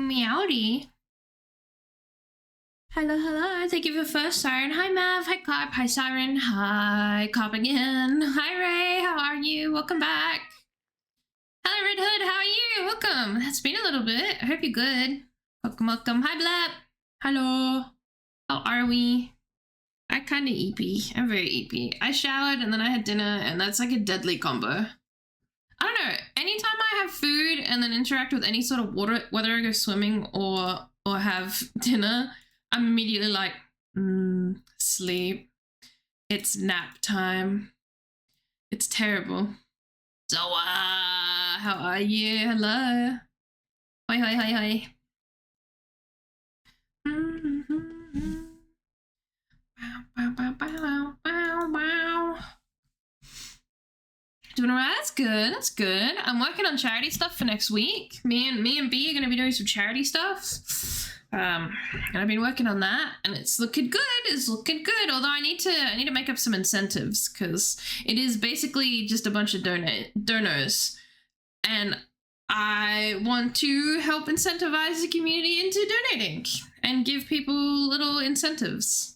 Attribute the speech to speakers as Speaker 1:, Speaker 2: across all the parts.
Speaker 1: Meowdy. Hello, hello. Thank you for first siren. Hi, Mav. Hi, Carp. Hi, Siren. Hi, Carp again. Hi, Ray. How are you? Welcome back. Hello, Red Hood. How are you? Welcome. It's been a little bit. I hope you're good. Welcome, welcome. Hi, Blap. Hello. How are we? I'm kind of eepy. I'm very eepy. I showered and then I had dinner, and that's like a deadly combo. I don't know. Anytime I have food and then interact with any sort of water, whether I go swimming or have dinner, I'm immediately like, sleep. It's nap time. It's terrible. So, how are you? Hello. Hi, hi, hi, hi. Bow, bow, bow, bow, bow. Doing alright? That's good. That's good. I'm working on charity stuff for next week. Me and B are going to be doing some charity stuff. And I've been working on that, and it's looking good. It's looking good. Although I need to make up some incentives, because it is basically just a bunch of donors, and I want to help incentivize the community into donating and give people little incentives.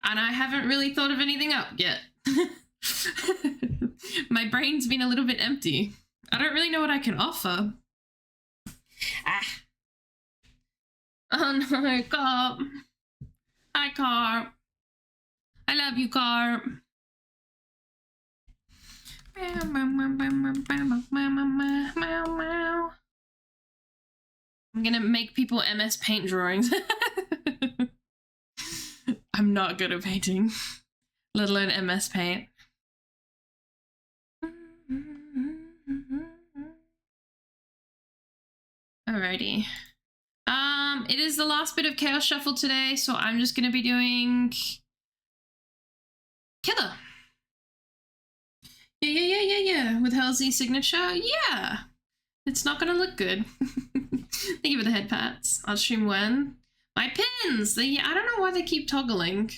Speaker 1: And I haven't really thought of anything up yet. My brain's been a little bit empty. I don't really know what I can offer. Oh no, Carp. Hi, Carp. I love you, Carp. I'm gonna make people MS Paint drawings. I'm not good at painting, let alone MS Paint. Alrighty. It is the last bit of Chaos Shuffle today, so I'm just gonna be doing Killer. Yeah. With Halsey's signature, yeah. It's not gonna look good. Thank you for the head pats. I'll stream when. My pins! I don't know why they keep toggling.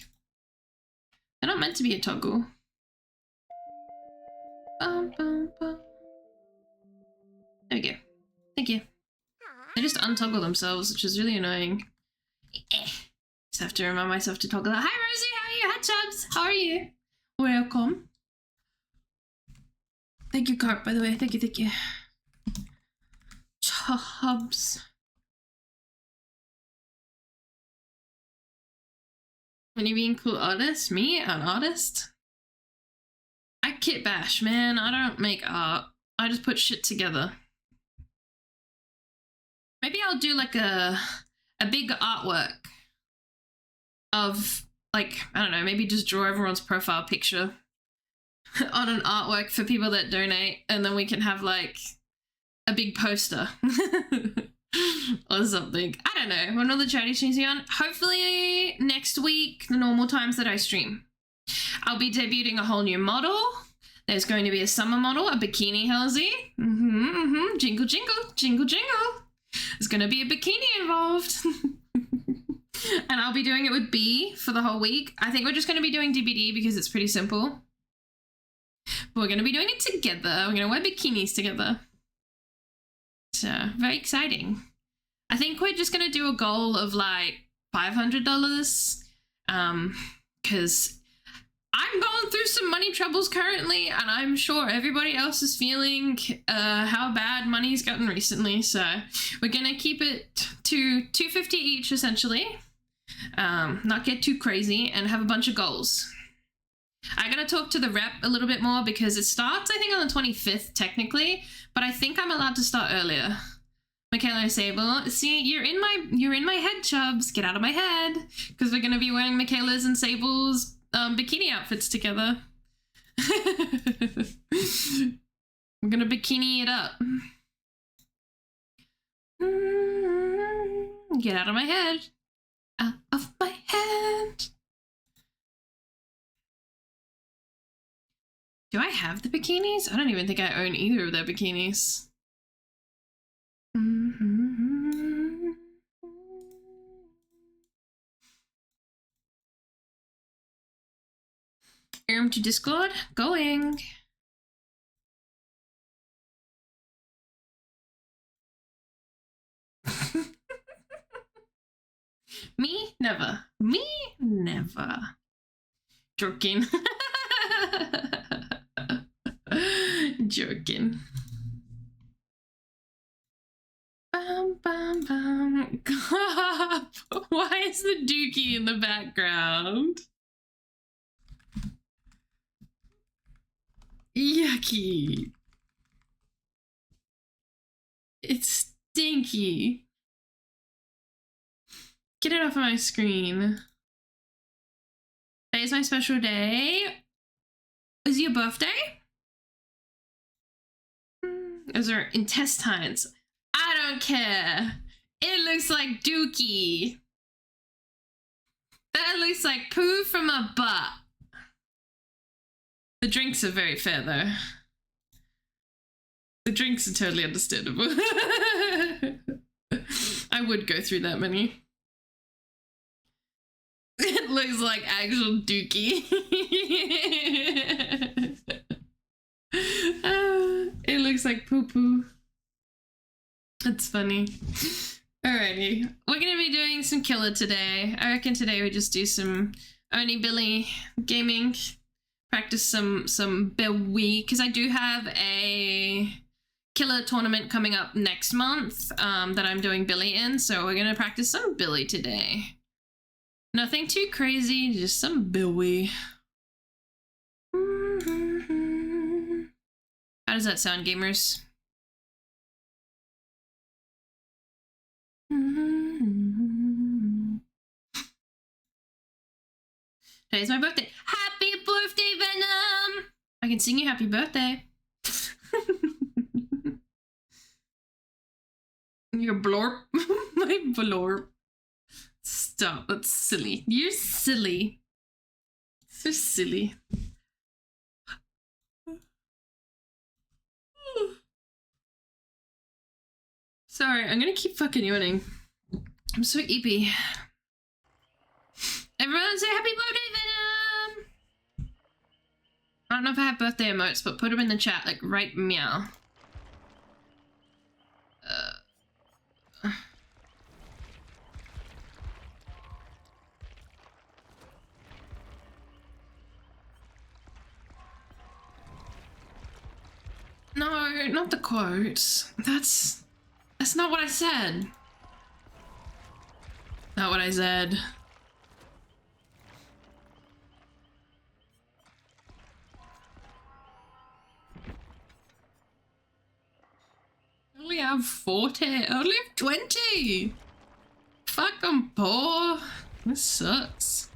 Speaker 1: They're not meant to be a toggle. Bum, bum, bum. There we go. Thank you. They just untoggle themselves, which is really annoying. Just have to remind myself to toggle that. Hi, Rosie! How are you? Hi, Chubbs! How are you? Welcome. Thank you, Carp, by the way. Thank you. Chubbs. When you being cool artist? Me? An artist? I kit bash, man. I don't make art. I just put shit together. Maybe I'll do like a big artwork of, like, I don't know, maybe just draw everyone's profile picture on an artwork for people that donate, and then we can have like a big poster or something. I don't know. When all the charity streams are on, hopefully next week, the normal times that I stream. I'll be debuting a whole new model. There's going to be a summer model, a bikini Halsey. Jingle, jingle, jingle, jingle. There's going to be a bikini involved. And I'll be doing it with B for the whole week. I think we're just going to be doing DBD because it's pretty simple. But we're going to be doing it together. We're going to wear bikinis together. So, very exciting. I think we're just going to do a goal of like $500. Because I'm going through some money troubles currently, and I'm sure everybody else is feeling how bad money's gotten recently. So we're gonna keep it to $250 each, essentially. Not get too crazy, and have a bunch of goals. I gotta talk to the rep a little bit more because it starts, I think, on the 25th technically, but I think I'm allowed to start earlier. Michaela and Sable, see, you're in my head, Chubbs. Get out of my head, because we're gonna be wearing Michaela's and Sable's bikini outfits together. We're gonna bikini it up. Get out of my head. Out of my head. Do I have the bikinis? I don't even think I own either of their bikinis. To Discord? Going. Me? Never. Me? Never. Joking. Joking. Bum, bum, bum. Why is the dookie in the background? Yucky. It's stinky. Get it off of my screen. Today's my special day. Is it your birthday? Those are intestines. I don't care. It looks like dookie. That looks like poo from a butt. The drinks are very fair though. The drinks are totally understandable. I would go through that many. It looks like actual dookie. It looks like poo-poo. That's funny. Alrighty. We're gonna be doing some killer today. I reckon today we just do some only Billy gaming. Practice some Billy, because I do have a killer tournament coming up next month that I'm doing Billy in, so we're gonna practice some Billy today. Nothing too crazy, just some Billy. How does that sound, gamers? Today's my birthday. Happy birthday, Venom! I can sing you happy birthday. You're blorp. My blorp. Stop, that's silly. You're silly. So silly. Sorry, I'm gonna keep fucking yawning. I'm so eepy. Everyone say happy birthday, Venom! I don't know if I have birthday emotes, but put them in the chat, like, right meow. No, not the quotes. That's not what I said. Not what I said. I only have 40. I only have 20. Fuck, I'm poor. This sucks.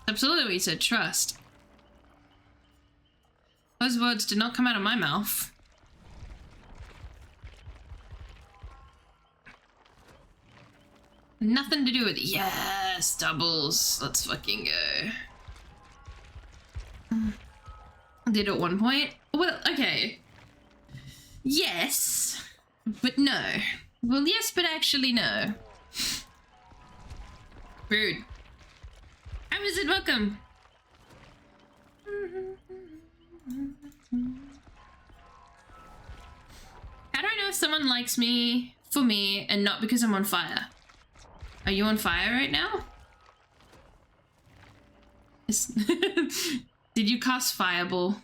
Speaker 1: Absolutely what you said, trust. Those words did not come out of my mouth. Nothing to do with it. Yes, doubles. Let's fucking go. I did at one point. Well, okay. Yes, but no. Well, yes, but actually no. Rude. How is it? Welcome. How do I know if someone likes me for me and not because I'm on fire? Are you on fire right now? Did you cast Fireball?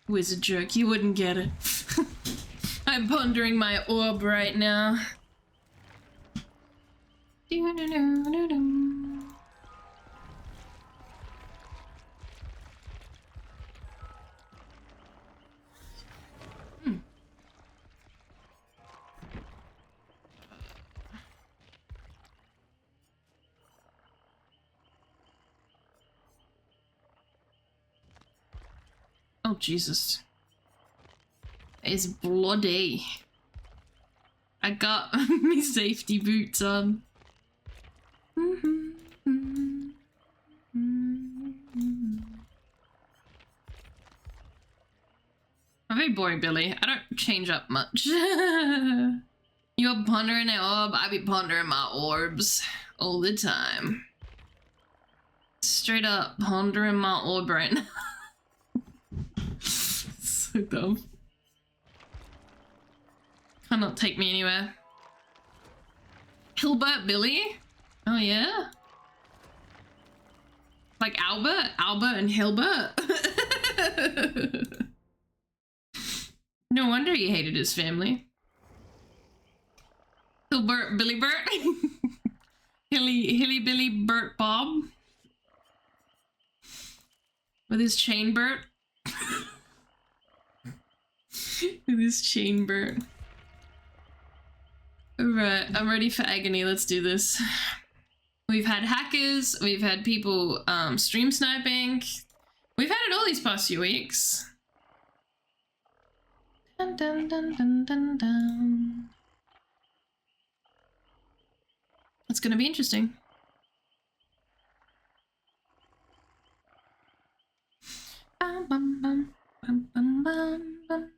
Speaker 1: Wizard jerk, you wouldn't get it. I'm pondering my orb right now. Oh, Jesus. It's bloody. I got me safety boots on. I'm very boring, Billy. I don't change up much. You're pondering an orb, I be pondering my orbs all the time. Straight up pondering my orb right now. So dumb. Cannot take me anywhere. Hilbert Billy? Oh yeah? Like Albert and Hilbert? No wonder he hated his family. Hilbert Billy Bert? Hilly Billy Bert Bob? With his chain Bert? With his chain Bert. Alright, I'm ready for agony, let's do this. We've had hackers, we've had people stream sniping. We've had it all these past few weeks. Dun, dun, dun, dun, dun, dun. It's gonna be interesting. Bum, bum, bum, bum, bum, bum, bum.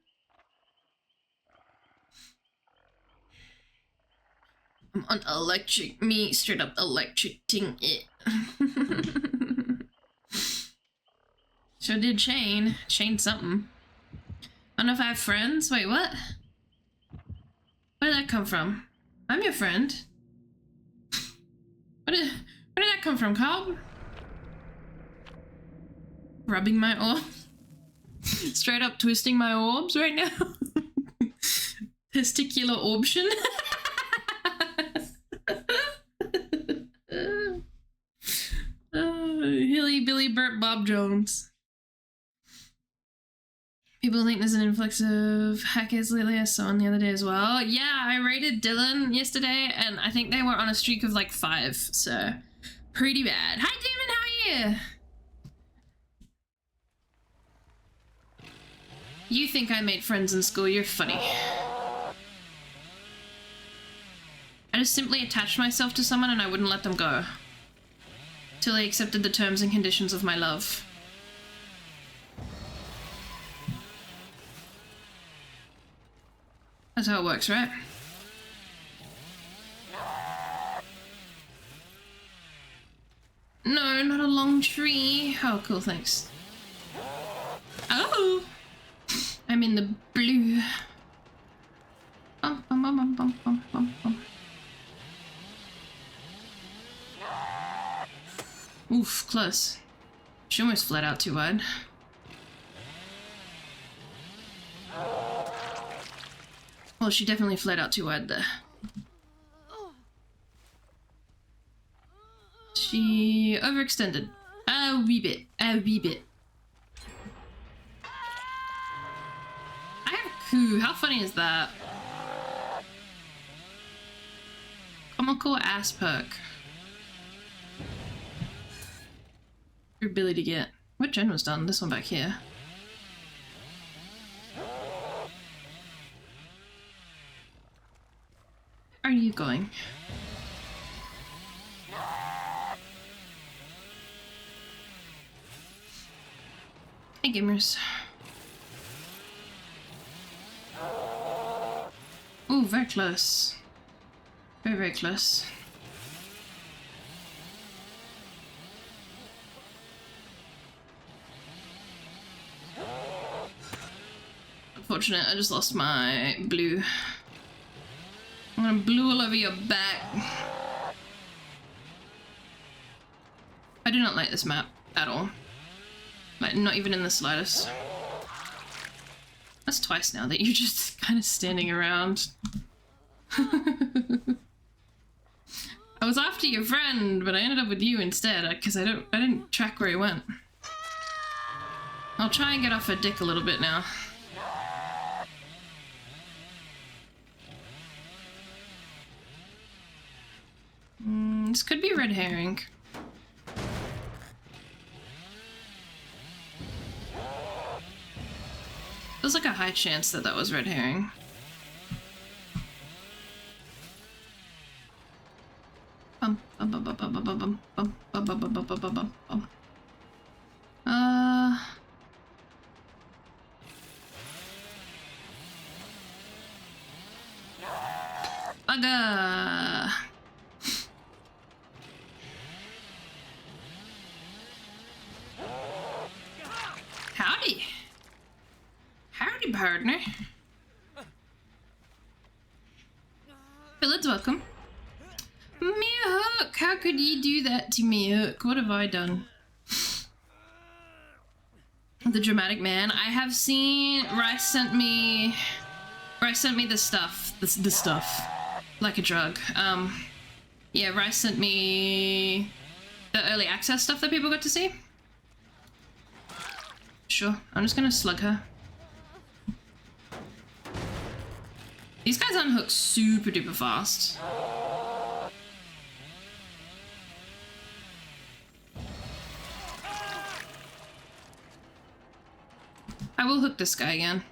Speaker 1: I'm on electric me, straight up electrocuting it. Sure did chain something. I don't know if I have friends. Wait, what? Where did that come from? I'm your friend. Where did that come from, Cobb? Rubbing my orb. Straight up twisting my orbs right now. Testicular orbtion. Hilly Billy Bert Bob Jones. People think there's an influx of hackers lately. I saw on the other day as well. Yeah, I raided Dylan yesterday, and I think they were on a streak of like 5, so pretty bad. Hi, Demon, how are you? You think I made friends in school? You're funny. I just simply attached myself to someone and I wouldn't let them go. Till they accepted the terms and conditions of my love. That's how it works, right? No, not a long tree. Oh, cool, thanks. Oh! I'm in the blue. Bum, bum, bum, bum, bum, bum, bum, bum. Oof, close. She almost fled out too wide. Well, she definitely fled out too wide there. She overextended. A wee bit. A wee bit. I have a coup. How funny is that? Comical ass perk. Your ability to get. What gen was done? This one back here. Are you going? Hey gamers. Ooh, very close. Very, very close. Unfortunate, I just lost my blue. I'm gonna blue all over your back. I do not like this map at all. Like, not even in the slightest. That's twice now that you're just kind of standing around. I was after your friend, but I ended up with you instead, because I didn't track where he went. I'll try and get off her dick a little bit now. This could be red herring. There's like a high chance that that was red herring. Bum, bum, bum, bum, bum, bum, bum, bum, bum, bum, bum, bum, bum, bum, bum. Bugger. Howdy. Howdy, partner. Philid's welcome. Mia Hook, how could you do that to me, Hook? What have I done? The dramatic man. I have seen Rice sent me the stuff. The stuff. Like a drug. Yeah, Rice sent me the early access stuff that people got to see. Sure, I'm just gonna slug her. These guys unhook super duper fast. I will hook this guy again.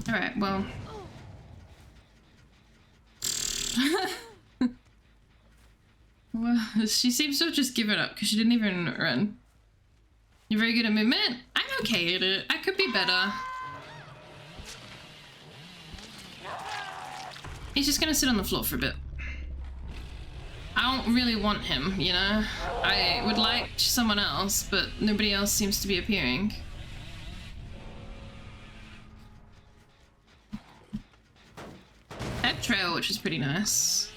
Speaker 1: Alright, well. Well, she seems to have just given up because she didn't even run. You're very good at movement? I'm okay at it. I could be better. He's just gonna sit on the floor for a bit. I don't really want him, you know? I would like someone else, but nobody else seems to be appearing. That trail, which is pretty nice.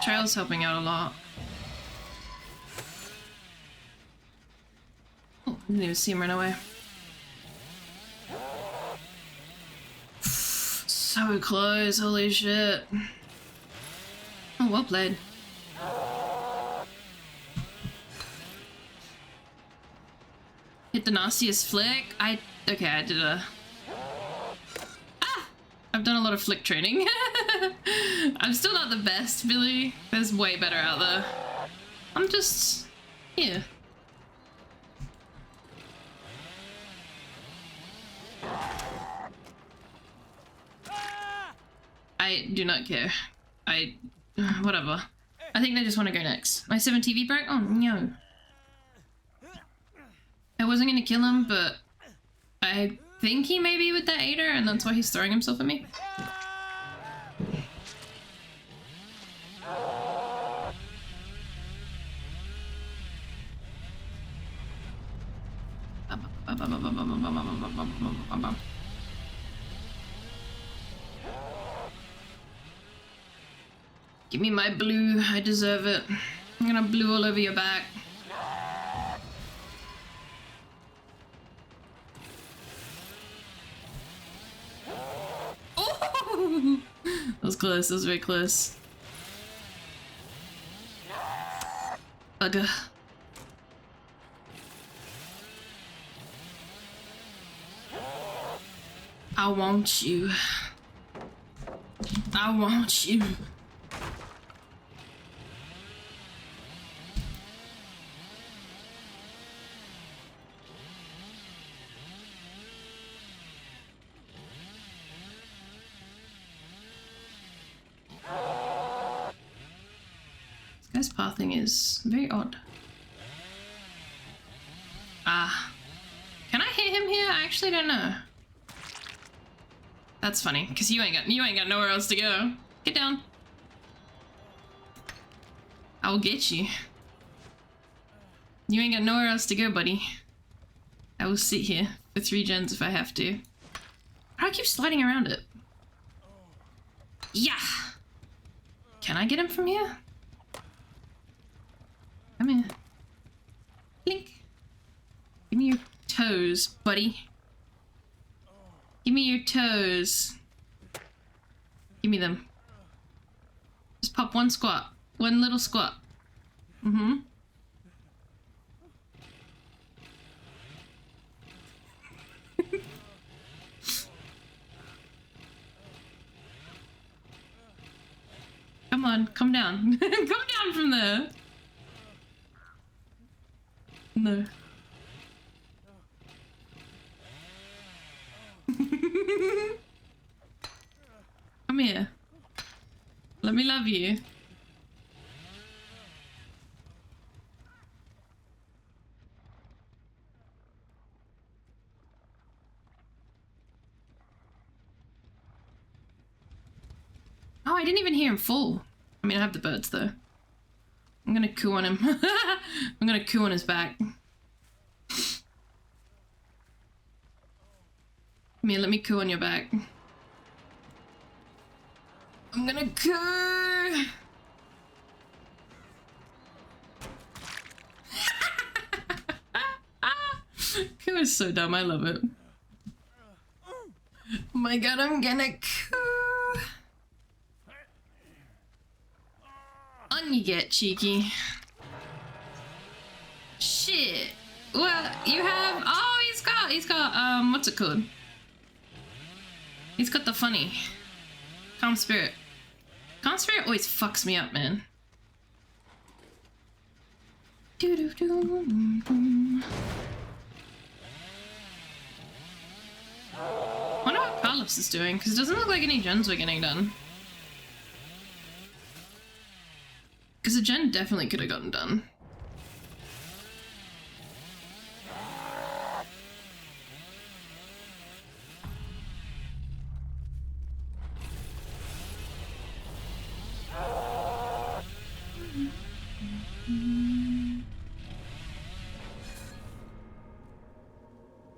Speaker 1: Trail's helping out a lot. Oh, didn't even see him run away. So close, holy shit. Oh, well played. Hit the nastiest flick. Okay, I did a... Ah! I've done a lot of flick training. I'm still not the best, Billy. There's way better out there. I'm just... here. I do not care. Whatever. I think they just want to go next. My 7 TV broke? Oh, no. I wasn't gonna kill him, but I think he may be with that Aider, and that's why he's throwing himself at me. Give me my blue, I deserve it. I'm gonna blue all over your back. Oh! That was close, that was very close. Bugger. I want you. I want you. This guy's pathing is very odd. Ah. Can I hit him here? I actually don't know. That's funny, because you ain't got nowhere else to go. Get down. I will get you. You ain't got nowhere else to go, buddy. I will sit here for 3 gens if I have to. How do I keep sliding around it? Yeah! Can I get him from here? Come here. Blink. Give me your toes, buddy. Give me your toes. Give me them. Just pop one squat. One little squat. Mm-hmm. Come on, come down. Come down from there. No. Come here. Let me love you. Oh, I didn't even hear him fall. I mean, I have the birds though. I'm gonna coo on him. I'm gonna coo on his back. Come here, let me coo on your back. I'm gonna coo. Coo is so dumb, I love it. Oh my god, I'm gonna coo. On you get, cheeky. Shit. Well, you have. Oh, he's got. What's it called? He's got the funny. Calm Spirit. Calm Spirit always fucks me up, man. I wonder what Carlos is doing, because it doesn't look like any gens were getting done. Because a gen definitely could have gotten done.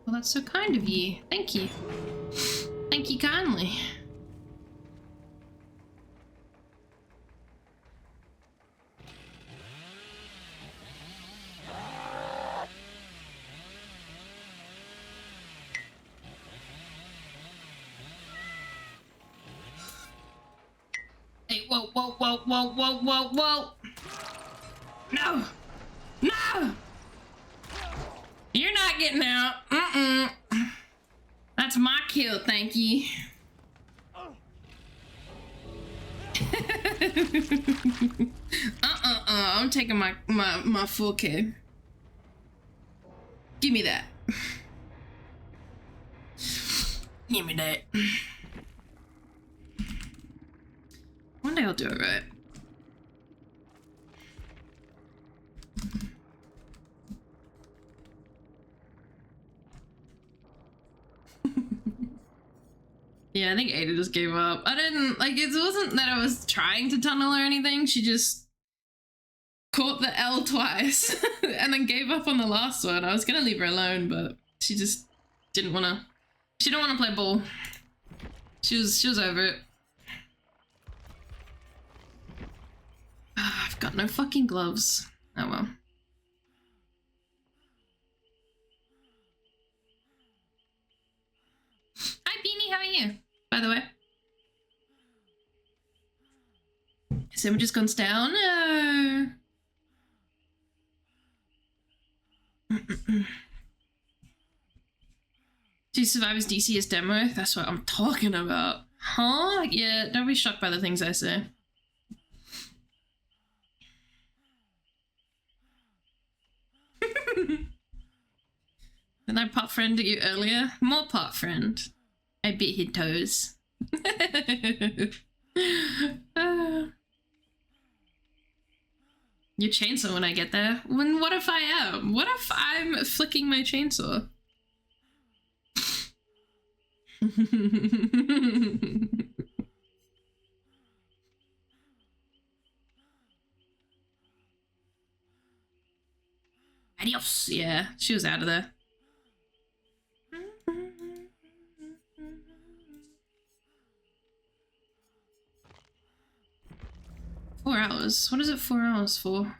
Speaker 1: Well, that's so kind of you. Thank you. Thank you kindly. Hey, whoa, whoa, whoa, whoa, whoa, whoa, whoa! No! No! You're not getting out. That's my kill, thank you. I'm taking my full K. Give me that. Give me that. One day I'll do it right. Yeah, I think Ada just gave up. I didn't, like, it wasn't that I was trying to tunnel or anything. She just caught the L twice and then gave up on the last one. I was gonna leave her alone, but she just didn't wanna, she didn't wanna play ball. She was over it. I've got no fucking gloves. Oh well. Hi Beanie, how are you? By the way. Sandwich has gone down. No. Two survivors DCS demo? That's what I'm talking about. Huh? Yeah, don't be shocked by the things I say. Didn't I pot friend at you earlier? More pot friend. I bit his toes. You chainsaw when I get there. When what if I am? What if I'm flicking my chainsaw? Adios. Yeah, she was out of there. 4 hours? What is it 4 hours for?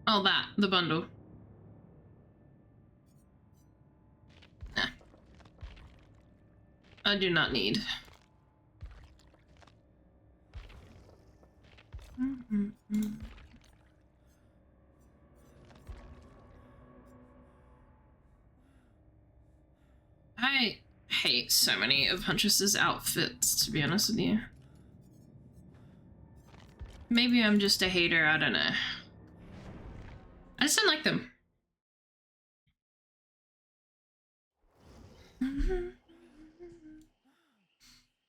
Speaker 1: Oh, that. The bundle. Nah. I do not need. I hate so many of Huntress's outfits, to be honest with you. Maybe I'm just a hater, I don't know. I just don't like them.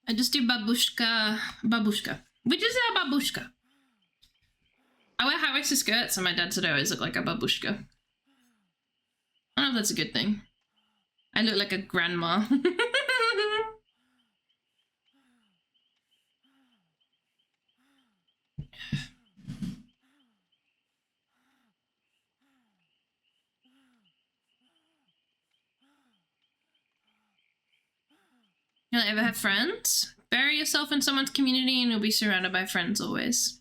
Speaker 1: I just do babushka. Babushka. Which is a babushka. I wear high-waisted skirts and my dad said I always look like a babushka. I don't know if that's a good thing. I look like a grandma. You'll ever have friends? Bury yourself in someone's community and you'll be surrounded by friends always.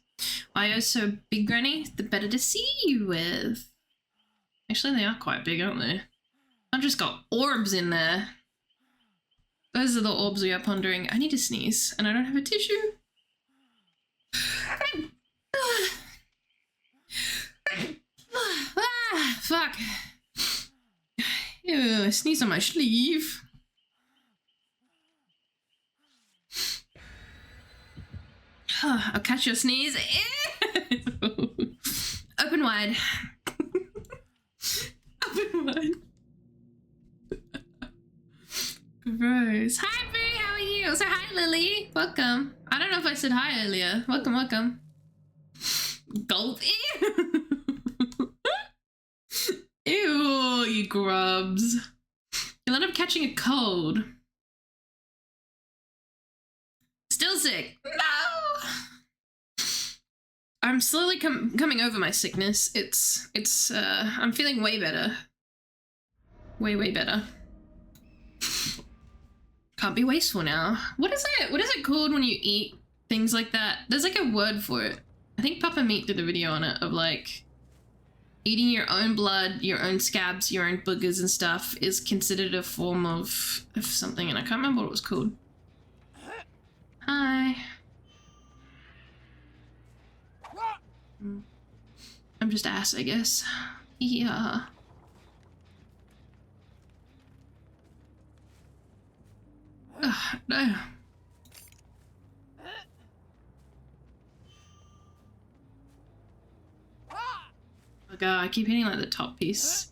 Speaker 1: Why you're so big, Granny? The better to see you with. Actually, they are quite big, aren't they? I've just got orbs in there. Those are the orbs we are pondering. I need to sneeze, and I don't have a tissue. Fuck. Ew, I sneezed on my sleeve. I'll catch your sneeze. Open wide. Open wide. Gross. Hi, Boo. How are you? So hi, Lily. Welcome. I don't know if I said hi earlier. Welcome, welcome. Gulp. Ew, you grubs. You'll end up catching a cold. Still sick. No! I'm slowly coming over my sickness. I'm feeling way better. Way better. Can't be wasteful now. What is it called when you eat things like that? There's like a word for it. I think Papa Meat did a video on it of like eating your own blood, your own scabs, your own boogers and stuff is considered a form of something, and I can't remember what it was called. Hi. I'm just ass, I guess. Yeah. Ugh, no. Oh god, I keep hitting like the top piece.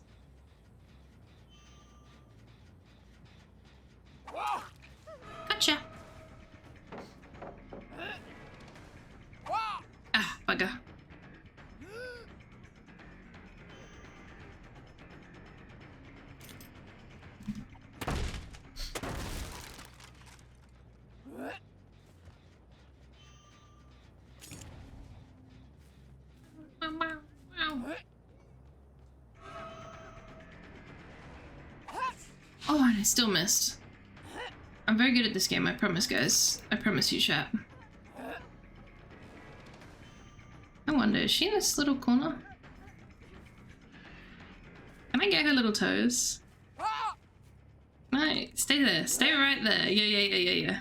Speaker 1: Gotcha. Ah, bugger. Oh, and I still missed. I'm very good at this game, I promise, guys. I promise you, chat. I wonder, is she in this little corner? Can I get her little toes? No, stay there. Stay right there. Yeah.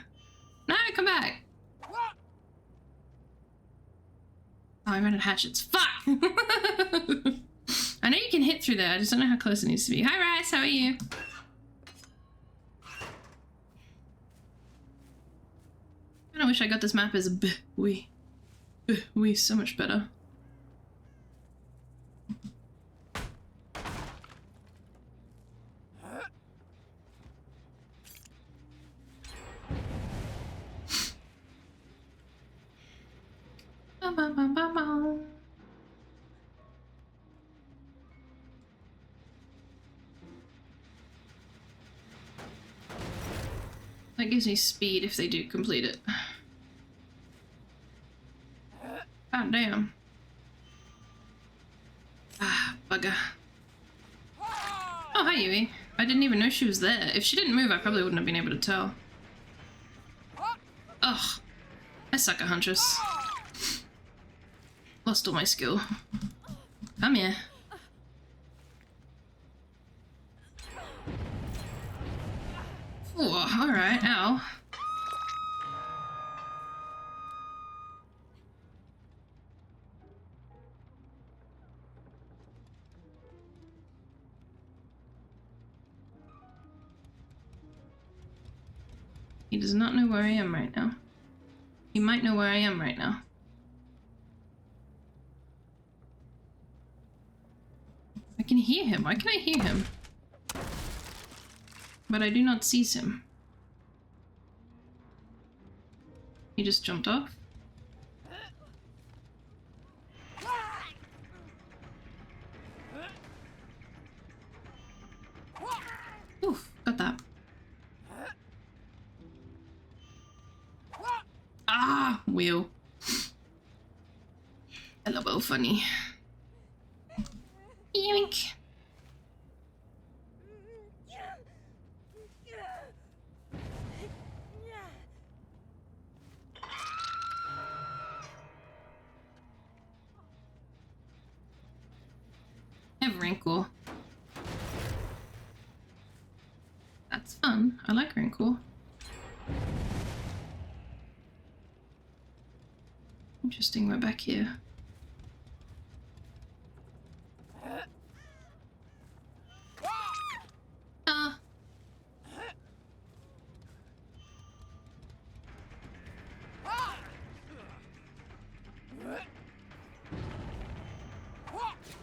Speaker 1: No, come back. Oh, I ran out of hatchets. Fuck! I know you can hit through there, I just don't know how close it needs to be. Hi, Rice, how are you? I wish I got this map as we so much better. That gives me speed if they do complete it. God damn. Ah, bugger. Oh, hi, Yui. I didn't even know she was there. If she didn't move, I probably wouldn't have been able to tell. Ugh. I suck at Huntress. Lost all my skill. Come here. Ooh, alright, ow. He does not know where I am right now. He might know where I am right now. I can hear him. Why can I hear him? but I do not see him. He just jumped off. Oof, got that. Ah, wheel. Hello, funny. Yoink. I have Rancor. That's fun. I like Rancor. Interesting, we're back here. Ah.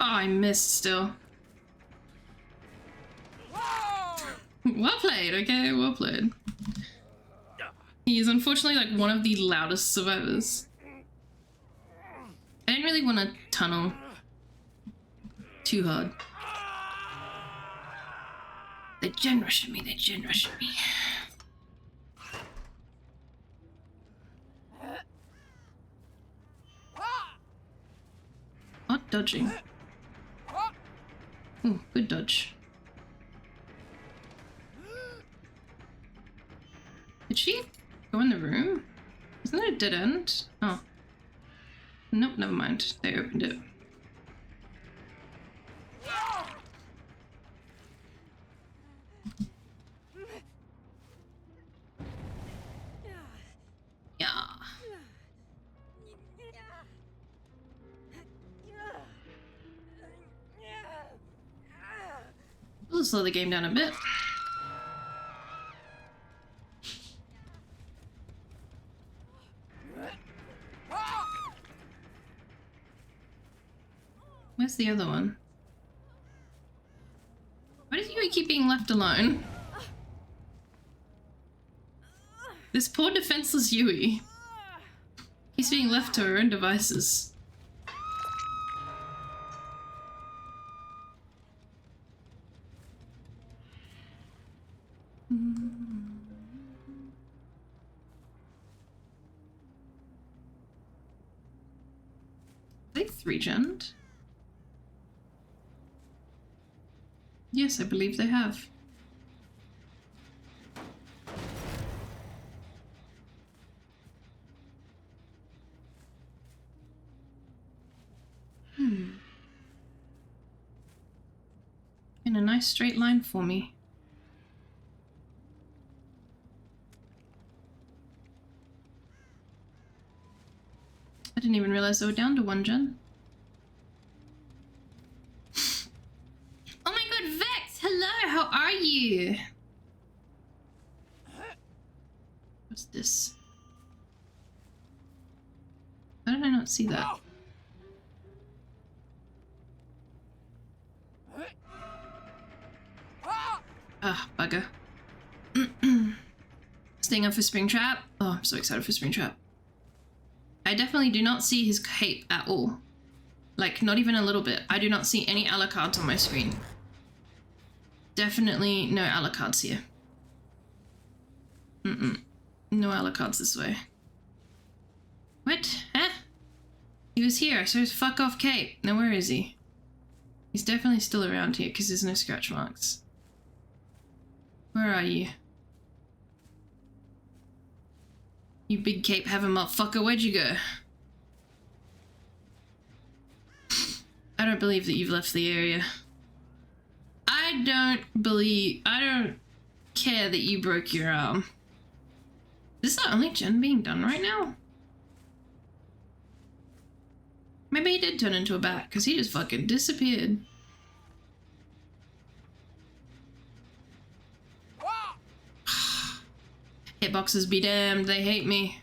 Speaker 1: Oh, I missed still. Well played, okay? Well played. He is unfortunately like one of the loudest survivors. I didn't really want to tunnel too hard. They gen rushing me, they gen rushing me. Not dodging. Ooh, good dodge. Did she go in the room? Isn't that a dead end? Oh. Nope, never mind. They opened it. Yeah. We'll slow the game down a bit. Where's the other one? Why does Yui keep being left alone? This poor defenseless Yui. He's being left to her own devices. Are they 3-gened? Yes, I believe they have. In a nice straight line for me. I didn't even realize they were down to 1-gen. Oh my god, Vex! Hello, how are you? What's this? How did I not see that? Ah, bugger. Staying up for Springtrap. Oh, I'm so excited for Springtrap. I definitely do not see his cape at all. Like, not even a little bit. I do not see any Alucards on my screen. Definitely no Alucards here. No Alucards this way. What? Huh? He was here. I saw his fuck off cape. Now where is he? He's definitely still around here because there's no scratch marks. Where are you? You big cape having motherfucker, where'd you go? I don't believe that you've left the area. I don't care that you broke your arm. Is this the only gen being done right now? Maybe he did turn into a bat, because he just fucking disappeared. Hitboxes be damned, they hate me.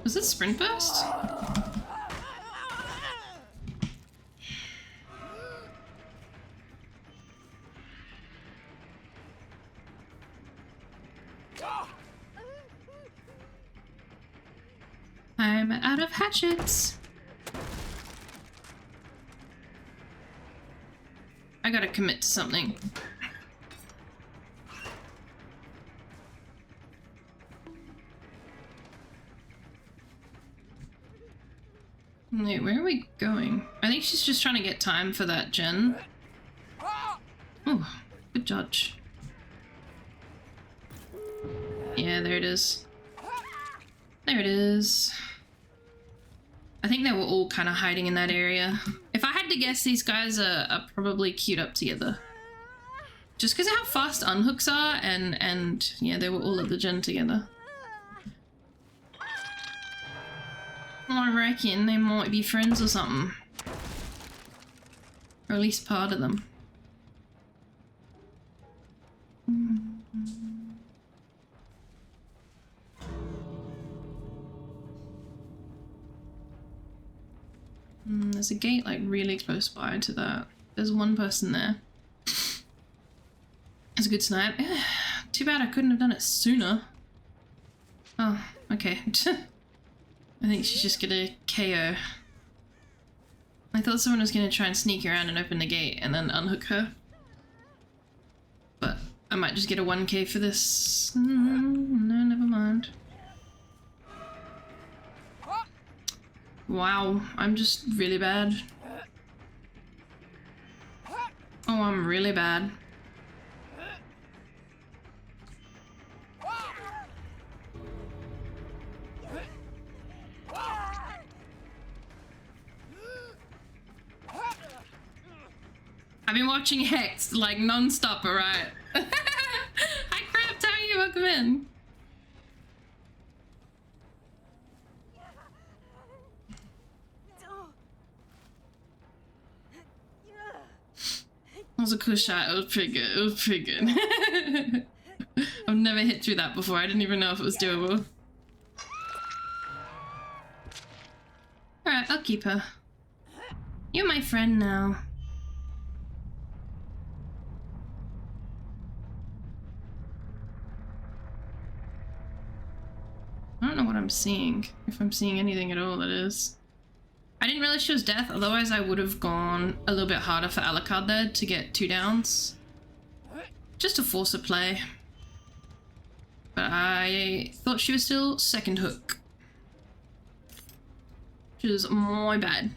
Speaker 1: Was it sprint burst? hatchets. I gotta commit to something. Wait, where are we going? I think she's just trying to get time for that gen. Oh, good dodge. Yeah, there it is. There it is. I think they were all kind of hiding in that area. If I had to guess, these guys are probably queued up together. Just because of how fast unhooks are, and yeah, they were all at the gen together. I reckon they might be friends or something. Or at least part of them. There's a gate like really close by to that. There's one person there. That's a good snipe. Too bad I couldn't have done it sooner. Oh, okay. I think she's just gonna KO. I thought someone was gonna try and sneak around and open the gate and then unhook her. But I might just get a 1k for this. No, never mind. Wow, I'm just really bad. Oh, I'm really bad. I've been watching Hex like non-stop, alright? Hi crap, Tony, welcome in. That was a cool shot, it was pretty good, it was pretty good. I've never hit through that before, I didn't even know if it was doable. Alright, I'll keep her. You're my friend now. I don't know what I'm seeing, if I'm seeing anything at all, that is. I didn't realize she was death, otherwise I would have gone a little bit harder for Alucard there to get 2 downs. Just to force a play. But I thought she was still second hook. Which is my bad.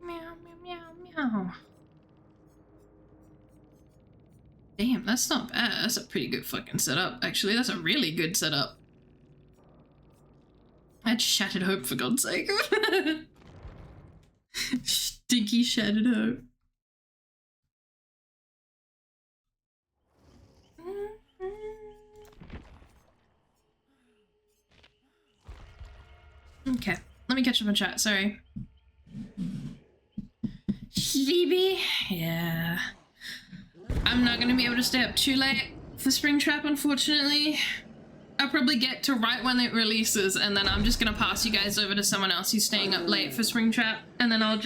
Speaker 1: Meow, meow, meow, meow. Damn, that's not bad. That's a pretty good fucking setup. Actually, that's a really good setup. I had Shattered Hope, for God's sake. Stinky Shattered Hope. Okay, let me catch up on chat, sorry. Sleepy? Yeah. I'm not gonna be able to stay up too late for Springtrap, unfortunately. I'll probably get to right when it releases, and then I'm just gonna pass you guys over to someone else who's staying up late for Springtrap, and then I'll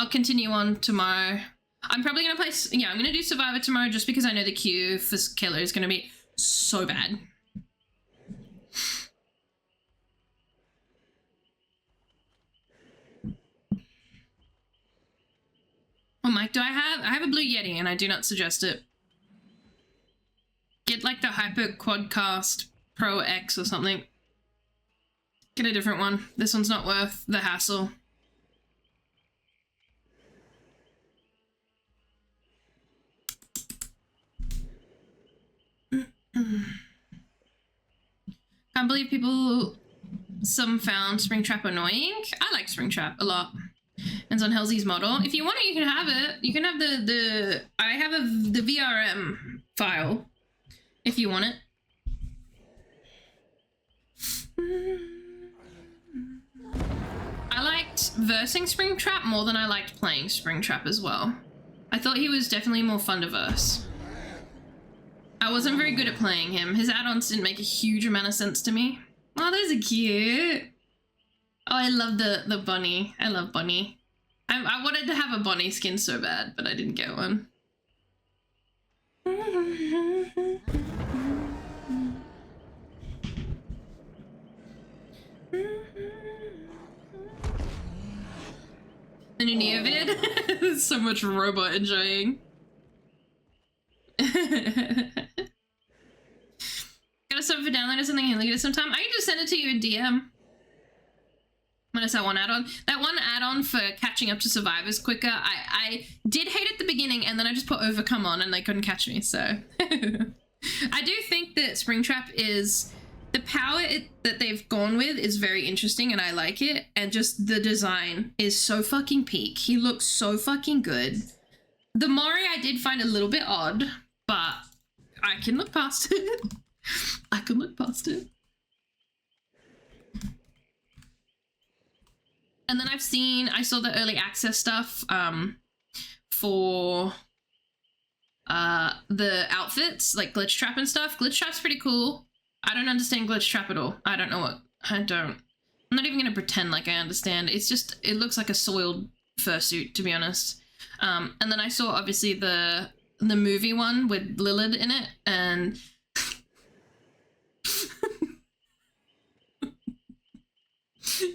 Speaker 1: continue on tomorrow. I'm probably gonna play, yeah, I'm gonna do Survivor tomorrow just because I know the queue for Killer is gonna be so bad. What mic do I have? I have a Blue Yeti and I do not suggest it. Get like the Hyper Quadcast Pro X or something. Get a different one. This one's not worth the hassle. Can't believe some found Springtrap annoying. I like Springtrap a lot. Depends on Halsey's model. If you want it, you can have it. You can have I have the VRM file if you want it. I liked versing Springtrap more than I liked playing Springtrap as well. I thought he was definitely more fun to verse. I wasn't very good at playing him. His add-ons didn't make a huge amount of sense to me. Oh, those are cute. Oh, I love the bunny. I love bunny. I wanted to have a Bonnie skin so bad, but I didn't get one. The new Neo vid? So much robot enjoying. Got a sub for download or something and look at it sometime? I can just send it to you in DM. When I saw one add-on. That one add-on for catching up to survivors quicker, I did hate at the beginning, and then I just put Overcome on and they couldn't catch me, so. I do think that Springtrap is, the power that they've gone with is very interesting and I like it, and just the design is so fucking peak. He looks so fucking good. The Mori I did find a little bit odd, but I can look past it. I can look past it. And then I saw the early access stuff for the outfits, like Glitch Trap and stuff. Glitch Trap's pretty cool. I don't understand Glitch Trap at all. I don't know what, I'm not even gonna pretend like I understand. It's just, it looks like a soiled fursuit, to be honest. And then I saw obviously the movie one with Lillard in it, and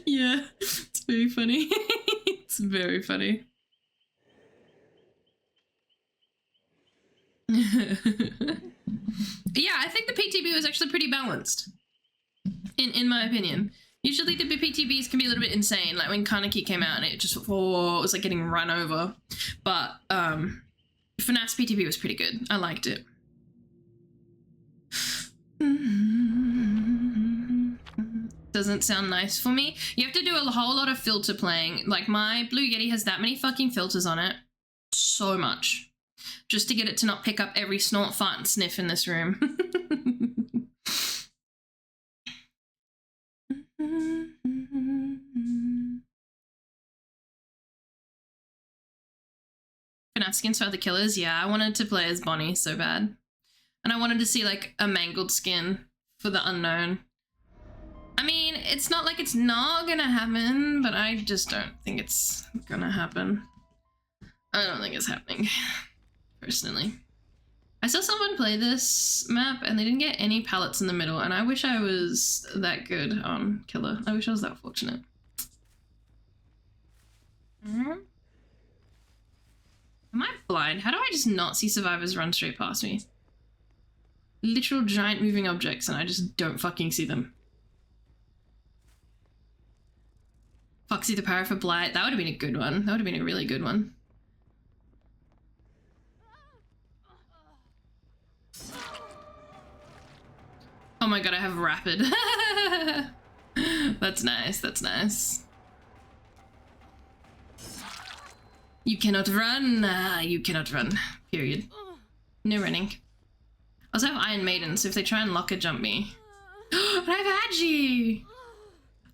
Speaker 1: yeah, it's very funny. It's very funny. Yeah, I think the PTB was actually pretty balanced, in my opinion. Usually the PTBs can be a little bit insane, like when Kaneki came out and it just, oh, it was like getting run over. But FNAF's PTB was pretty good. I liked it. Doesn't sound nice for me. You have to do a whole lot of filter playing. Like my Blue Yeti has that many fucking filters on it. So much. Just to get it to not pick up every snort, fart, and sniff in this room. FNAF skins for other killers? Yeah, I wanted to play as Bonnie so bad. And I wanted to see like a mangled skin for the unknown. I mean, it's not like it's not gonna happen, but I just don't think it's gonna happen. I don't think it's happening, personally. I saw someone play this map and they didn't get any pallets in the middle, and I wish I was that good on Killer. I wish I was that fortunate. Am I blind? How do I just not see survivors run straight past me? Literal giant moving objects and I just don't fucking see them. Foxy the Parrot for Blight. That would have been a good one. That would have been a really good one. Oh my god, I have Rapid. That's nice, that's nice. You cannot run. You cannot run. Period. No running. I also have Iron Maiden, so if they try and locker jump me. And I have Agi!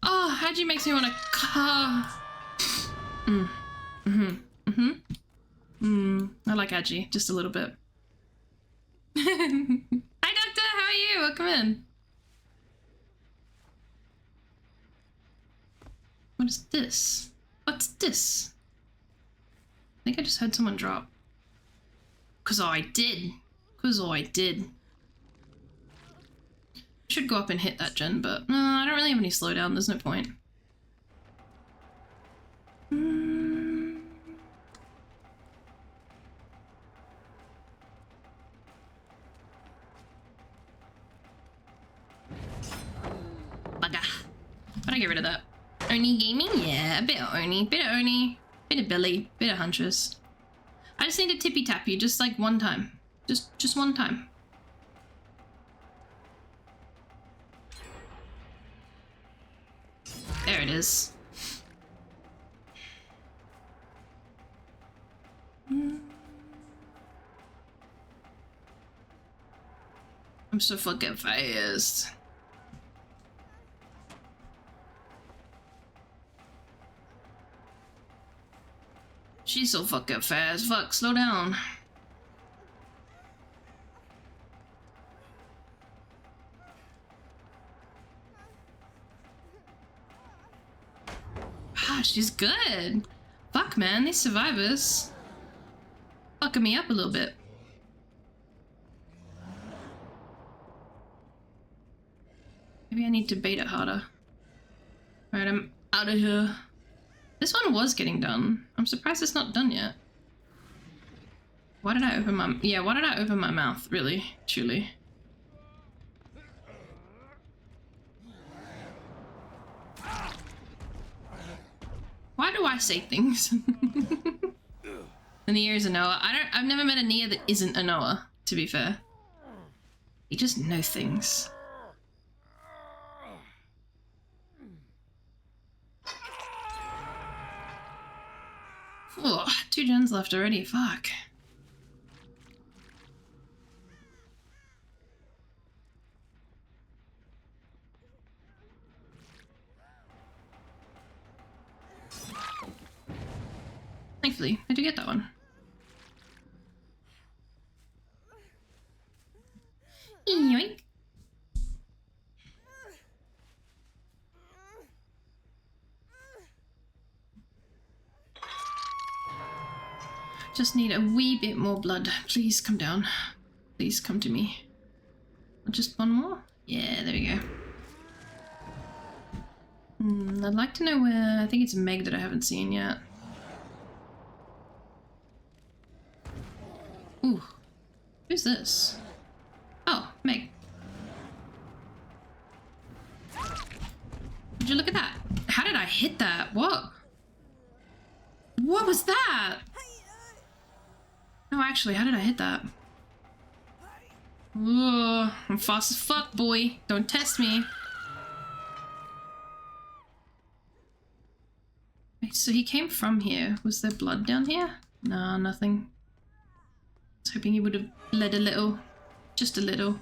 Speaker 1: Oh, Agi makes me want to I like Agi, just a little bit. Hi Doctor, how are you? Welcome in. What is this? What's this? I think I just heard someone drop. Cause I did. Should go up and hit that gen, but I don't really have any slowdown, there's no point. Bugger. Why'd I get rid of that? Oni gaming? Yeah, a bit of Oni, bit of Billy, bit of Huntress. I just need to tippy tap you just like one time. Just one time. There it is. I'm so fucking fast. She's so fucking fast. Fuck, slow down. Ah, she's good. Fuck, man, these survivors fucking me up a little bit. Maybe I need to bait it harder. Alright, I'm out of here. This one was getting done. I'm surprised it's not done yet. Why did I open my... Yeah, why did I open my mouth, really? Truly. Why do I say things? The Nia is a Noah. I've never met a Nia that isn't a Noah, to be fair. You just know things. Oh, 2 gens left already, fuck. Thankfully, I do get that one. Yoink. Just need a wee bit more blood. Please come down. Please come to me. Just one more? Yeah, there we go. I'd like to know where... I think it's Meg that I haven't seen yet. Ooh. Who's this? Oh, Meg. Would you look at that? How did I hit that? What? What was that? No, actually, how did I hit that? Ooh, I'm fast as fuck, boy. Don't test me. Wait, so he came from here. Was there blood down here? No, nothing. I was hoping he would have bled a little. Just a little.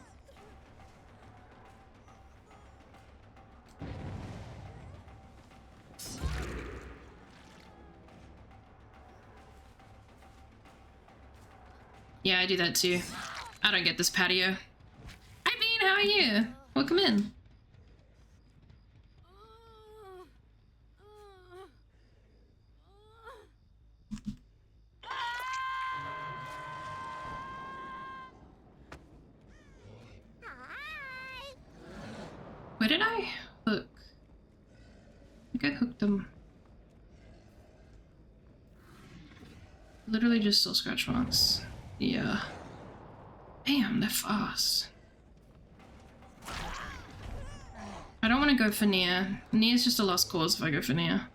Speaker 1: Yeah, I do that too. I don't get this patio. Hi Bean, how are you? Welcome in. Where did I hook? I think I hooked them. Literally just saw scratch marks. Yeah. Damn, they're fast. I don't want to go for Nia. Nia's just a lost cause if I go for Nia.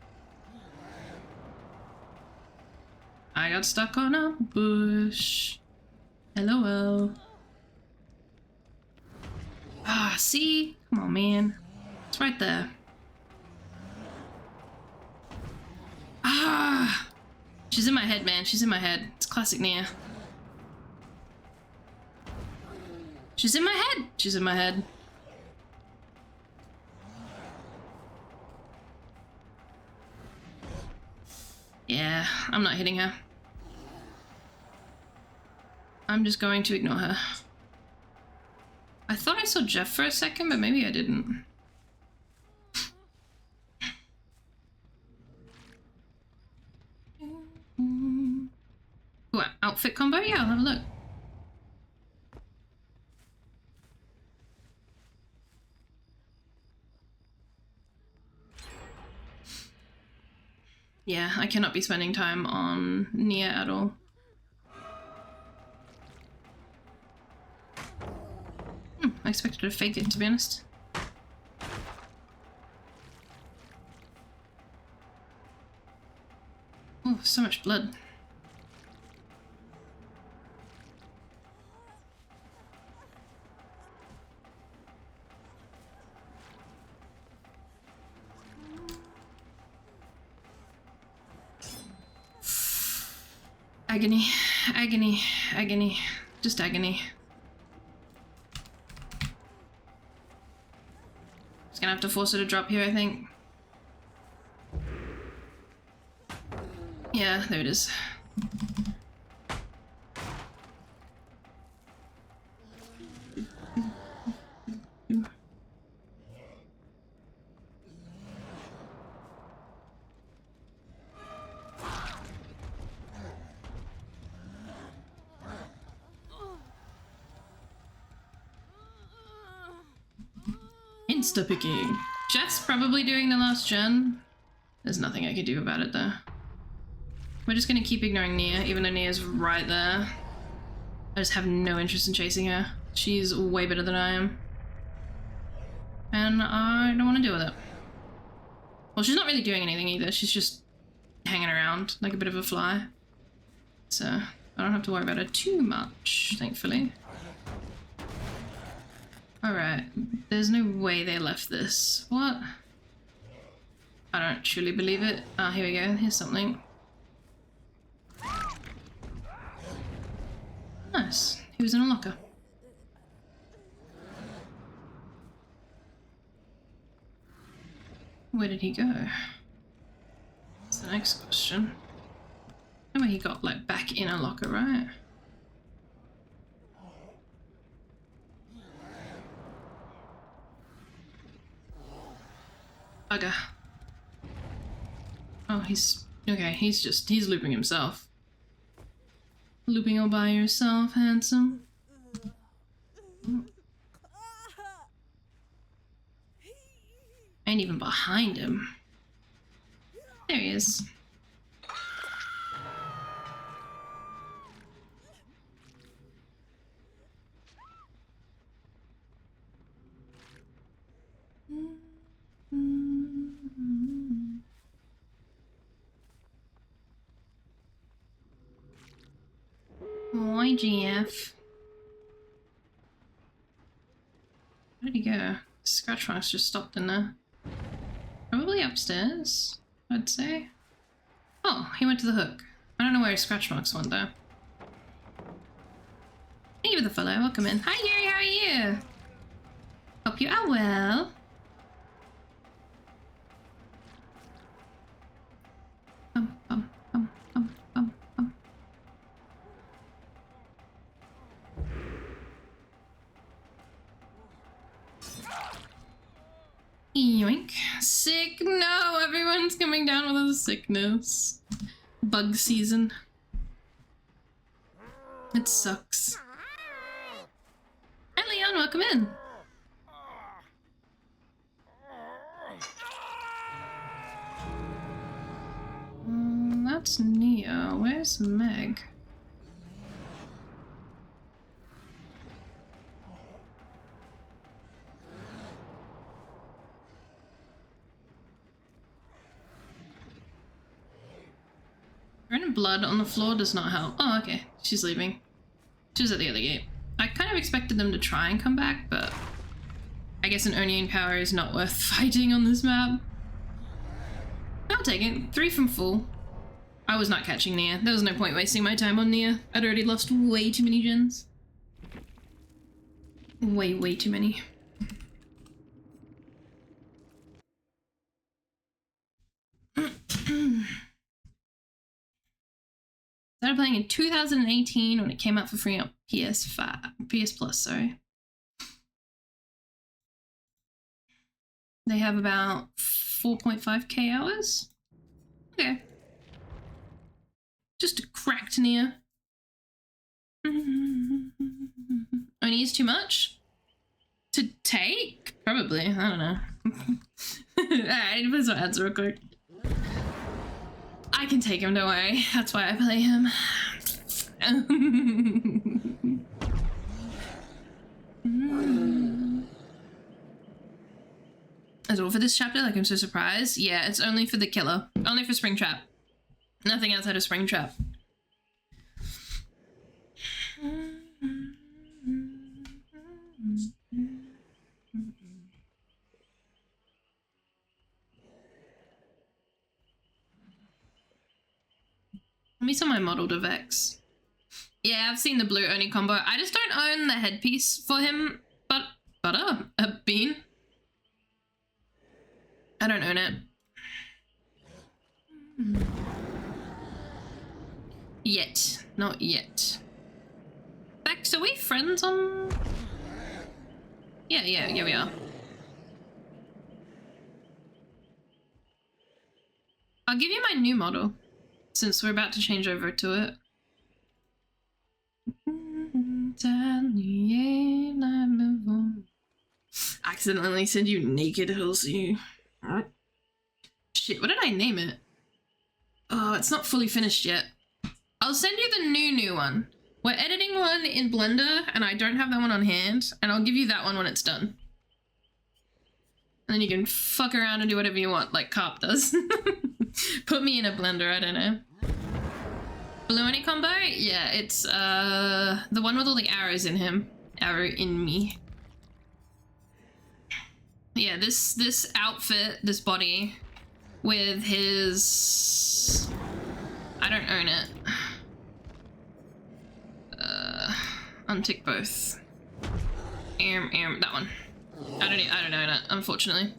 Speaker 1: I got stuck on a bush. LOL. Ah, see? Come on, man. It's right there. Ah! She's in my head, man. She's in my head. It's classic Nia. She's in my head! She's in my head. Yeah, I'm not hitting her. I'm just going to ignore her. I thought I saw Jeff for a second, but maybe I didn't. What, outfit combo? Yeah, I'll have a look. Yeah, I cannot be spending time on Nia at all. I expected to fake it, to be honest. Oh, so much blood. Agony, agony, agony, just agony. Just gonna have to force her to drop here, I think. Yeah, there it is. Insta-picking. Jeff's probably doing the last gen. There's nothing I could do about it though. We're just gonna keep ignoring Nia, even though Nia's right there. I just have no interest in chasing her. She's way better than I am. And I don't want to deal with it. Well, she's not really doing anything either. She's just hanging around like a bit of a fly. So I don't have to worry about her too much, thankfully. Alright, there's no way they left this. What? I don't truly believe it. Ah, here we go. Here's something. Nice. He was in a locker. Where did he go? That's the next question. I know he got, like, back in a locker, right? Bugger. Oh, he's... okay, he's looping himself. Looping all by yourself, handsome. Ain't even behind him. There he is. Why GF? Where did he go? Scratch marks just stopped in there. Probably upstairs, I'd say. Oh, he went to the hook. I don't know where his scratch marks went though. Thank you for the follow. Welcome in. Hi Yuri, how are you? Hope you are well. Yoink. Sick. No, everyone's coming down with a sickness. Bug season. It sucks. Hi Leon, welcome in. That's Nia. Where's Meg? Random blood on the floor does not help. Oh, okay. She's leaving. She was at the other gate. I kind of expected them to try and come back, but I guess an Onion power is not worth fighting on this map. I'll take it. 3 from full. I was not catching Nia. There was no point wasting my time on Nia. I'd already lost way too many gens. Way too many. Started playing in 2018 when it came out for free on PS Plus, sorry. They have about 4.5k hours. Okay. Just a cracked Nia. Only is too much? To take? Probably, I don't know. Alright, depends what answer real quick. I can take him, don't worry. That's why I play him. Is it all for this chapter? Like, I'm so surprised. Yeah, it's only for the killer. Only for Springtrap. Nothing outside of Springtrap. Let me see my model to Vex. Yeah, I've seen the blue Oni combo. I just don't own the headpiece for him, but a bean. I don't own it. Yet. Not yet. Vex, are we friends on... Yeah, we are. I'll give you my new model, since we're about to change over to it. I accidentally send you naked, Halsey. Shit, what did I name it? Oh, it's not fully finished yet. I'll send you the new one. We're editing one in Blender, and I don't have that one on hand, and I'll give you that one when it's done. And then you can fuck around and do whatever you want, like Carp does. Put me in a blender, I don't know. Blue any combo? Yeah, it's the one with all the arrows in him. Arrow in me. Yeah, this outfit, this body, with his... I don't own it. Untick both. That one. I don't own it, unfortunately.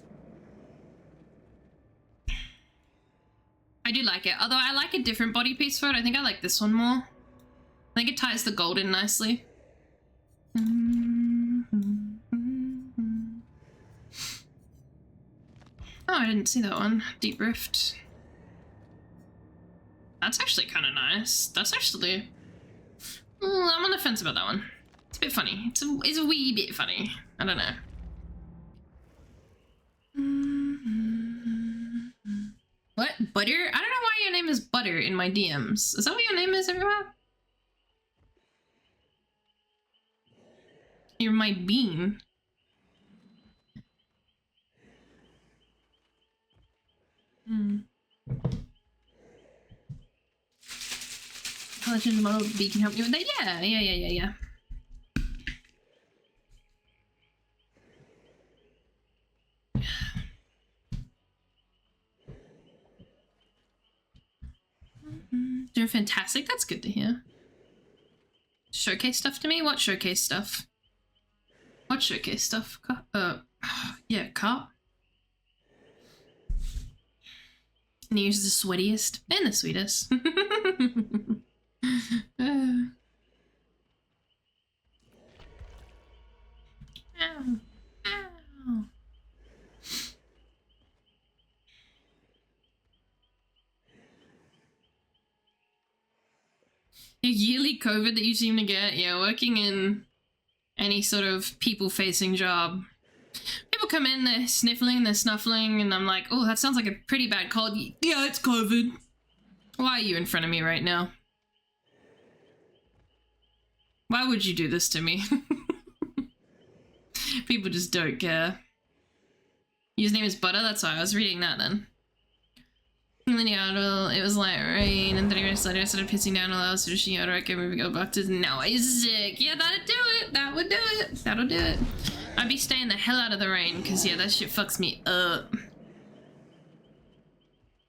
Speaker 1: I do like it, although I like a different body piece for it. I think I like this one more. I think it ties the gold in nicely. Oh, I didn't see that one. Deep Rift. That's actually kind of nice. That's actually... I'm on the fence about that one. It's a bit funny. It's a wee bit funny. I don't know. What? Butter? I don't know why your name is Butter in my DMs. Is that what your name is everywhere? You're my bean. Collection model B can help you with that? Yeah. Doing fantastic. That's good to hear. Showcase stuff to me? What showcase stuff? What showcase stuff? Yeah, Carp. Near's the sweatiest and the sweetest. Ow. Ow. Your yearly COVID that you seem to get, yeah, working in any sort of people-facing job. People come in, they're sniffling, they're snuffling, and I'm like, oh, that sounds like a pretty bad cold. Yeah, it's COVID. Why are you in front of me right now? Why would you do this to me? People just don't care. His name is Butter, that's why I was reading that then. And then it was like rain, and 30 minutes later I started pissing down all else, finishing out, I can go back to now he's sick. Yeah, that'd do it. That would do it. That'll do it. I'd be staying the hell out of the rain, because yeah, that shit fucks me up.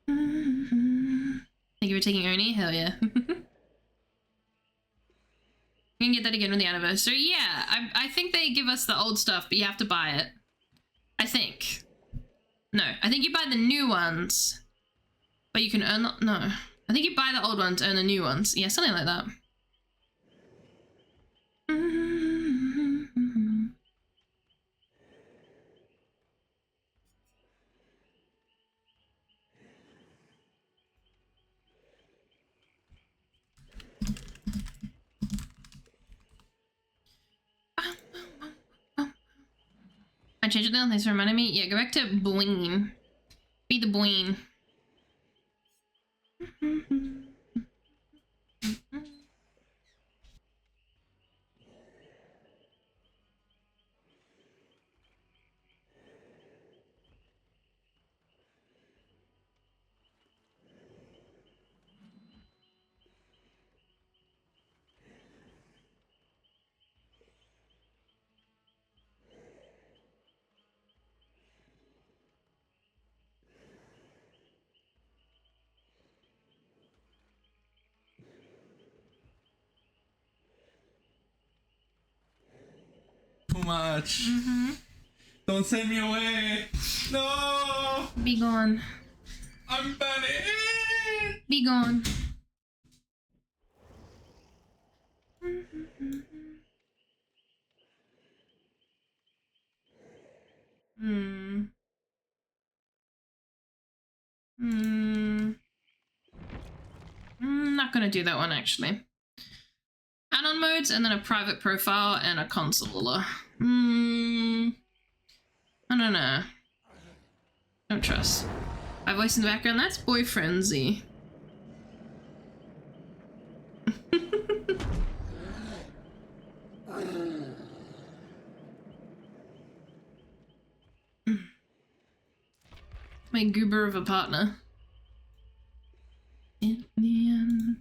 Speaker 1: Thank you for taking Oni? Hell yeah. You can get that again with the anniversary. Yeah, I think they give us the old stuff, but you have to buy it. I think. No, I think you buy the new ones. But you can earn the... No. I think you buy the old ones, earn the new ones. Yeah, something like that. I changed it now. Thanks for reminding me. Yeah, go back to Boing. Be the Boing.
Speaker 2: Too much. Don't send me away. No.
Speaker 1: Be gone.
Speaker 2: I'm banned.
Speaker 1: Be gone. Not gonna do that one actually. Add-on modes and then a private profile and a consoler. I don't know. Don't trust. My voice in the background, that's boyfriendsy. My goober of a partner. In the end.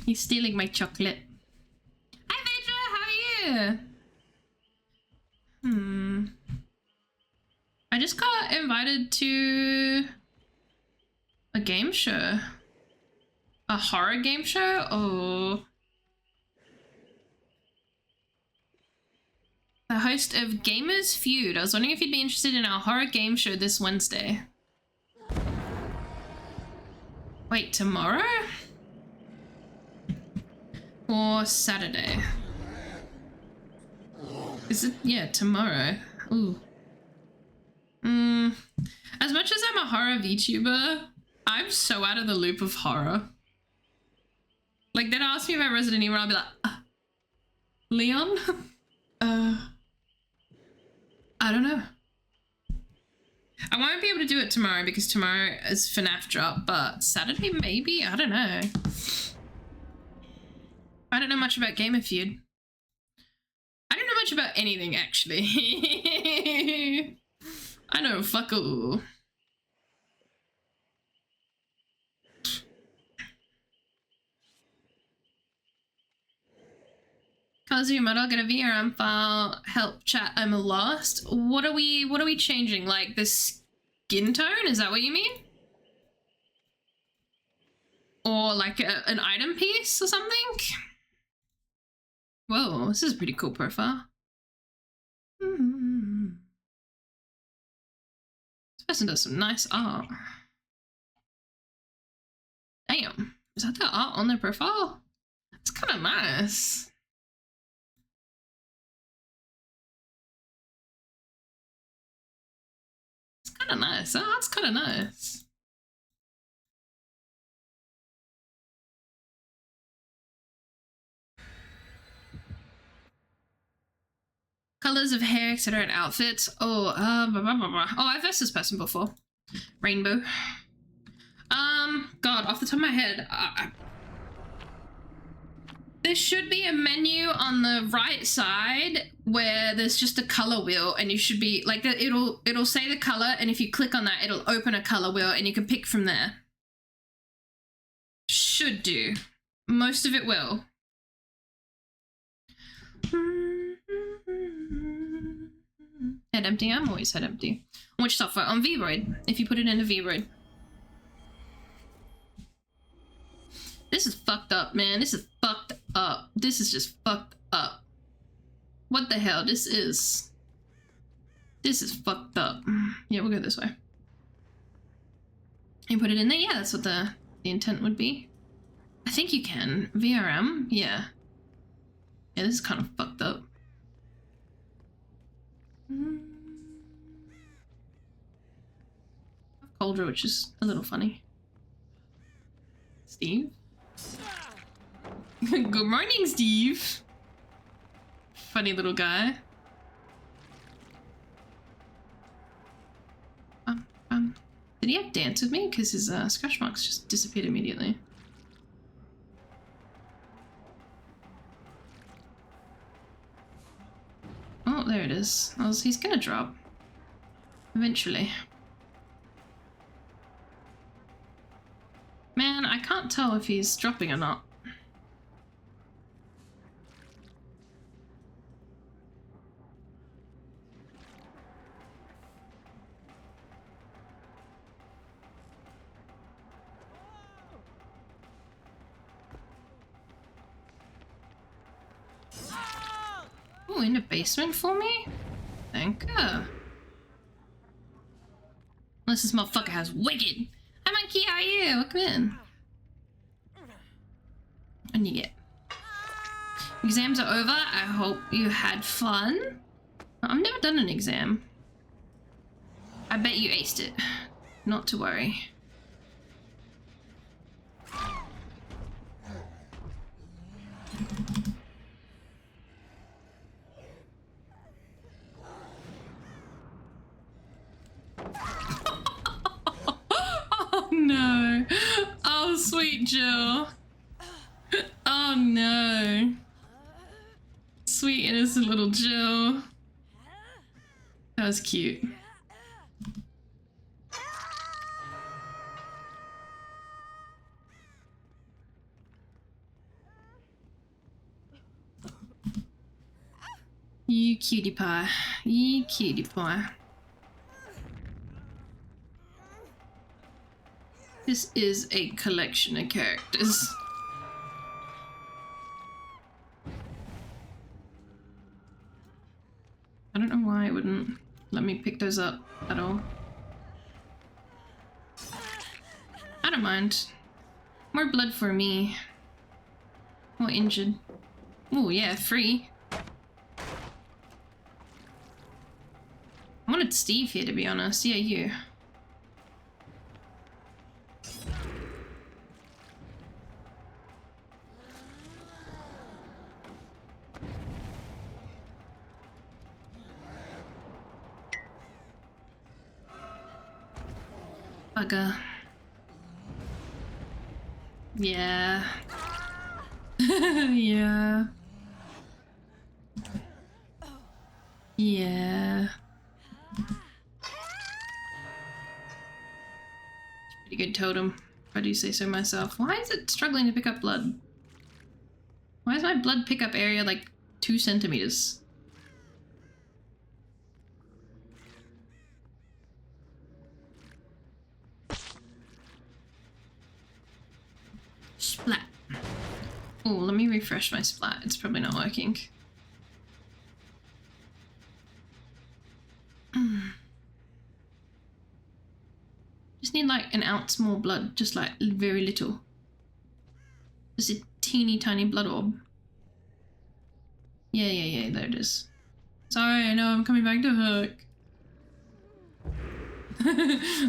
Speaker 1: He's stealing my chocolate. Hi, Vedra, how are you? I just got invited to a game show. A horror game show? Oh. The host of Gamers Feud. I was wondering if you'd be interested in our horror game show this Wednesday. Wait, tomorrow? Or Saturday? Is it? Yeah, tomorrow. Ooh. As much as I'm a horror VTuber, I'm so out of the loop of horror. Like, they'd ask me about Resident Evil, I'll be like, Leon? I don't know. I won't be able to do it tomorrow because tomorrow is FNAF drop, but Saturday maybe? I don't know. I don't know much about Gamer Feud. I don't know much about anything, actually. I know fuck all. Kazu Model, get a VRM file, help chat, I'm lost. What are we changing? Like the skin tone? Is that what you mean? Or like an item piece or something? Whoa, this is a pretty cool profile. This person does some nice art. Damn, is that the art on their profile? It's kind of nice. It's kind of nice. Oh, that's kind of nice. Colors of hair, etc. and outfits. Oh, Oh, I've asked this person before. Rainbow. God, off the top of my head, there should be a menu on the right side where there's just a color wheel, and you should be like it'll say the color, and if you click on that, it'll open a color wheel, and you can pick from there. Should do. Most of it will. Head empty. I'm always head empty. On which software? On VRoid. If you put it into VRoid. This is fucked up, man. This is fucked up. This is just fucked up. What the hell? This is fucked up. Yeah, we'll go this way. You put it in there? Yeah, that's what the intent would be. I think you can. VRM? Yeah. Yeah, this is kind of fucked up. Cauldron, which is a little funny. Steve? Good morning, Steve. Funny little guy. Did he have dance with me? Because his scratch marks just disappeared immediately. Oh, there it is. He's gonna drop. Eventually. Man, I can't tell if he's dropping or not. Oh, in the basement for me? Thank you. Unless this motherfucker has wicked. Hi, Monkey, how are you? Welcome in. And you get. Exams are over. I hope you had fun. I've never done an exam. I bet you aced it. Not to worry. Oh no. Oh, sweet Jill. Oh no. Sweet innocent little Jill. That was cute. You cutie pie. You cutie pie. This is a collection of characters. I don't know why it wouldn't let me pick those up at all. I don't mind. More blood for me. More injured. Oh yeah, free. I wanted Steve here, to be honest. Yeah, you. Bugger. Yeah. Yeah. Yeah. Pretty good totem, if I do say so myself. Why is it struggling to pick up blood? Why is my blood pickup area like 2 centimeters? Splat. Oh, let me refresh my splat. It's probably not working. Just need like an ounce more blood, just like very little. Just a teeny tiny blood orb. Yeah, there it is. Sorry, I know I'm coming back to hook.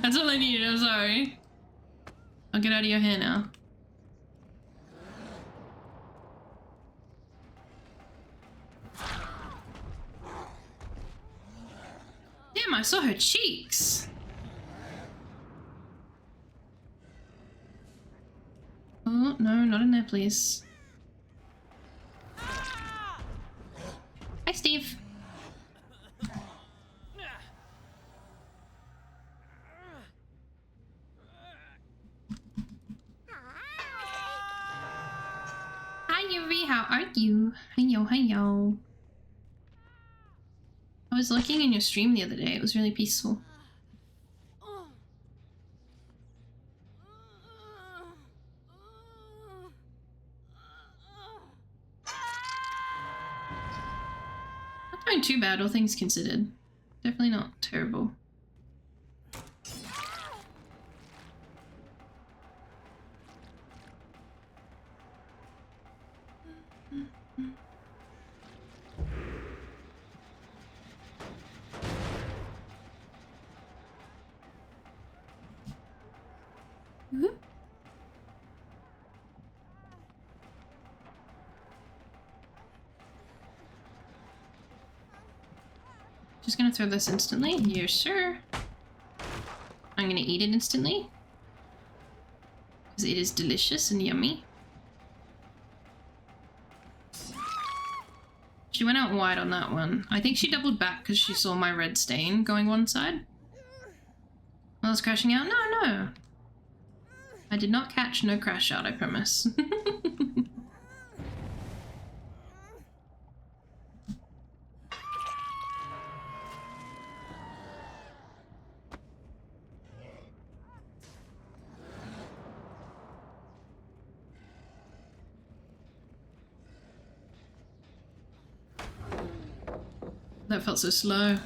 Speaker 1: That's all I needed, I'm sorry. I'll get out of your hair now. Damn, I saw her cheeks. Oh, no, not in there, please. Hi, Steve. Hi, Yuri, how are you? Hiyo. I was looking in your stream the other day. It was really peaceful. Not doing too bad, all things considered. Definitely not terrible. Just gonna throw this instantly. Yes, sir. I'm gonna eat it instantly. Because it is delicious and yummy. She went out wide on that one. I think she doubled back because she saw my red stain going one side. I was crashing out. No. I did not catch no crash out, I promise. That felt so slow.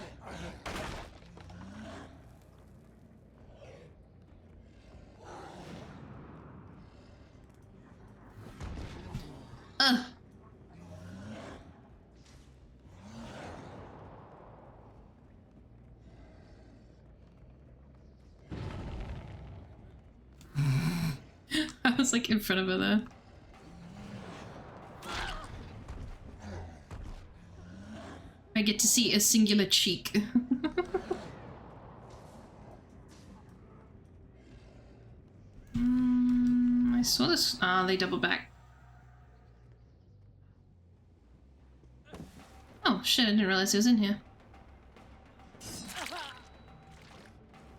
Speaker 1: was like in front of her there. I get to see a singular cheek. I saw this. Ah, they double back. Oh shit, I didn't realize it was in here.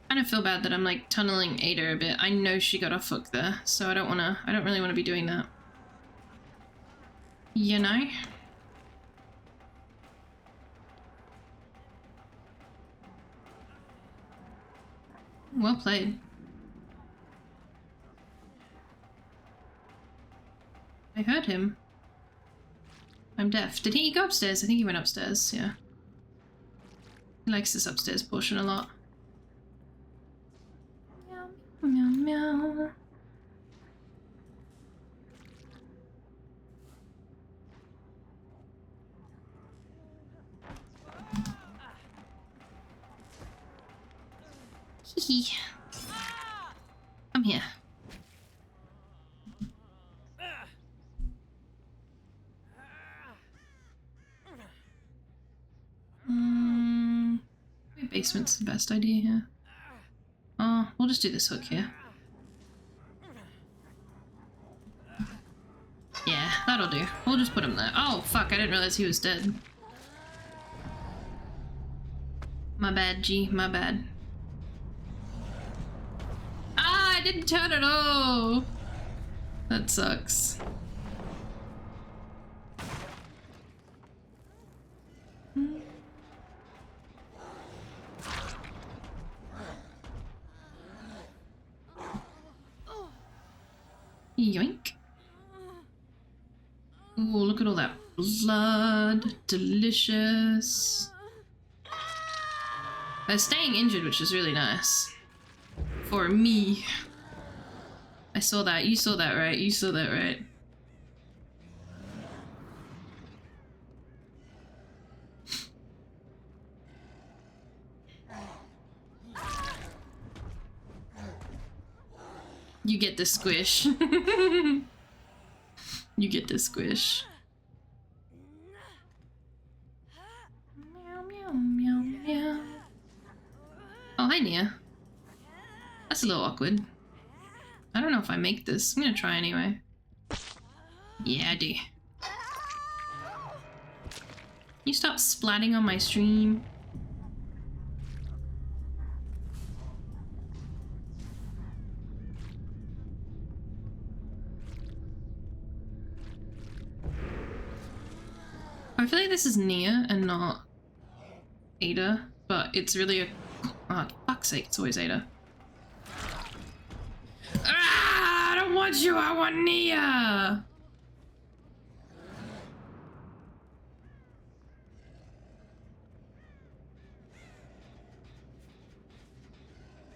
Speaker 1: I kind of feel bad that I'm like tunneling Ada a bit. I know she got off hook there, so I don't really wanna be doing that. You know? Well played. I heard him. I'm deaf. Did he go upstairs? I think he went upstairs, yeah. He likes this upstairs portion a lot. Meow, meow, meow. Hee hee. Come here. Maybe basement's the best idea here. Oh, we'll just do this hook here. Yeah, that'll do. We'll just put him there. Oh, fuck, I didn't realize he was dead. My bad, G, my bad. Ah, I didn't turn it off! That sucks. Yoink. Ooh, look at all that blood. Delicious. They're staying injured, which is really nice. For me. I saw that. You saw that, right? You saw that, right? You get the squish. You get the squish. Meow, meow, meow, meow. Oh, hi, Nia. That's a little awkward. I don't know if I make this. I'm gonna try anyway. Yeah, I do. You stop splatting on my stream. I feel like this is Nia and not Ada, but it's really a... Oh, fuck's sake, it's always Ada. Ah, I don't want you, I want Nia!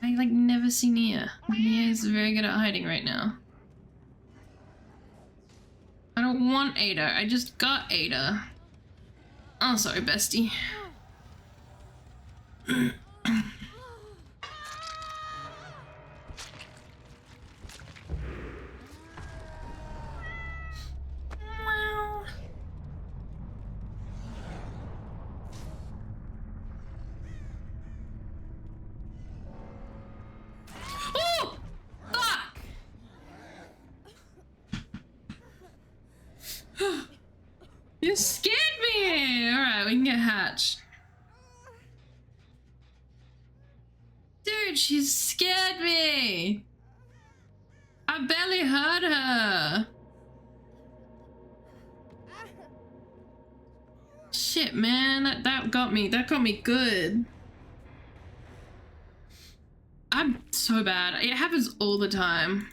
Speaker 1: I like never see Nia. Nia is very good at hiding right now. I don't want Ada, I just got Ada. Oh, sorry, bestie. Oh! Fuck! You scared me! Alright, we can get hatched. Dude, she scared me! I barely heard her! Shit, man, that got me good. I'm so bad. It happens all the time.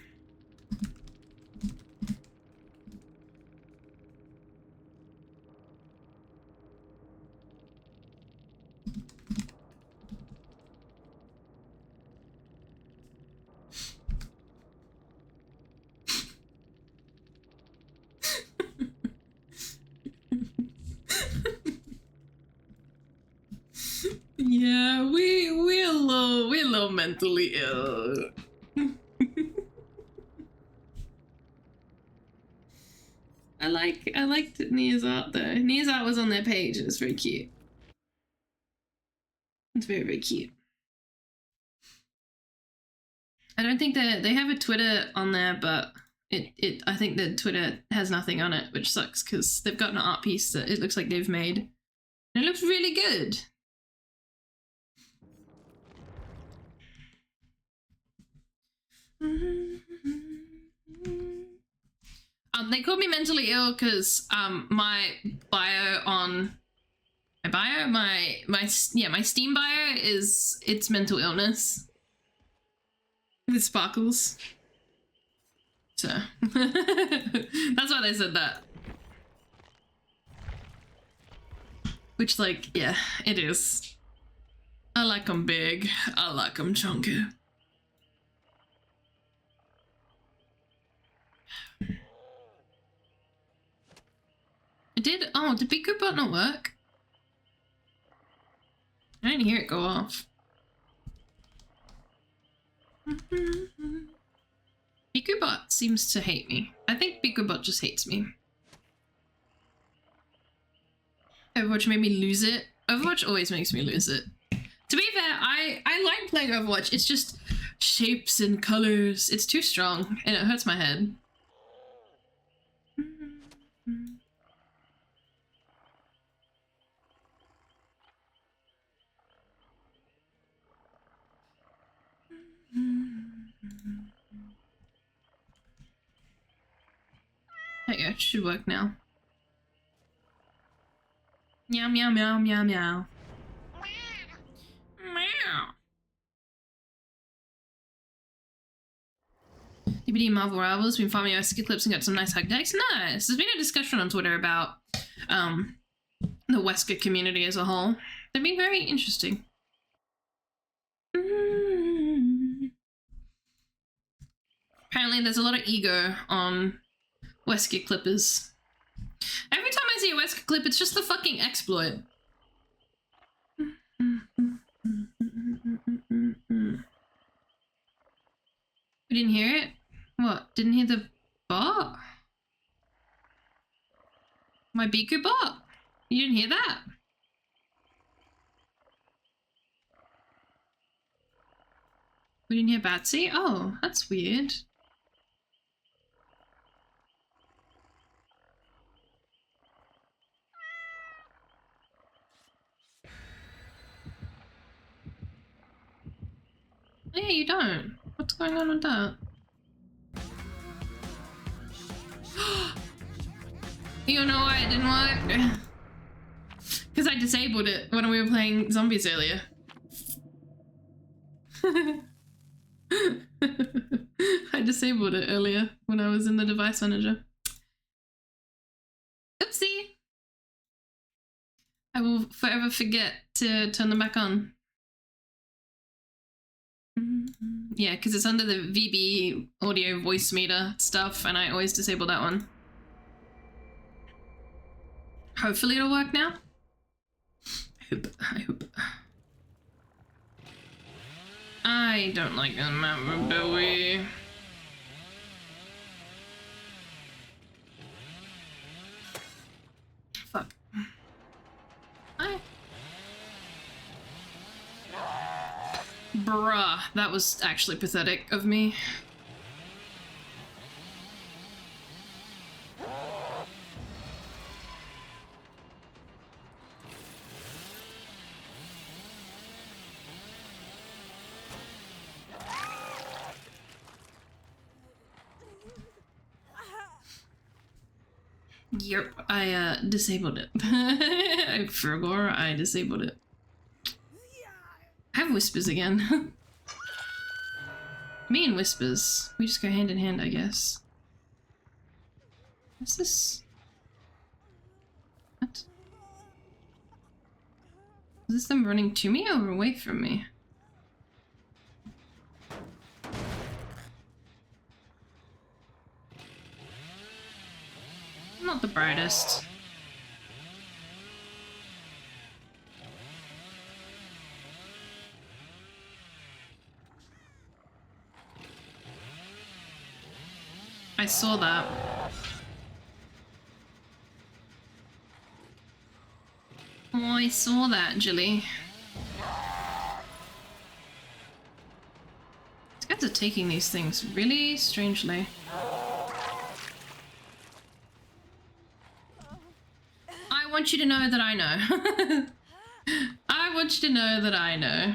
Speaker 1: Yeah, we're a little mentally ill. I liked Nia's art though. Nia's art was on their page. It was very cute. It's very, very cute. I don't think they have a Twitter on there, but I think that Twitter has nothing on it, which sucks because they've got an art piece that it looks like they've made. And it looks really good. They called me mentally ill because my bio on my Steam bio is it's mental illness with sparkles. So that's why they said that. Which, like, yeah, it is. I like them big. I like them chunky. Did Big Good Bot not work? I didn't hear it go off. Big Good Bot seems to hate me. I think Big Good Bot just hates me. Overwatch made me lose it. Overwatch always makes me lose it. To be fair, I like playing Overwatch. It's just shapes and colors. It's too strong and it hurts my head. There you go, it should work now. Meow, meow, meow, meow, meow. Meow. DBD Marvel Rivals, been farming OSK clips and got some nice hug decks. Nice! There's been a discussion on Twitter about the Wesker community as a whole. They've been very interesting. Apparently there's a lot of ego on Wesker clippers. Every time I see a Wesker clip, it's just the fucking exploit. We didn't hear it? What? Didn't hear the bot? My Biku bot? You didn't hear that? We didn't hear Batsy? Oh, that's weird. Oh, yeah, you don't. What's going on with that? You know why it didn't work? Because I disabled it when we were playing zombies earlier. I disabled it earlier when I was in the device manager. Oopsie! I will forever forget to turn them back on. Yeah, because it's under the VB audio voice meter stuff, and I always disable that one. Hopefully it'll work now. I hope. I don't like the map of Bowie. Fuck. Hi. Bruh, that was actually pathetic of me. Yep, I disabled it. I forgot I disabled it. I have whispers again. Me and whispers. We just go hand in hand, I guess. What's this? What? Is this them running to me or away from me? Not the brightest. I saw that. Oh, I saw that, Jilly. These guys are taking these things really strangely. I want you to know that I know. I want you to know that I know.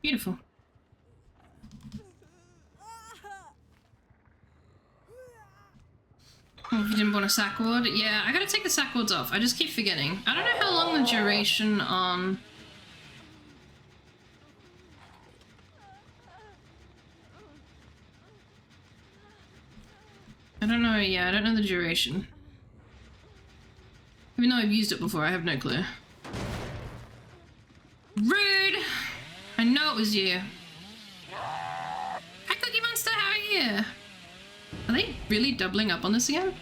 Speaker 1: Beautiful. Oh, if you didn't want a sack ward? Yeah, I gotta take the sack wards off. I just keep forgetting. I don't know how long the duration on... I don't know, yeah, I don't know the duration. Even though I've used it before, I have no clue. Rude! I know it was you. Hi, Cookie Monster, how are you? Are they really doubling up on this again?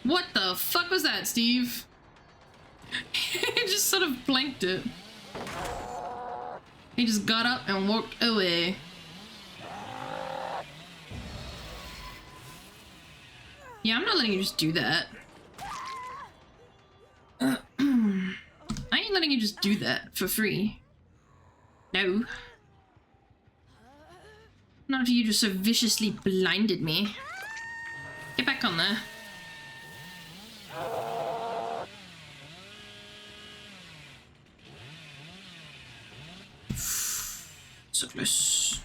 Speaker 1: What the fuck was that, Steve? He just sort of blanked it. He just got up and walked away. Yeah, I'm not letting you just do that. I ain't letting you just do that for free. No. Not if you just so viciously blinded me. Get back on there. So close.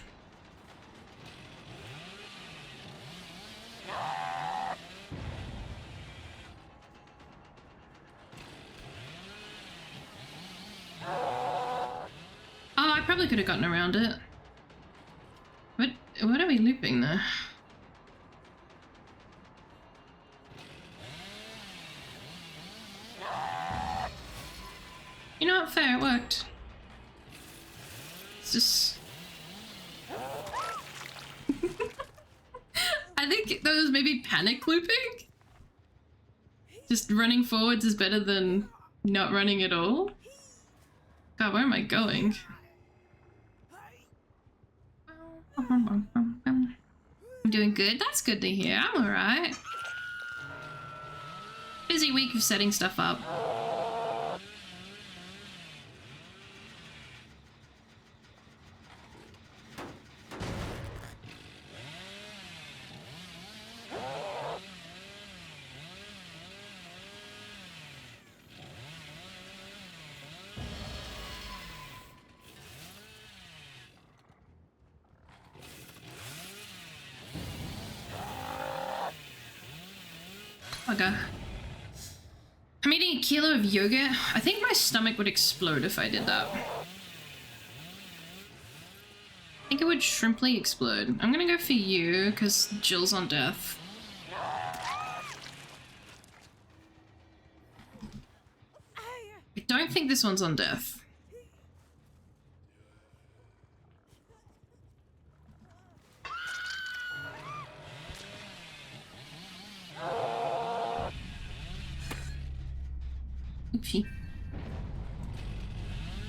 Speaker 1: Oh, I probably could have gotten around it. What are we looping there? You know what? Fair, it worked. It's just... I think that was maybe panic looping? Just running forwards is better than not running at all? God, where am I going? I'm doing good. That's good to hear. I'm alright. Busy week of setting stuff up. Okay. I'm eating a kilo of yogurt. I think my stomach would explode if I did that. I think it would shrimply explode. I'm gonna go for you, because Jill's on death. I don't think this one's on death. Oopsie.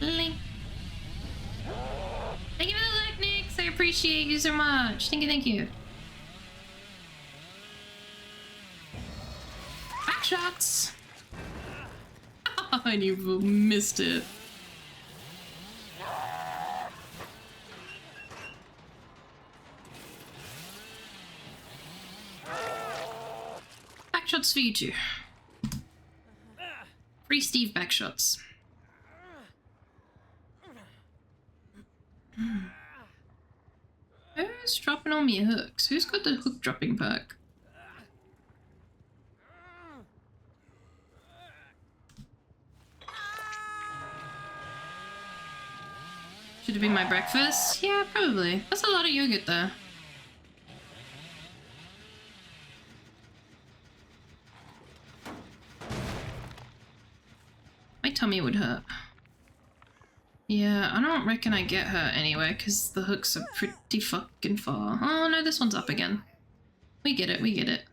Speaker 1: Link. Thank you for the like, Nix. I appreciate you so much. Thank you, thank you. Back shots. Oh, and you missed it. Back shots for you too. Free Steve backshots. Who's dropping all me hooks? Who's got the hook dropping perk? Should have been my breakfast? Yeah, probably. That's a lot of yogurt there. My tummy would hurt. Yeah, I don't reckon I get her anywhere because the hooks are pretty fucking far. Oh no, this one's up again. We get it, we get it.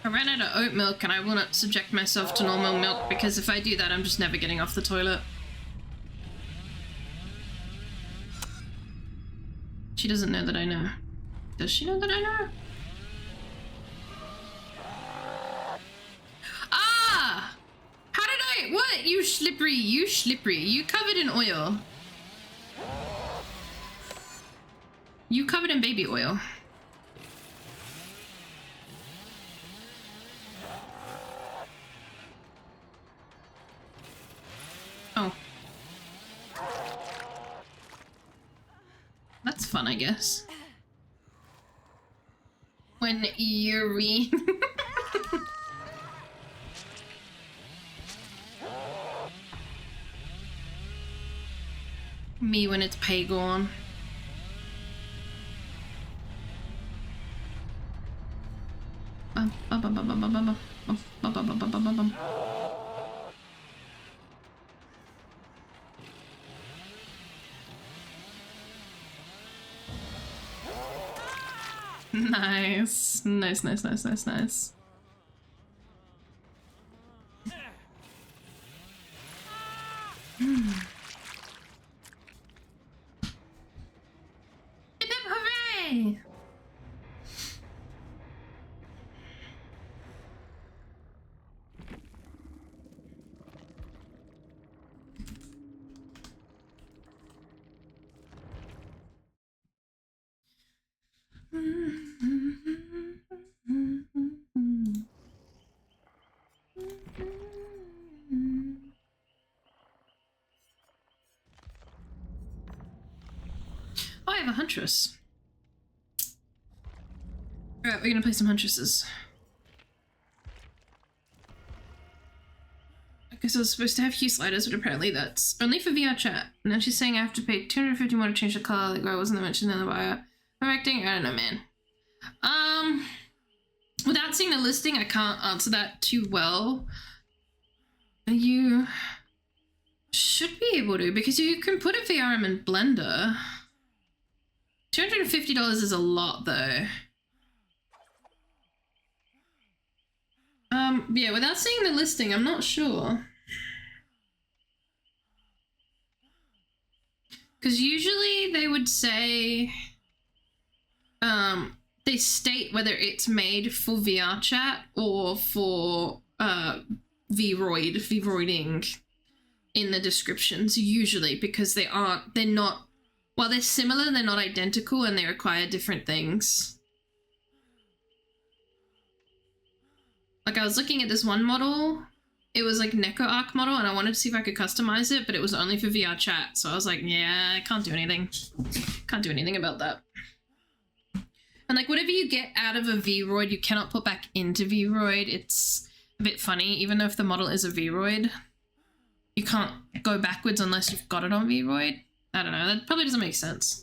Speaker 1: I ran out of oat milk and I will not subject myself to normal milk because if I do that, I'm just never getting off the toilet. She doesn't know that I know. Does she know that I know? Ah! How did I? What? You slippery, you slippery. You covered in oil. You covered in baby oil. Oh. That's fun, I guess. When Yuri. Me when it's Pagon. Nice. Nice, nice, nice, nice, nice. Hooray! Oh, I have a huntress. Alright, we're gonna play some huntresses. Because I was supposed to have hue sliders, but apparently that's only for VR chat. And then she's saying I have to pay 250 more to change the color, like I wasn't mentioned in the bio. I'm acting, I don't know, man. Without seeing the listing, I can't answer that too well. You should be able to, because you can put a VRM in Blender. $250 is a lot, though. Yeah, without seeing the listing, I'm not sure. Because usually they would say, they state whether it's made for VR chat or for V-roiding in the descriptions, usually, because they're not, while they're similar, they're not identical and they require different things. Like I was looking at this one model, it was like Neko Arc model and I wanted to see if I could customize it, but it was only for VR chat. So I was like, yeah, I can't do anything. Can't do anything about that. And like whatever you get out of a V-roid, you cannot put back into V-roid. It's a bit funny, even though if the model is a V-roid, you can't go backwards unless you've got it on V-roid. I don't know, that probably doesn't make sense.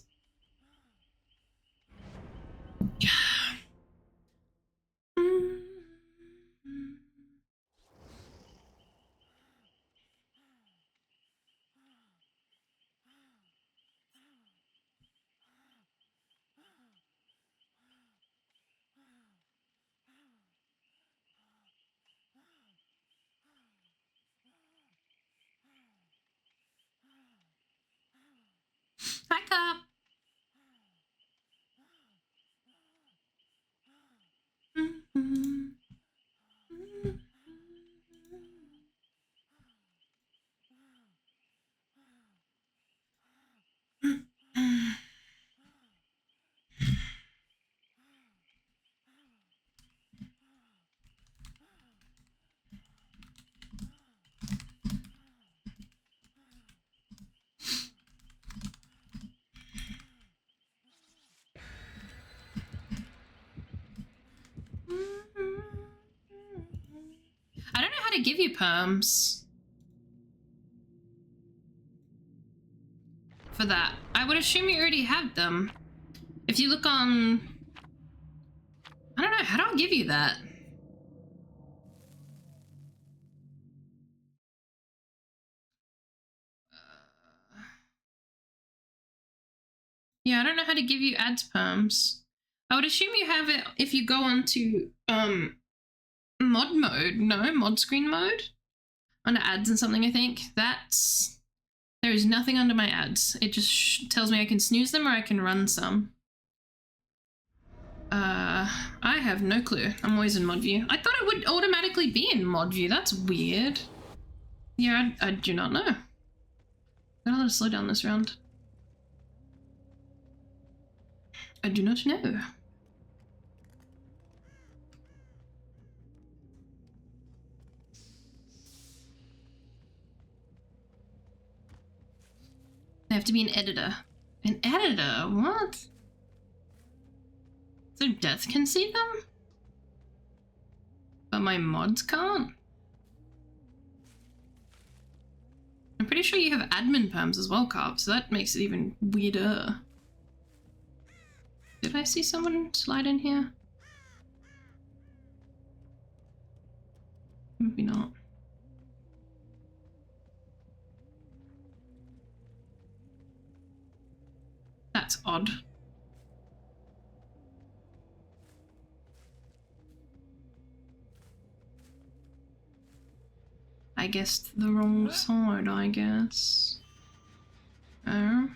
Speaker 1: Back up. I don't know how to give you perms for that. I would assume you already have them. If you look on... I don't know, how do I give you that? Yeah, I don't know how to give you ads perms. I would assume you have it if you go onto Mod mode? No, mod screen mode? Under ads and something, I think. That's... There is nothing under my ads. It just tells me I can snooze them or I can run some. I have no clue. I'm always in mod view. I thought it would automatically be in mod view. That's weird. Yeah, I do not know. Gotta let us slow down this round. I do not know. I have to be an editor. An editor? What? So death can see them? But my mods can't? I'm pretty sure you have admin perms as well, Carp, so that makes it even weirder. Did I see someone slide in here? Maybe not. That's odd. I guessed the wrong side, I guess. Oh.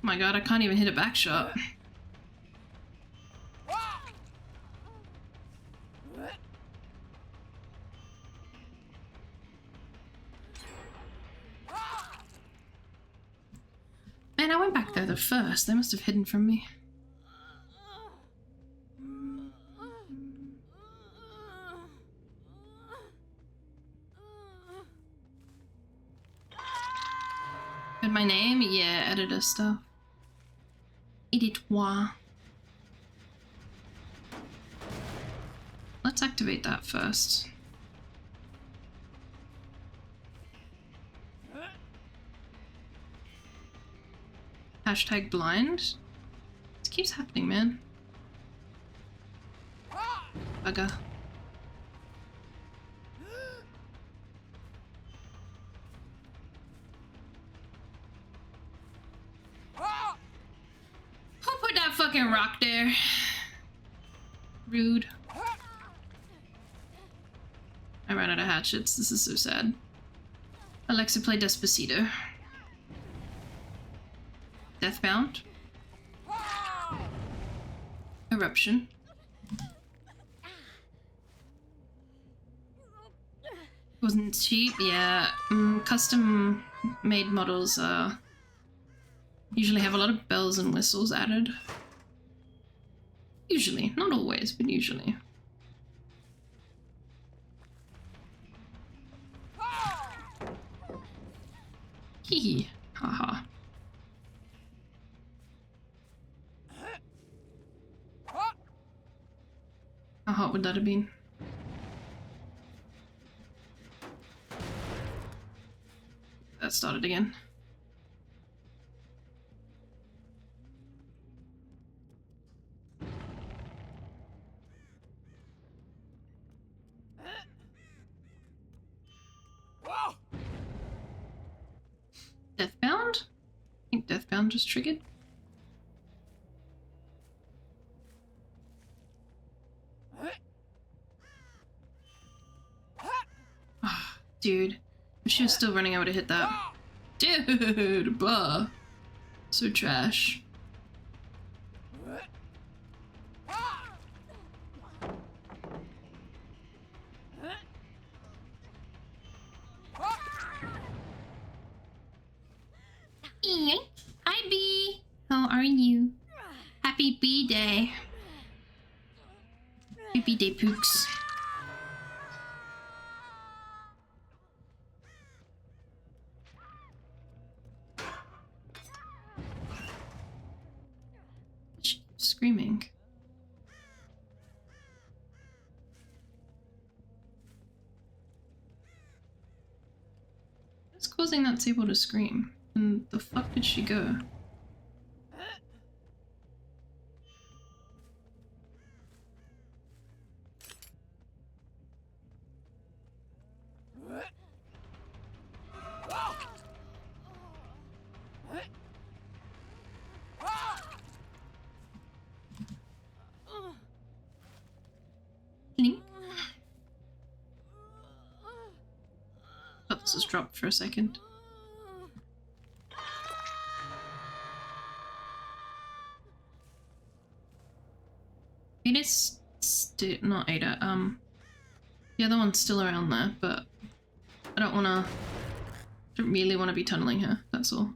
Speaker 1: My god, I can't even hit a back shot. Man, I went back there the first. They must have hidden from me. Heard my name? Yeah, editor stuff. Editoire. Let's activate that first. Hashtag blind. This keeps happening, man. Bugger. Who put that fucking rock there? Rude. I ran out of hatchets. This is so sad. Alexa, play Despacito. Deathbound. Eruption. Wasn't cheap, yeah. Custom made models usually have a lot of bells and whistles added. Usually, not always, but usually. Hee, haha. How hot would that have been? That started again. Deathbound? I think Deathbound just triggered. Oh, dude. If she was still running, I would have hit that. Dude, blah. So trash. Hi, B. How are you? Happy B-Day. Happy B-Day, Pooks. Screaming. What's causing that table to scream? And the fuck did she go? let's just drop for a second. Ada's not Ada, the other one's still around there, but I don't really want to be tunneling her, that's all.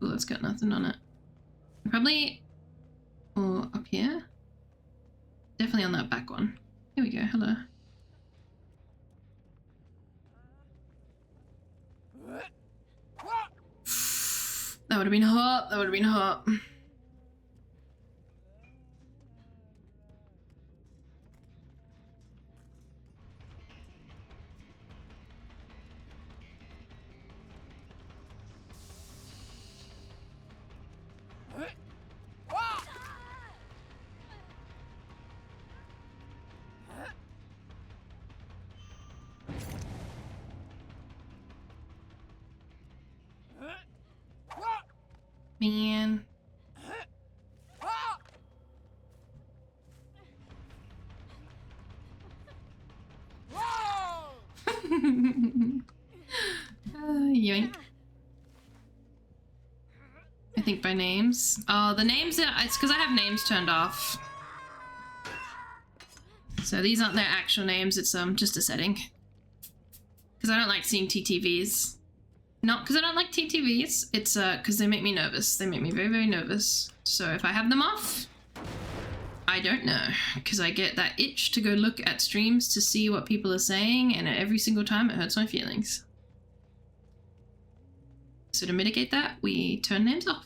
Speaker 1: Oh, that's got nothing on it. Probably, or up here? Definitely on that back one. Here we go, hello. That would have been hot, that would have been hot. Man. Yoink. I think by names. Oh, the names are, it's because I have names turned off. So these aren't their actual names, it's just a setting. Because I don't like seeing TTVs. Not because I don't like TTVs, it's because they make me nervous. They make me very, very nervous. So if I have them off, I don't know. Because I get that itch to go look at streams to see what people are saying, and every single time it hurts my feelings. So to mitigate that, we turn names off.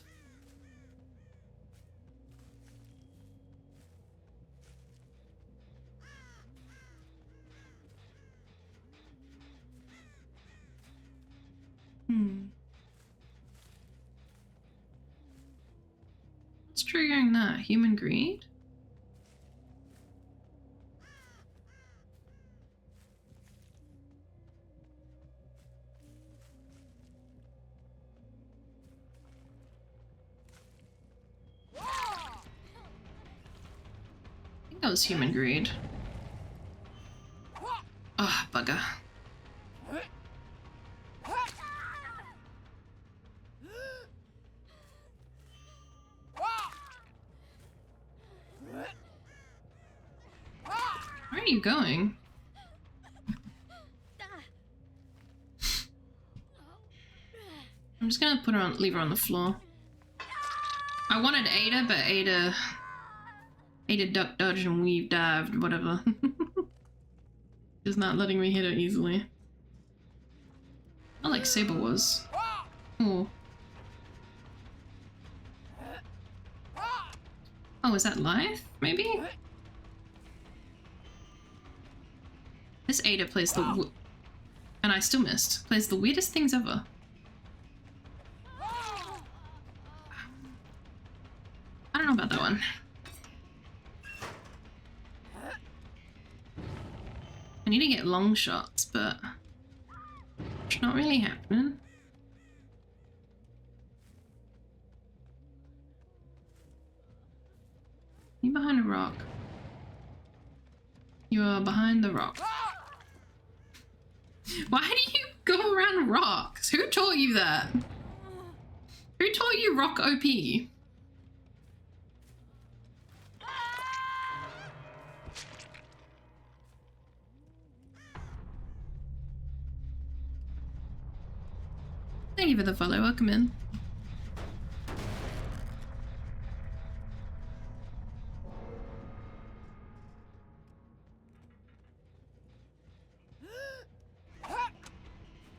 Speaker 1: What's triggering that? Human greed? I think that was human greed. Ah, oh, bugger. Where are you going? I'm just gonna leave her on the floor. I wanted Ada, but Ada duck dodged and weave dived, whatever. Just not letting me hit her easily. Not like Saber was. Oh. Oh, is that live? Maybe? This Ada plays the and I still missed. Plays the weirdest things ever. I don't know about that one. I need to get long shots, but it's not really happening. You behind a rock. You are behind the rock. Why do you go around rocks? Who taught you that? Who taught you rock OP? Thank you for the follow, welcome in.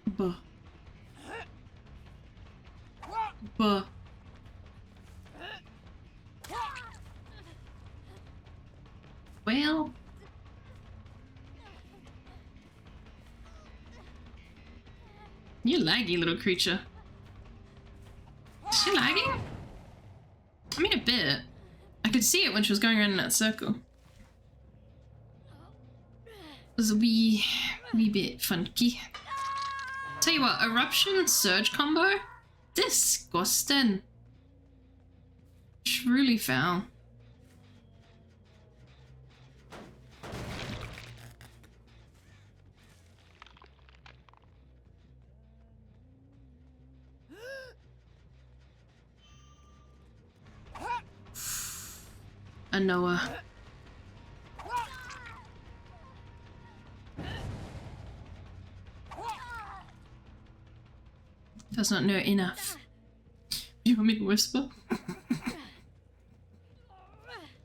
Speaker 1: Buh. Buh. Well. You laggy little creature. Is she lagging? I mean, a bit. I could see it when she was going around in that circle. It was a wee bit funky. Tell you what, eruption surge combo? Disgusting. Truly foul. a Noah. Does not know enough. Do you want me to whisper?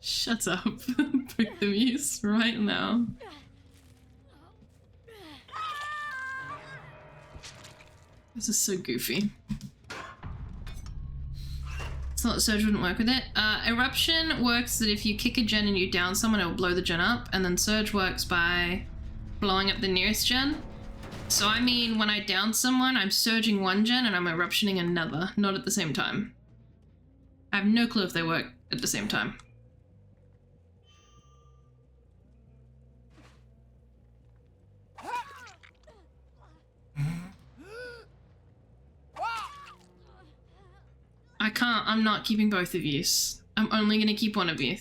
Speaker 1: Shut up. Put the mute right now. This is so goofy. It's not Surge wouldn't work with it. Eruption works that if you kick a gen and you down someone, it'll blow the gen up, and then Surge works by blowing up the nearest gen. So I mean, when I down someone, I'm surging one gen and I'm eruptioning another, not at the same time. I have no clue if they work at the same time. I can't, I'm not keeping both of you. I'm only gonna keep one of you.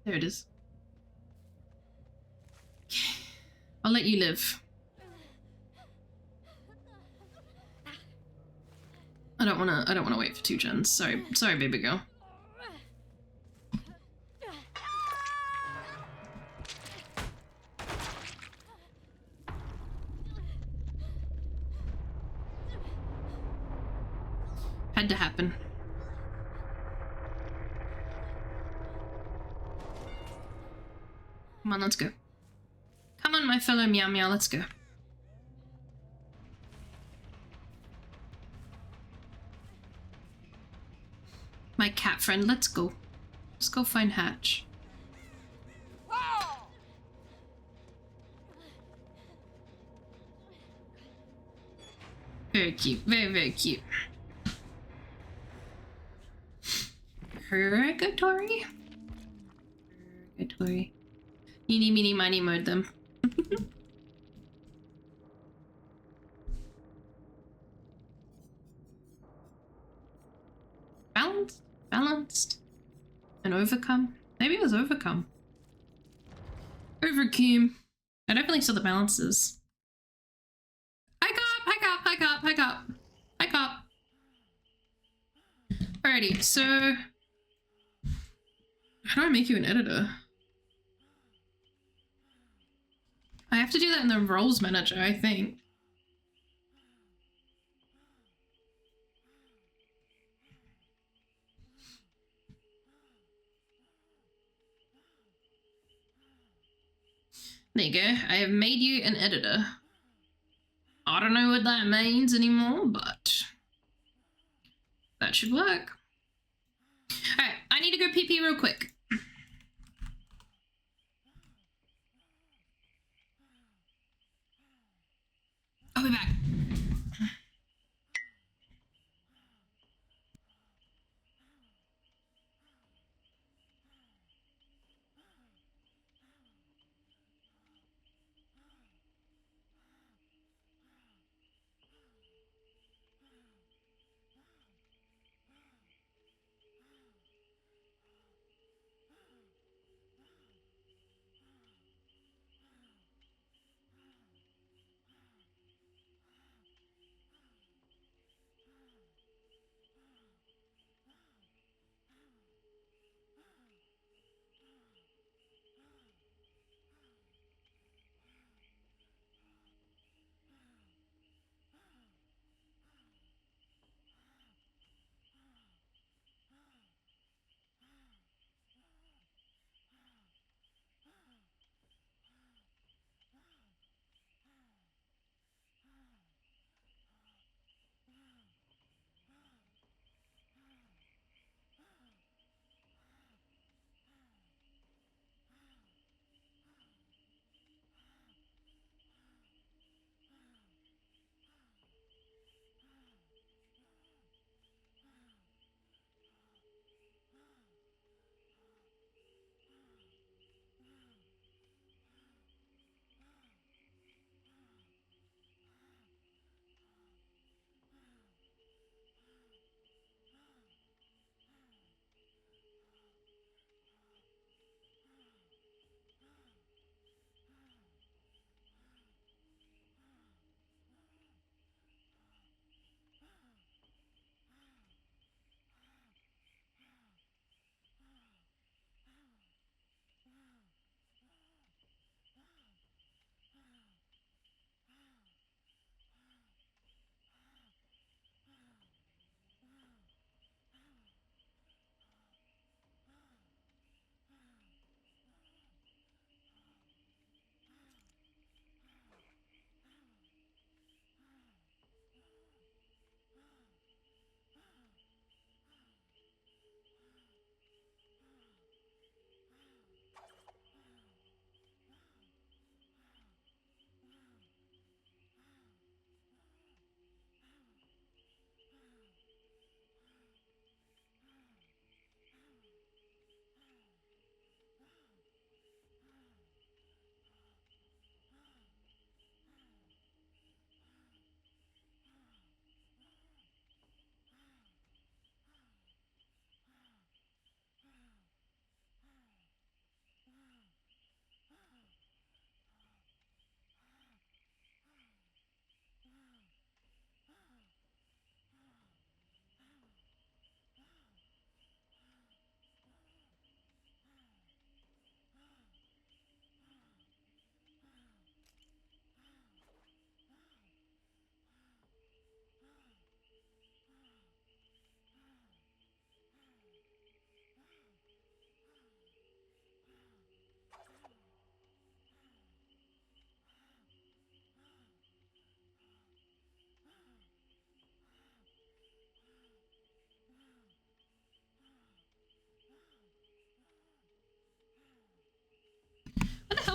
Speaker 1: There it is. I'll let you live. I don't wanna wait for 2 gens. Sorry, baby girl. Had to happen. Come on, let's go. Come on, my fellow meow meow, let's go. My cat friend, let's go. Let's go find Hatch. Very cute, very, very cute. Purgatory? Purgatory. Eeny, meeny, miny, mode them. Balanced? Balanced? And overcome? Maybe it was overcome. Overcome. I definitely saw the balances. Hi cop, hi cop, hi cop, hi cop. Hi cop. Alrighty, so how do I make you an editor? I have to do that in the roles manager, I think. There you go. I have made you an editor. I don't know what that means anymore, but that should work. Alright, I need to go pee-pee real quick. I'll be back.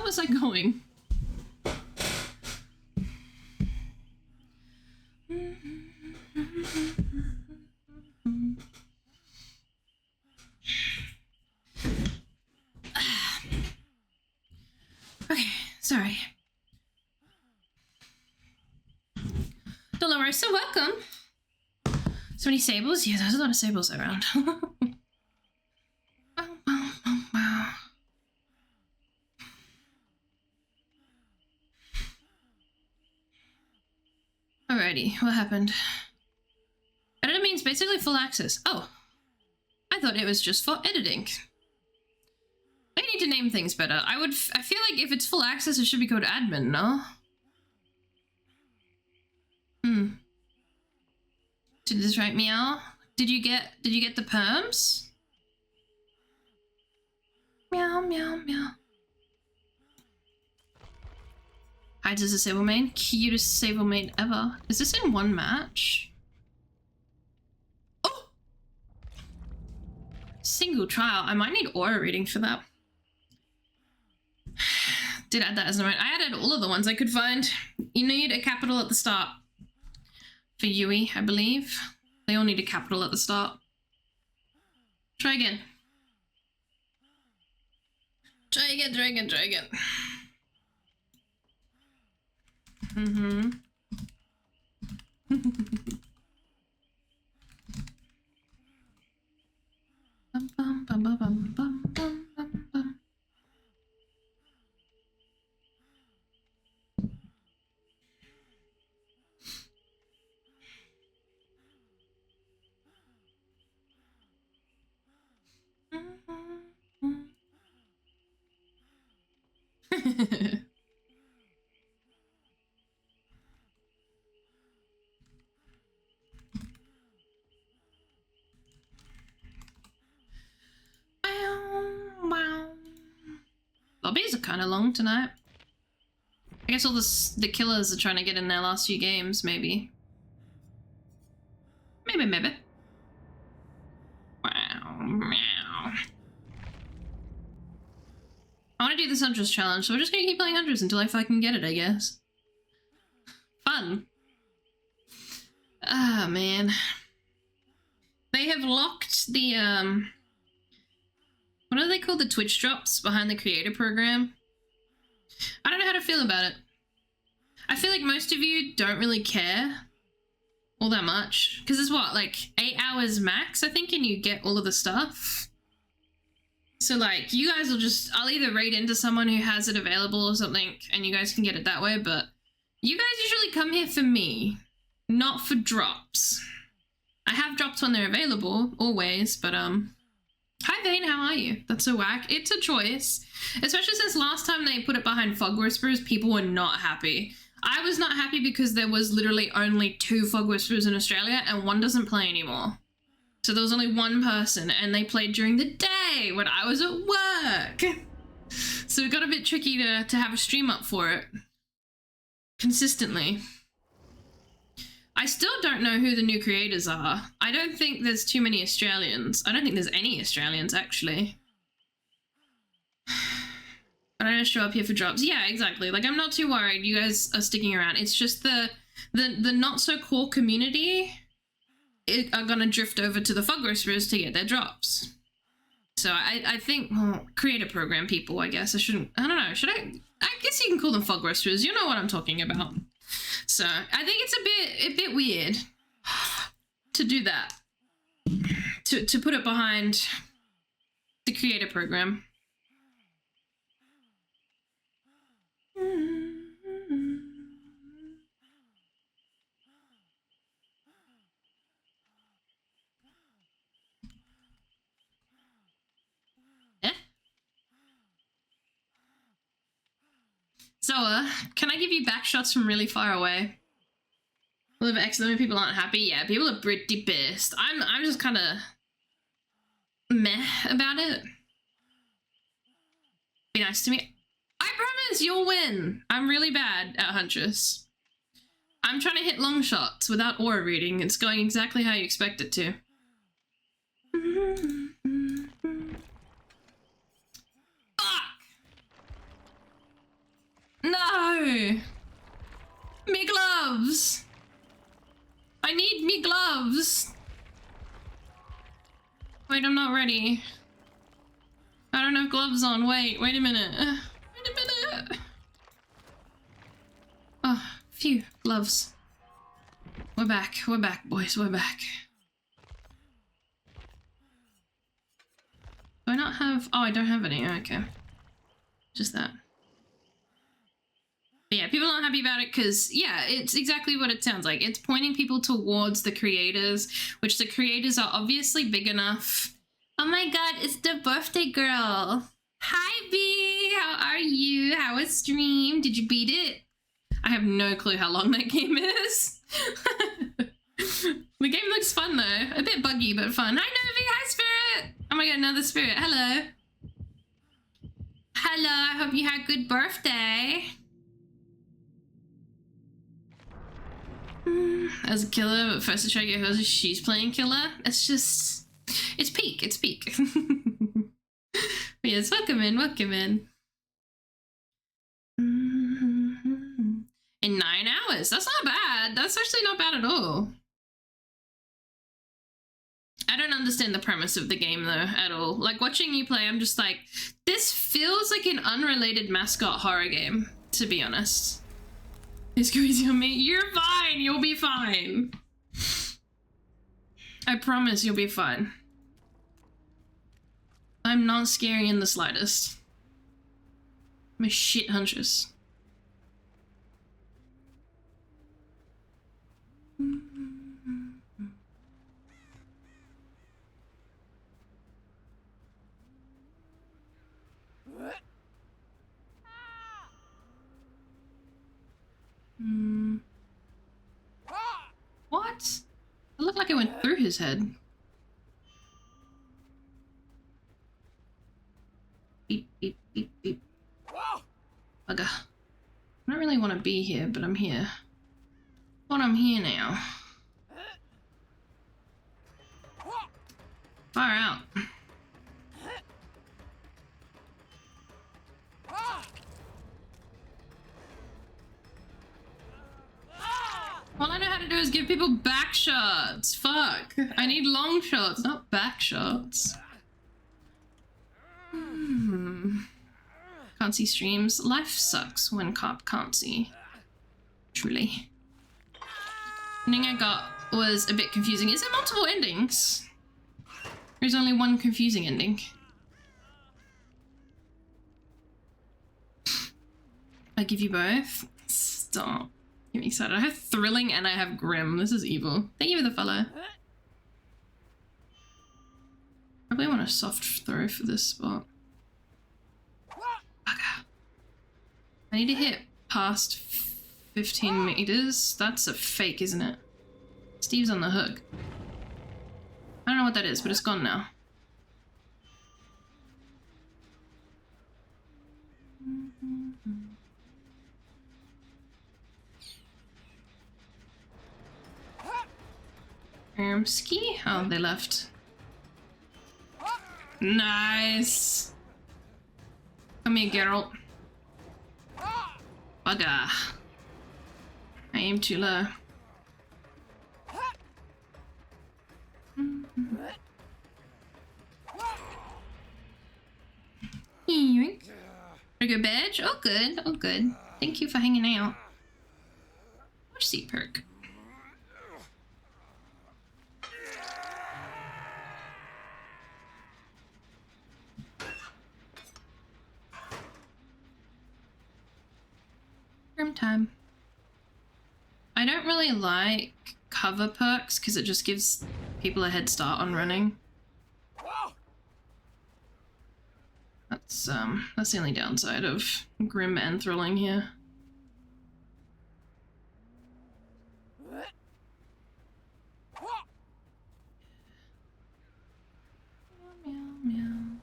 Speaker 1: was I going? Okay, sorry. Dolores, so welcome. So many sables? Yeah, there's a lot of sables around. Wow. Alrighty, what happened? Editor means basically full access. Oh, I thought it was just for editing. I need to name things better. I feel like if it's full access, it should be called admin, no? Did this right, meow? Did you get the perms? Meow, meow, meow. Hides as a sable main. Cutest sable main ever. Is this in one match? Oh! Single trial. I might need aura reading for that. Did add that as a note. I added all of the ones I could find. You need a capital at the start. For Yui, I believe. They all need a capital at the start. Try again. Try again, try again, try again. Bum, bum, bum, bum, bum, bum, bum, bum, bum. Lobbies are kind of long tonight. I guess all the killers are trying to get in their last few games, maybe. Maybe. Wow, meow. I want to do this Huntress challenge, so we're just gonna keep playing Huntress until I fucking get it, I guess. Fun. Ah, man. They have locked the, what are they called? The Twitch drops behind the creator program? I don't know how to feel about it. I feel like most of you don't really care all that much. Because it's what, like 8 hours max, I think, and you get all of the stuff. So like, you guys will just, I'll either raid into someone who has it available or something, and you guys can get it that way, but you guys usually come here for me, not for drops. I have drops when they're available, always, but hi Vane, how are you? That's so whack. It's a choice. Especially since last time they put it behind Fog Whisperers, people were not happy. I was not happy because there was literally only 2 Fog Whisperers in Australia and one doesn't play anymore. So there was only one person and they played during the day when I was at work. So it got a bit tricky to have a stream up for it. Consistently. I still don't know who the new creators are. I don't think there's too many Australians. I don't think there's any Australians, actually. But I don't show up here for drops. Yeah, exactly. Like, I'm not too worried you guys are sticking around. It's just the not-so-core community are gonna drift over to the Fog Whisperers to get their drops. So I think, well, creator program people, I guess. I don't know, should I guess you can call them Fog Whisperers. You know what I'm talking about. So I think it's a bit weird to do that, to put it behind the creator program. Zoa, can I give you back shots from really far away? Will it X when people aren't happy? Yeah, people are pretty pissed. I'm just kind of meh about it. Be nice to me. I promise you'll win. I'm really bad at Huntress. I'm trying to hit long shots without aura reading. It's going exactly how you expect it to. Fuck! gloves. I need me gloves. Wait, I'm not ready. I don't have gloves on. Wait a minute. Wait a minute. Oh, phew, gloves. We're back, boys, we're back. Do I not have, oh, I don't have any, okay. Just that. But yeah, people aren't happy about it because, yeah, it's exactly what it sounds like. It's pointing people towards the creators, which the creators are obviously big enough. Oh my god, it's the birthday girl. Hi, B, how are you? How was stream? Did you beat it? I have no clue how long that game is. The game looks fun though. A bit buggy, but fun. Hi, Novi. Hi, Spirit. Oh my god, another Spirit. Hello. Hello, I hope you had a good birthday. As a killer, but first to try to get her, she's playing killer. It's just, it's peak. It's peak. But yes, welcome in, welcome in. In 9 hours. That's not bad. That's actually not bad at all. I don't understand the premise of the game though at all. Like watching you play, I'm just like, this feels like an unrelated mascot horror game, to be honest. It's crazy on me. You're fine. You'll be fine. I promise you'll be fine. I'm not scary in the slightest. I'm a shit huntress. What? It looked like it went through his head. Beep, beep, beep, beep. Bugger. I don't really want to be here, but I'm here. But I'm here now. Far out. All I know how to do is give people back shots. Fuck. I need long shots, not back shots. Can't see streams. Life sucks when cop can't see. Truly. The ending I got was a bit confusing. Is there multiple endings? There's only one confusing ending. I give you both. Stop. Get me excited. I have thrilling and I have grim. This is evil. Thank you for the follow. Probably want a soft throw for this spot. Bugger. I need to hit past 15 meters. That's a fake, isn't it? Steve's on the hook. I don't know what that is, but it's gone now. Ski? Oh, they left. Nice. Come here, Geralt. Bugger. I aim too low. Trigger badge? Oh good, oh good. Thank you for hanging out. Watch seat perk. Grim time. I don't really like cover perks because it just gives people a head start on running. That's the only downside of grim and thrilling here. Meow, meow,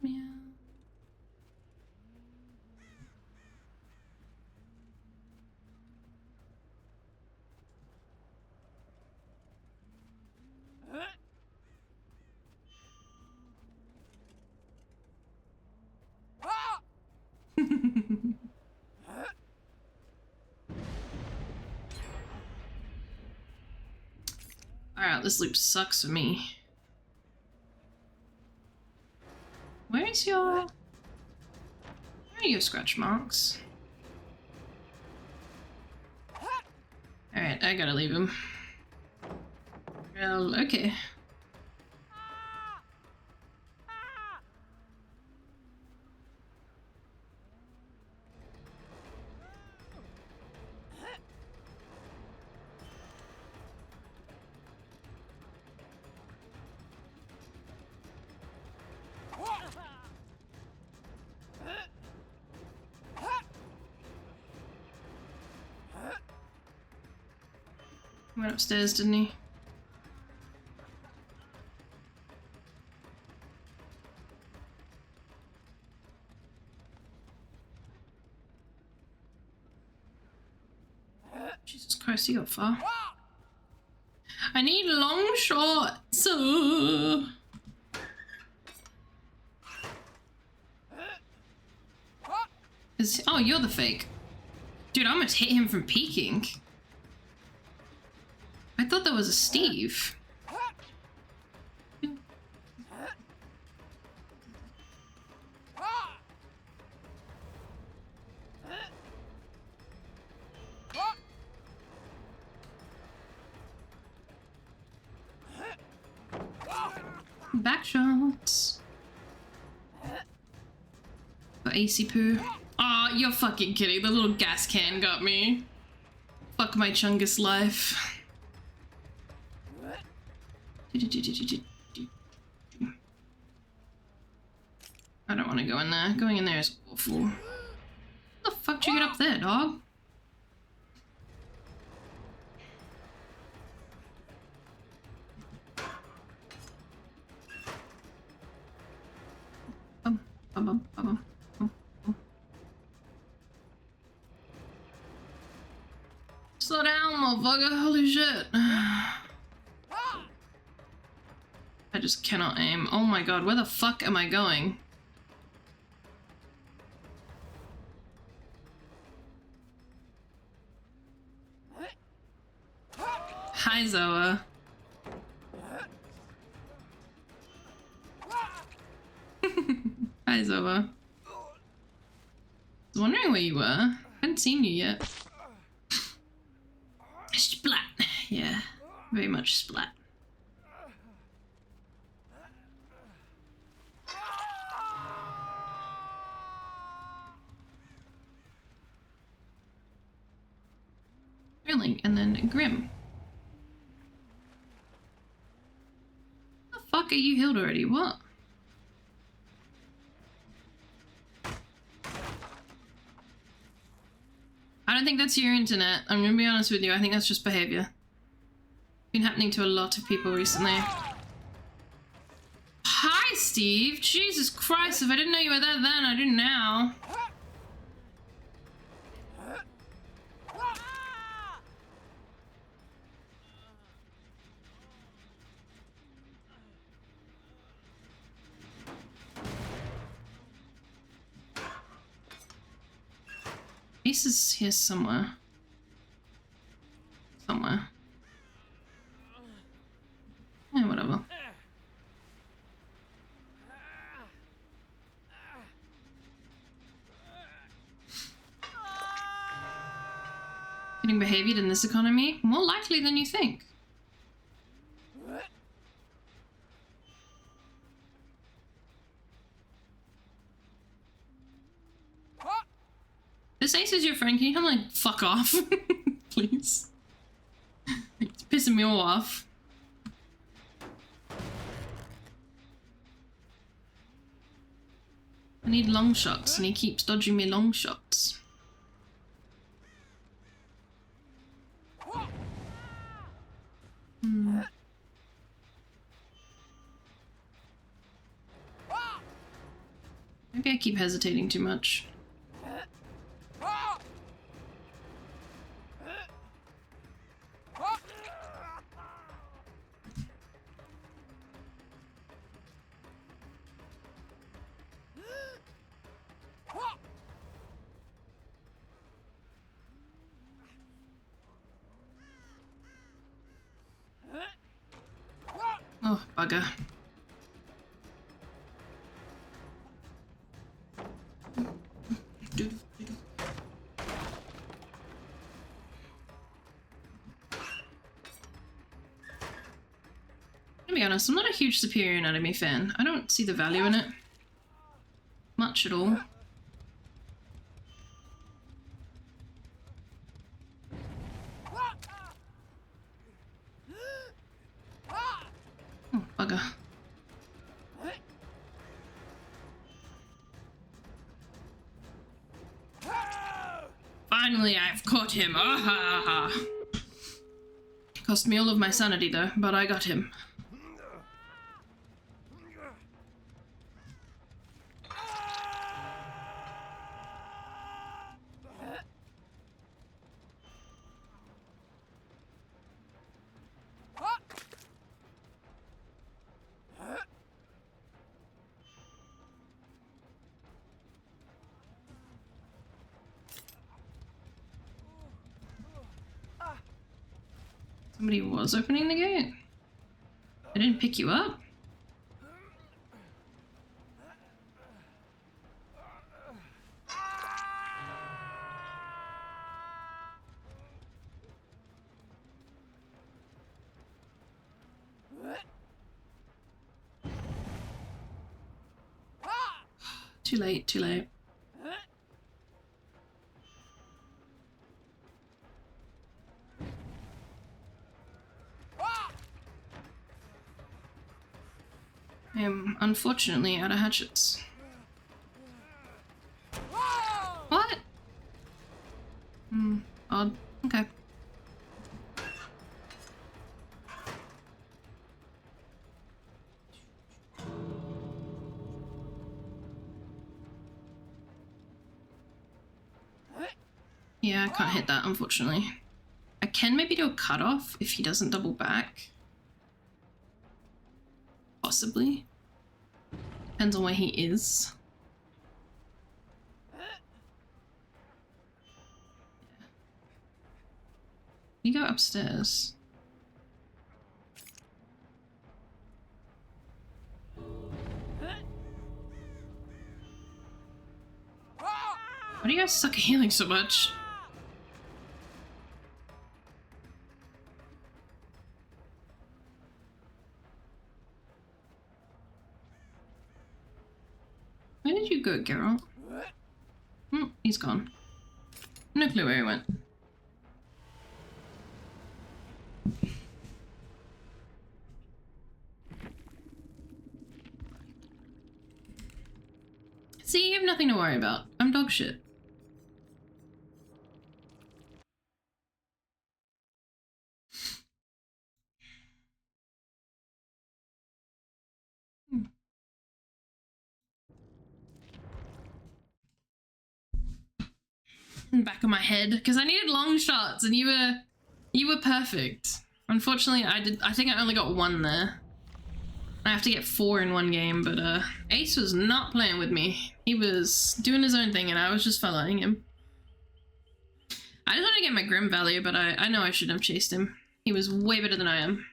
Speaker 1: meow, meow. out. This loop sucks for me. Where is your... Where are your scratch marks? Alright, I gotta leave him. Well, okay. He went upstairs, didn't he? Jesus Christ, he got far. I need long shots. Oh, you're the fake. Dude, I almost hit him from peeking. I thought that was a Steve. Back shots. For AC poo. Aw, oh, you're fucking kidding. The little gas can got me. Fuck my chungus life. I don't want to go in there. Going in there is awful. How the fuck did you get up there, dog? Slow down, motherfucker. Holy shit. I just cannot aim. Oh my god, where the fuck am I going? Hi, Zoa. Hi, Zoa. I was wondering where you were. I hadn't seen you yet. Splat. Yeah, very much splat. Thrilling, and then Grim. The fuck are you healed already? What? I don't think that's your internet. I'm gonna be honest with you. I think that's just behavior. Been happening to a lot of people recently. Hi, Steve. Jesus Christ! If I didn't know you were there then, I do now. Ace is here somewhere. Somewhere. Yeah, whatever. Getting behaviored in this economy? More likely than you think. This Ace is your friend. Can you come like fuck off? Please. It's pissing me off. I need long shots and he keeps dodging me long shots. Maybe I keep hesitating too much. Oh, bugger. To be honest, I'm not a huge Superior Anatomy fan. I don't see the value in it. Much at all. Oh, bugger. Finally, I've caught him. Ah ha ha. Cost me all of my sanity though, but I got him. Somebody was opening the gate. I didn't pick you up. Too late, too late. I am unfortunately out of hatchets. What? Odd. Okay. Yeah, I can't hit that, unfortunately. I can maybe do a cutoff if he doesn't double back. Possibly. Depends on where he is. You go upstairs. Why do you guys suck at healing so much? Where did you go, Geralt? He's gone. No clue where he went. See, you have nothing to worry about. I'm dog shit. Back of my head, because I needed long shots and you were perfect. Unfortunately, I think I only got one there. I have to get 4 in one game, but Ace was not playing with me. He was doing his own thing and I was just following him. I just want to get my Grim value, but I know I shouldn't have chased him. He was way better than I am.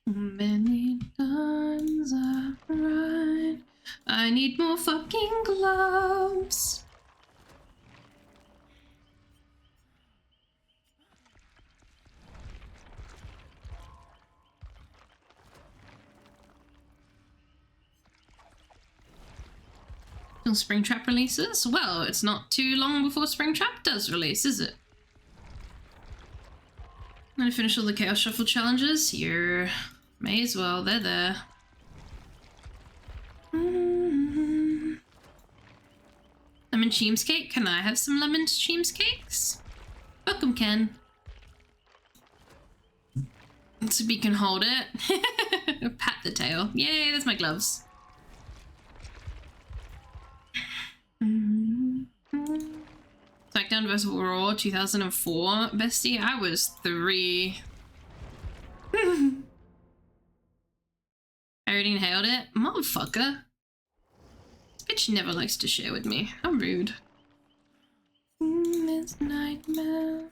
Speaker 1: Many times I've cried. I need more fucking gloves. Till Springtrap releases? Well, it's not too long before Springtrap does release, is it? I'm gonna finish all the Chaos Shuffle challenges. Here. May as well, they're there. Lemon cheesecake? Can I have some lemon cheesecakes? Welcome, Ken. So we can hold it. Pat the tail. Yay, that's my gloves. SmackDown vs. Raw 2004, bestie. I was 3. I already inhaled it. Motherfucker. This bitch never likes to share with me. How rude. This nightmare.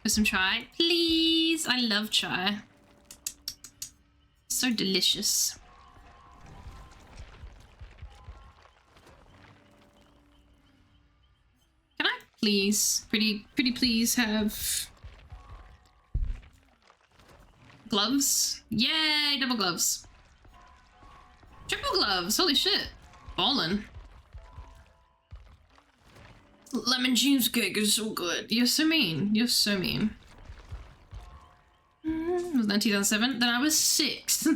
Speaker 1: For some chai? Please! I love chai. So delicious. Can I please, pretty please have gloves? Yay, double gloves. Triple gloves, holy shit. Ballin'. Lemon cheesecake is so good. You're so mean. You're so mean. Was that 2007? Then I was 6.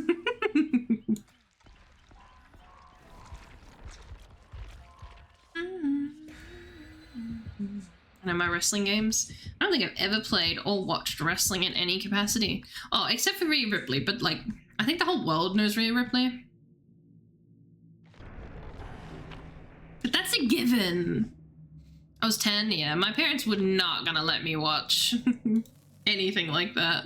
Speaker 1: I know my wrestling games. I don't think I've ever played or watched wrestling in any capacity. Oh, except for Rhea Ripley, but like, I think the whole world knows Rhea Ripley. But that's a given. I was 10, yeah. My parents were not gonna let me watch anything like that.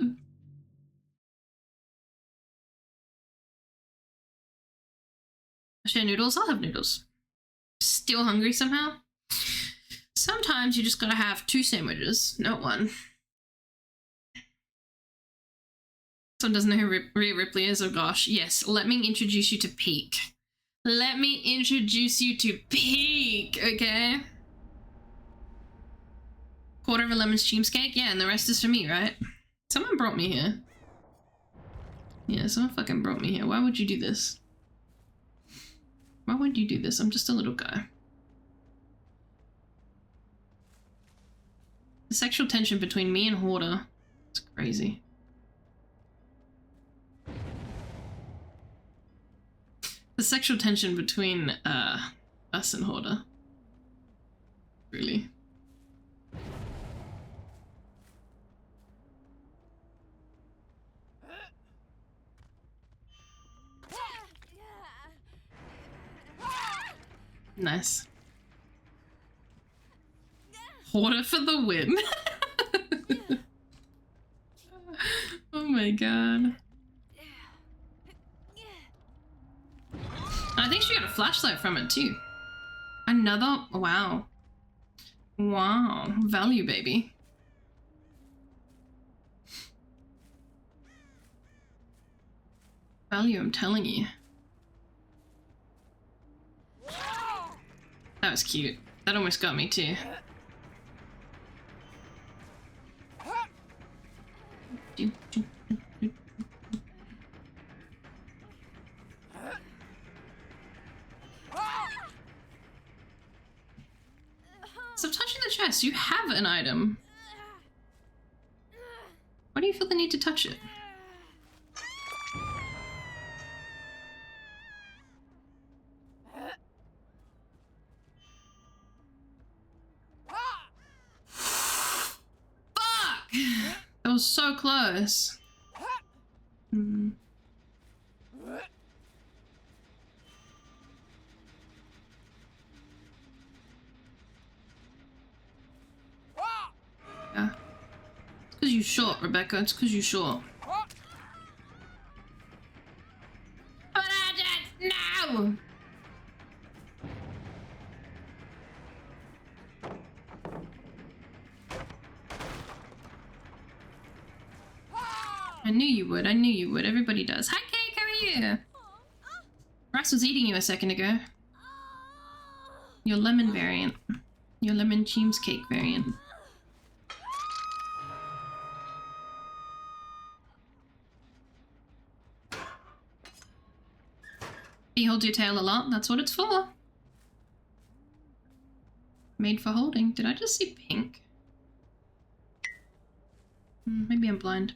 Speaker 1: Share noodles? I'll have noodles. Still hungry somehow? Sometimes you just gotta have 2 sandwiches, not 1. Someone doesn't know who Rhea Ripley is? Oh gosh, yes. Let me introduce you to Peak. Let me introduce you to Peak, okay? Quarter of a lemon cheesecake? Yeah, and the rest is for me, right? Someone brought me here. Yeah, someone fucking brought me here. Why would you do this? Why would you do this? I'm just a little guy. The sexual tension between me and Hoarder. It's crazy. The sexual tension between us and Hoarder. Really. Nice. Hoarder for the win. Oh my god. I think she got a flashlight from it too. Another, wow. Wow, value baby. Value, I'm telling you. That was cute. That almost got me too. Stop touching the chest. You have an item. Why do you feel the need to touch it? Fuck! That was so close. Hmm. Yeah. It's because you're short, Rebecca. It's because you're short. No! I knew you would. I knew you would. Everybody does. Hi, Cake. How are you? Ross was eating you a second ago. Your lemon variant. Your lemon cheesecake variant. You hold your tail a lot. That's what it's for. Made for holding. Did I just see pink? Maybe I'm blind.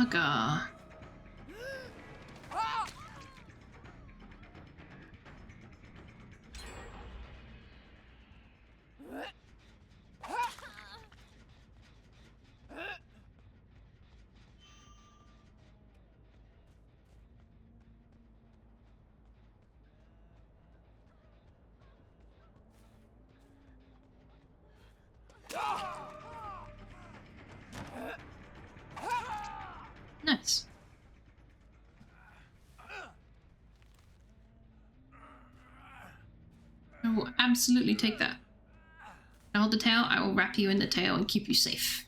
Speaker 1: Bugger. Nice. I will absolutely take that. I hold the tail, I will wrap you in the tail and keep you safe.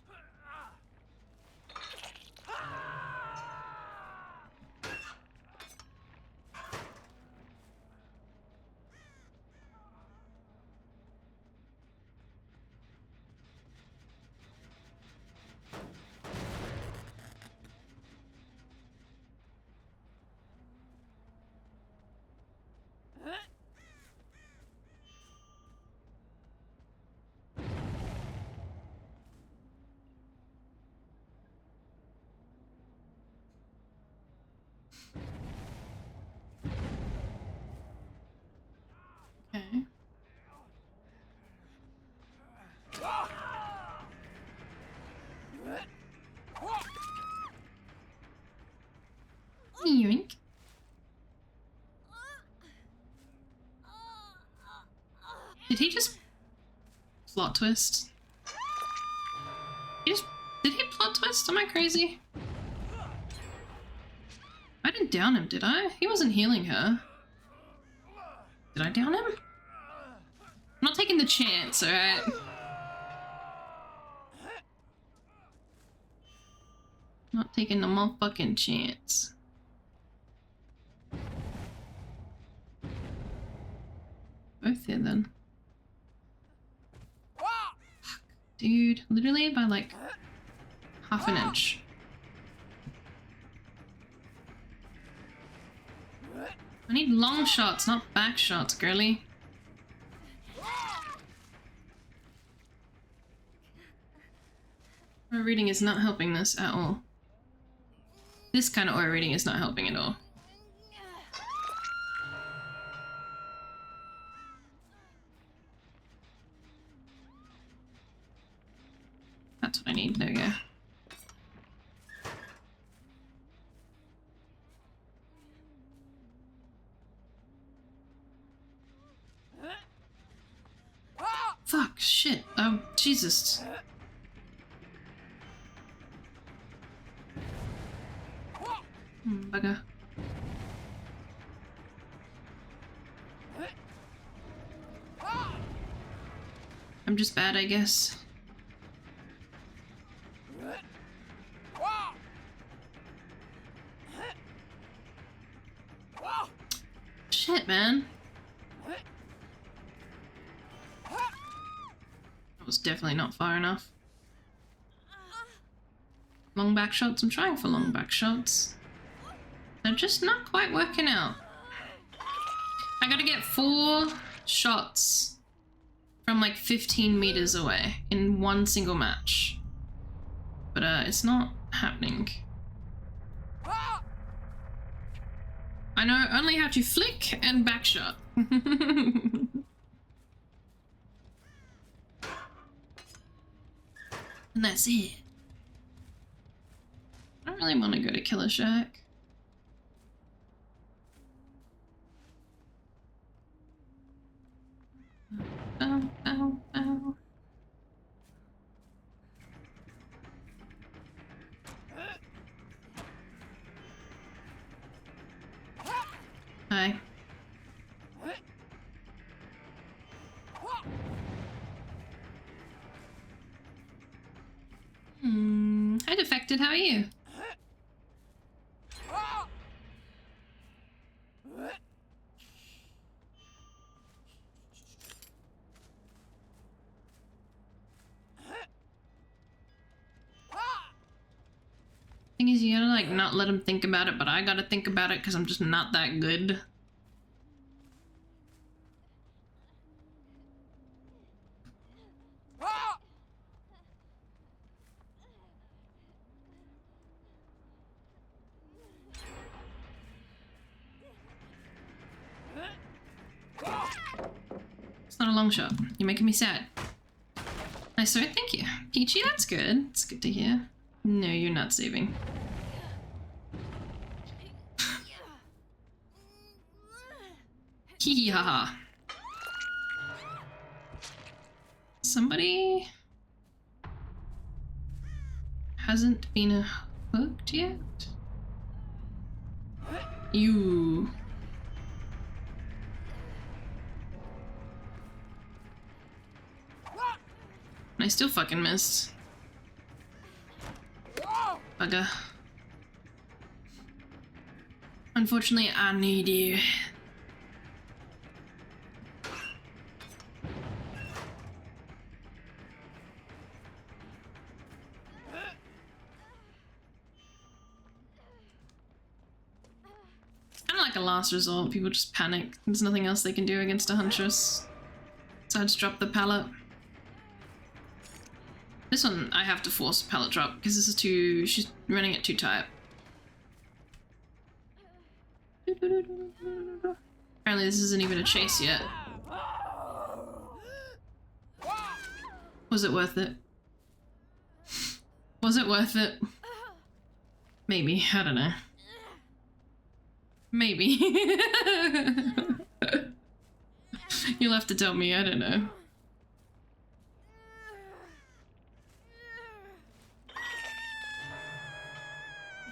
Speaker 1: Okay. Yoink. Did he just plot twist? Did he plot twist? Am I crazy? I didn't down him, did I? He wasn't healing her. Did I down him? I'm not taking the chance, alright? Not taking the motherfucking chance. Both here then. Fuck, dude, literally by like half an inch. I need long shots, not back shots, girly. Aura reading is not helping this at all. This kind of aura reading is not helping at all. That's what I need. There we go. Fuck, shit. Oh, Jesus. Bugger. I'm just bad, I guess. Shit, man. That was definitely not far enough. Long back shots? I'm trying for long back shots. They're just not quite working out. I gotta get 4 shots from like 15 meters away in one single match. But it's not happening. I know only how to flick and back shot. And that's it. I don't really want to go to Killer Shack. Ow, ow, ow. Hi. Hi, Defected, how are you? Thing is, you gotta like not let him think about it, but I gotta think about it because I'm just not that good. long shot. You're making me sad. Nice sword, thank you. Peachy, that's good. It's good to hear. No, you're not saving. Hee hee ha ha. Somebody hasn't been hooked yet? You. I still fucking missed. Bugger. Unfortunately, I need you. Kind of like a last resort, people just panic. There's nothing else they can do against a huntress. So I just drop the pallet. This one I have to force a pallet drop because this is too... she's running it too tight. Apparently this isn't even a chase yet. Was it worth it? Was it worth it? Maybe, I don't know. Maybe. You'll have to tell me, I don't know.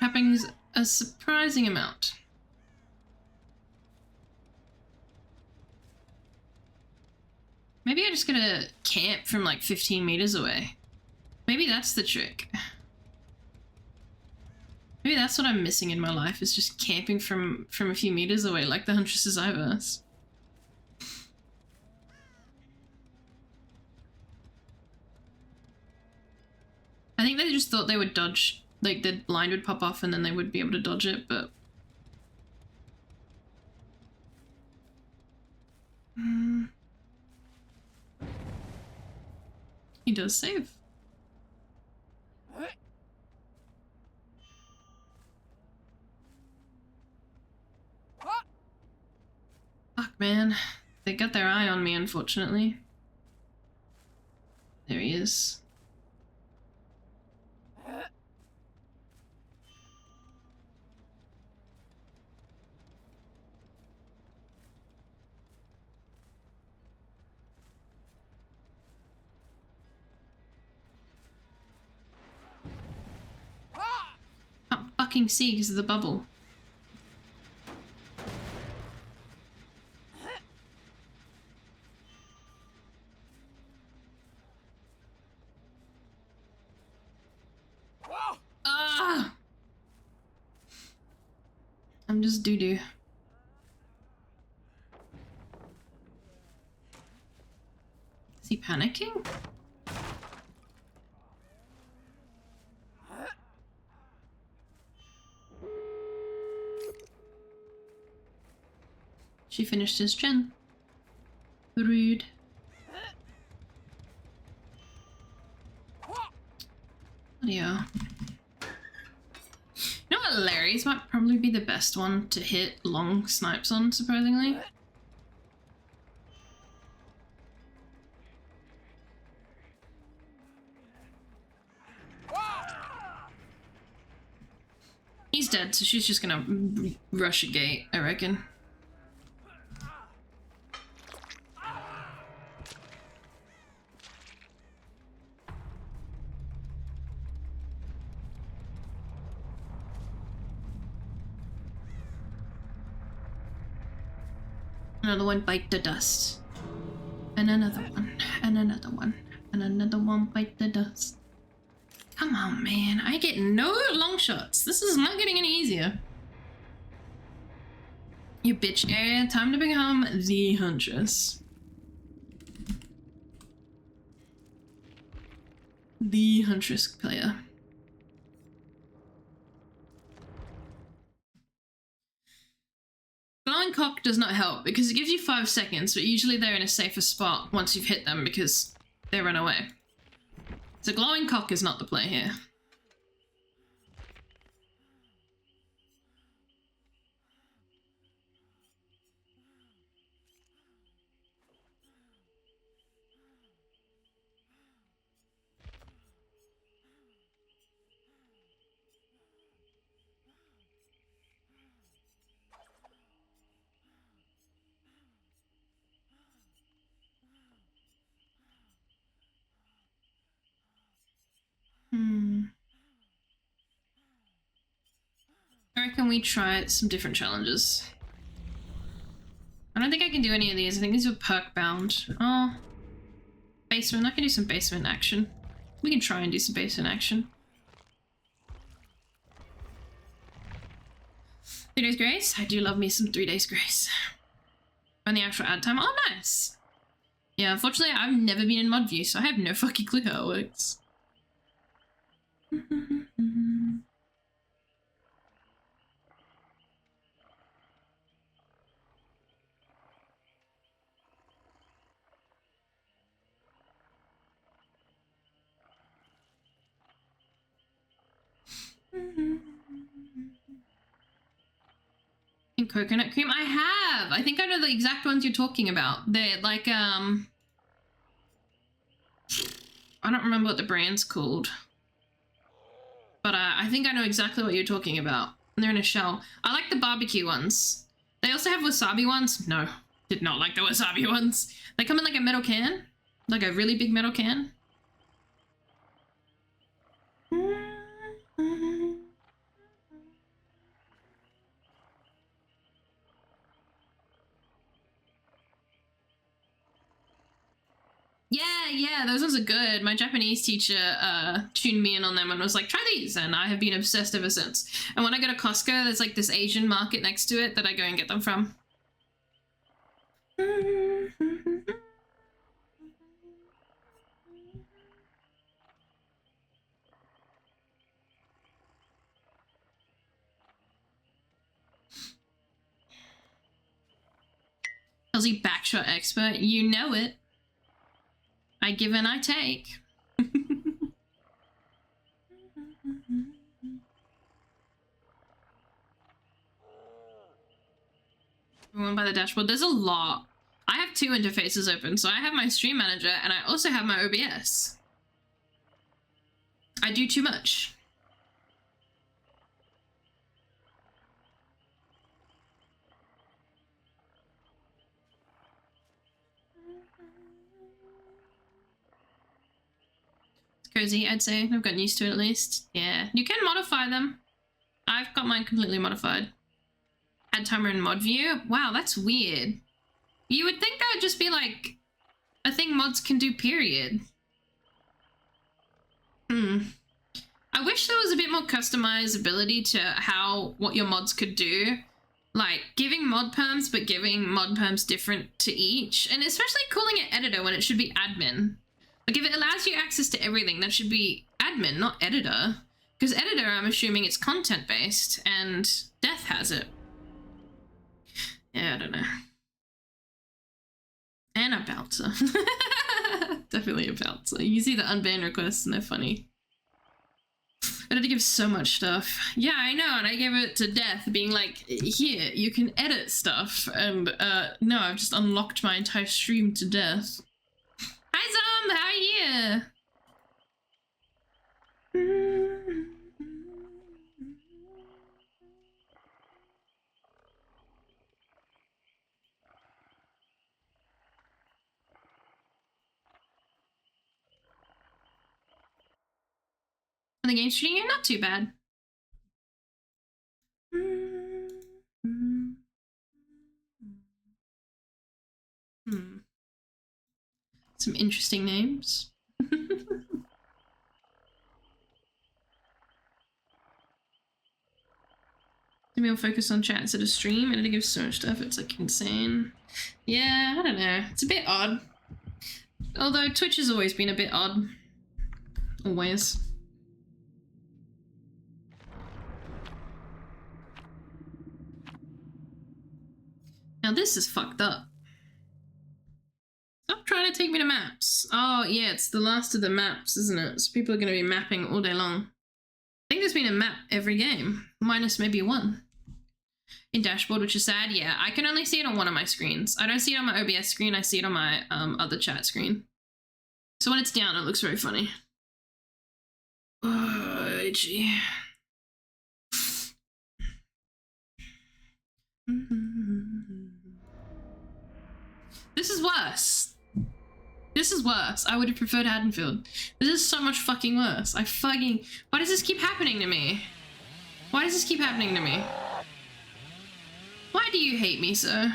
Speaker 1: Happens a surprising amount. Maybe I'm just gonna camp from like 15 meters away. Maybe that's the trick. Maybe that's what I'm missing in my life, is just camping from a few meters away like the Huntress's Iverse. I think they just thought they would dodge. Like, the blind would pop off and then they would be able to dodge it, but... He does save. Fuck, man. They got their eye on me, unfortunately. There he is. Can't fucking see because of the bubble. Ah! I'm just doo-doo. Is he panicking? She finished his gen. Rude. Yeah. You know what, Larry's might probably be the best one to hit long snipes on, surprisingly. He's dead, so she's just gonna rush a gate, I reckon. Another one bite the dust. And another one. And another one. And another one bite the dust. Come on, man. I get no long shots. This is not getting any easier. You bitch area. Time to become the Huntress. The Huntress player. Glowing cock does not help because it gives you 5 seconds, but usually they're in a safer spot once you've hit them because they run away. So glowing cock is not the play here. reckon we try some different challenges. I don't think I can do any of these. I think these are perk bound. Oh. Basement. I can do some basement action. We can try and do some basement action. 3 days grace? I do love me some 3 days grace. On the actual ad time. Oh, nice. Yeah, unfortunately, I've never been in mod view, so I have no fucking clue how it works. In coconut cream? I have! I think I know the exact ones you're talking about. They're like, I don't remember what the brand's called. But I think I know exactly what you're talking about. They're in a shell. I like the barbecue ones. They also have wasabi ones. No, did not like the wasabi ones. They come in like a metal can. Like a really big metal can. Yeah, those ones are good. My Japanese teacher tuned me in on them and was like, try these, and I have been obsessed ever since. And when I go to Costco, there's like this Asian market next to it that I go and get them from. Aussie backshot expert, you know it. I give and I take. One by the dashboard. There's a lot. I have 2 interfaces open, so I have my stream manager and I also have my OBS. I do too much. Cozy, I'd say. I've gotten used to it at least. Yeah, you can modify them. I've got mine completely modified. Add timer in mod view? Wow, that's weird. You would think that would just be like a thing mods can do, period. I wish there was a bit more customizability to what your mods could do. Like, giving mod perms, but giving mod perms different to each. And especially calling it editor when it should be admin. Like, if it allows you access to everything, that should be admin, not editor. Because editor, I'm assuming it's content-based, and Death has it. Yeah, I don't know. And a bouncer. Definitely a bouncer. You see the unban requests, and they're funny. I had to give so much stuff. Yeah, I know, and I gave it to Death, being like, here, you can edit stuff. And, no, I've just unlocked my entire stream to Death. Hi, Zom! How are you? And the game streaming, not too bad. Some interesting names. Maybe I'll focus on chat instead of stream, and it gives so much stuff, it's like insane. Yeah, I don't know. It's a bit odd. Although Twitch has always been a bit odd. Always. Now this is fucked up. Stop trying to take me to maps. Oh yeah, it's the last of the maps, isn't it? So people are going to be mapping all day long. I think there's been a map every game, minus maybe one. In dashboard, which is sad. Yeah, I can only see it on one of my screens. I don't see it on my OBS screen, I see it on my other chat screen. So when it's down, it looks very funny. Oh, itchy. This is worse. This is worse. I would have preferred Haddonfield. This is so much fucking worse. Why does this keep happening to me? Why does this keep happening to me? do you hate me so?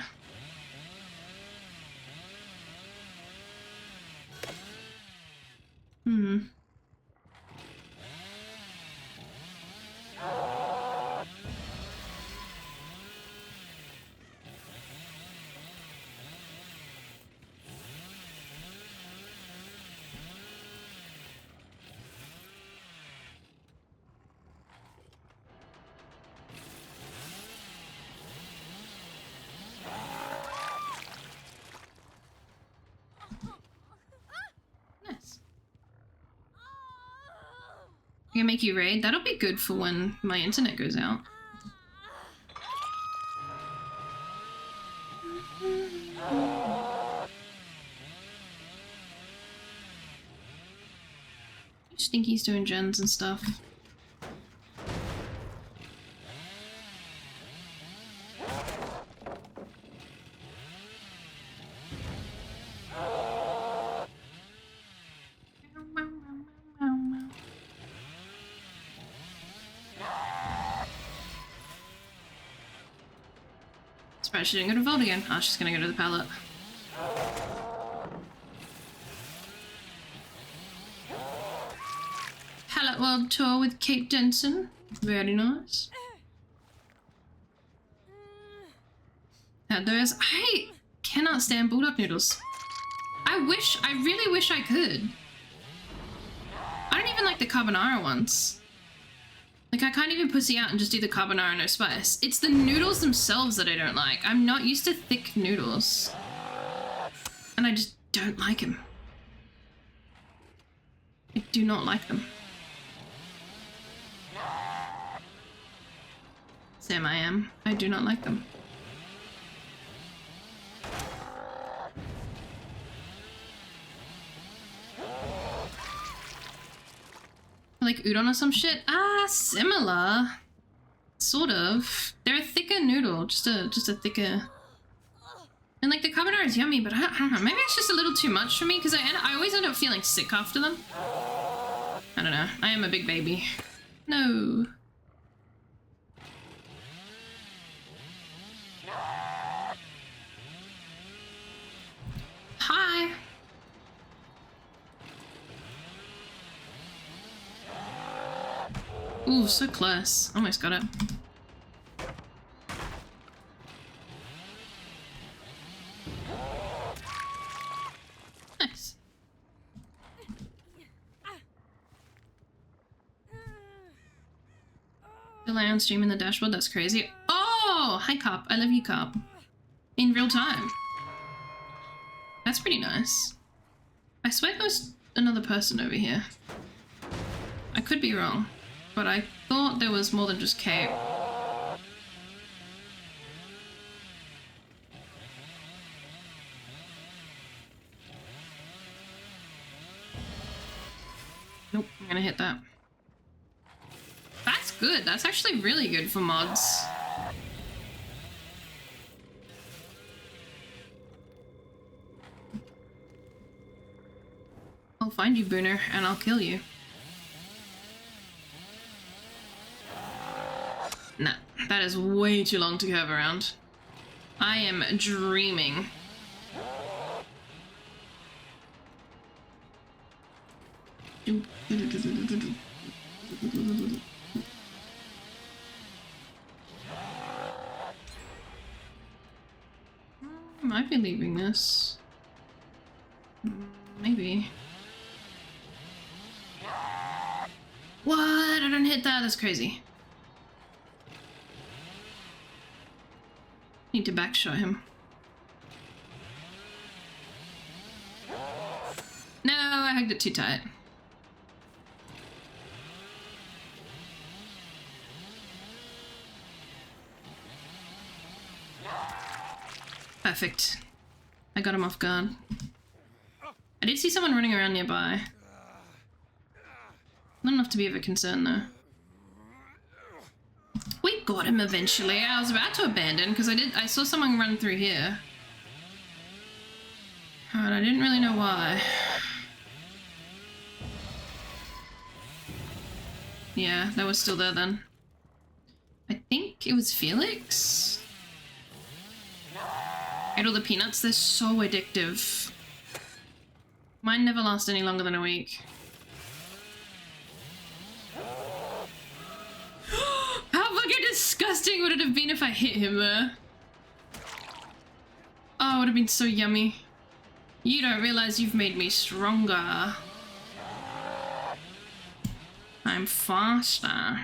Speaker 1: Nice. I can make you raid. That'll be good for when my internet goes out. Stinky's doing gens and stuff. Surprised she didn't go to VOD again. Oh, she's gonna go to the pallet. Pallet World Tour with Kate Denson. Very nice. Those. I cannot stand bulldog noodles. I really wish I could. I don't even like the carbonara ones. Like, I can't even pussy out and just do the carbonara no spice. It's the noodles themselves that I don't like. I'm not used to thick noodles. And I just don't like them. I do not like them. Sam, I am. I do not like them. Like udon or some shit? Ah, similar. Sort of. They're a thicker noodle, just a thicker. And like the carbonara is yummy, but I don't know. Maybe it's just a little too much for me because I always end up feeling sick after them. I don't know. I am a big baby. No. Hi. Ooh, so close. Almost got it. Nice. Delay on stream in the dashboard, that's crazy. Oh! Hi, Carp. I love you, Carp. In real time. That's pretty nice. I swear there was another person over here. I could be wrong. But I thought there was more than just Kate. Nope, I'm gonna hit that. That's good. That's actually really good for mods. I'll find you, Booner, and I'll kill you. Nah, that is way too long to curve around. I am dreaming. Might be leaving this. Maybe. What? I didn't hit that. That's crazy. Need to backshot him. No, I hugged it too tight. Perfect. I got him off guard. I did see someone running around nearby. Not enough to be of a concern though. We got him eventually. I was about to abandon because I saw someone run through here. And I didn't really know why. Yeah, that was still there then. I think it was Felix? Ate all the peanuts, they're so addictive. Mine never last any longer than a week. How fucking disgusting would it have been if I hit him there? Oh, it would have been so yummy. You don't realize you've made me stronger. I'm faster. I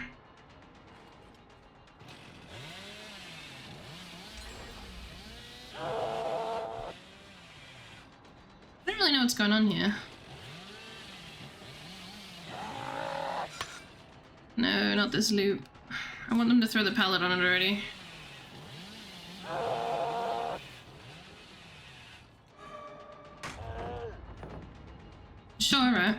Speaker 1: don't really know what's going on here. No, not this loop. I want them to throw the pallet on it already. Sure, right.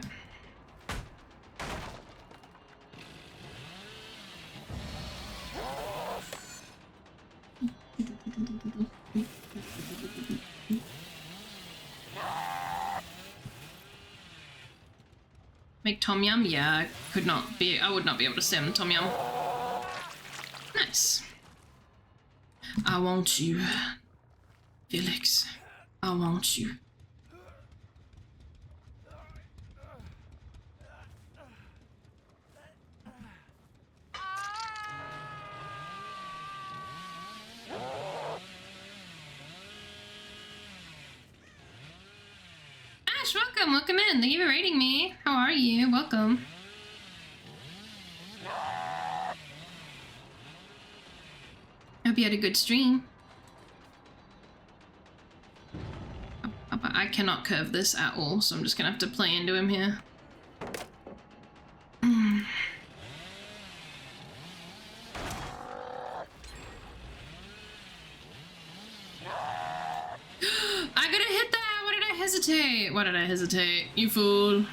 Speaker 1: Make tom yum? Yeah, I would not be able to stand tom yum. Nice. I want you, Felix. I want you. Ash, welcome, welcome in. Thank you for rating me. How are you? Welcome. Hope you had a good stream. I cannot curve this at all, so I'm just gonna have to play into him here. I gotta hit that! Why did I hesitate? Why did I hesitate? You fool.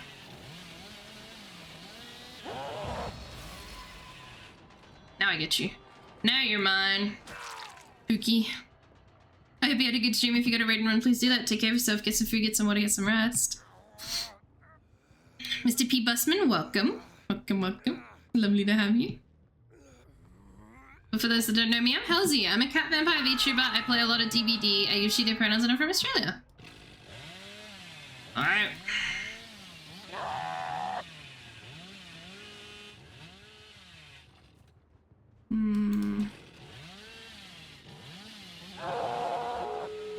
Speaker 1: Now I get you. Now you're mine. Pookie. I hope you had a good stream. If you got a raid and run, please do that. Take care of yourself, get some food, get some water, get some rest. Mr. P. Busman, welcome. Welcome, welcome. Lovely to have you. But for those that don't know me, I'm Halsey. I'm a cat vampire VTuber. I play a lot of DBD. I use she, their pronouns, and I'm from Australia. Alright.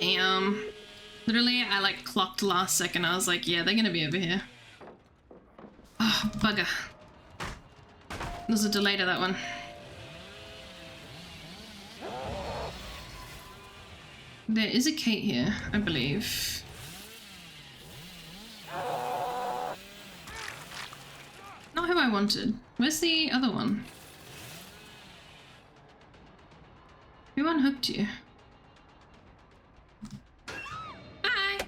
Speaker 1: Damn. Literally, I like clocked last second. I was like, yeah, they're gonna be over here. Oh, bugger. There's a delay to that one. There is a Kate here, I believe. Not who I wanted. Where's the other one? Who unhooked you? Hi!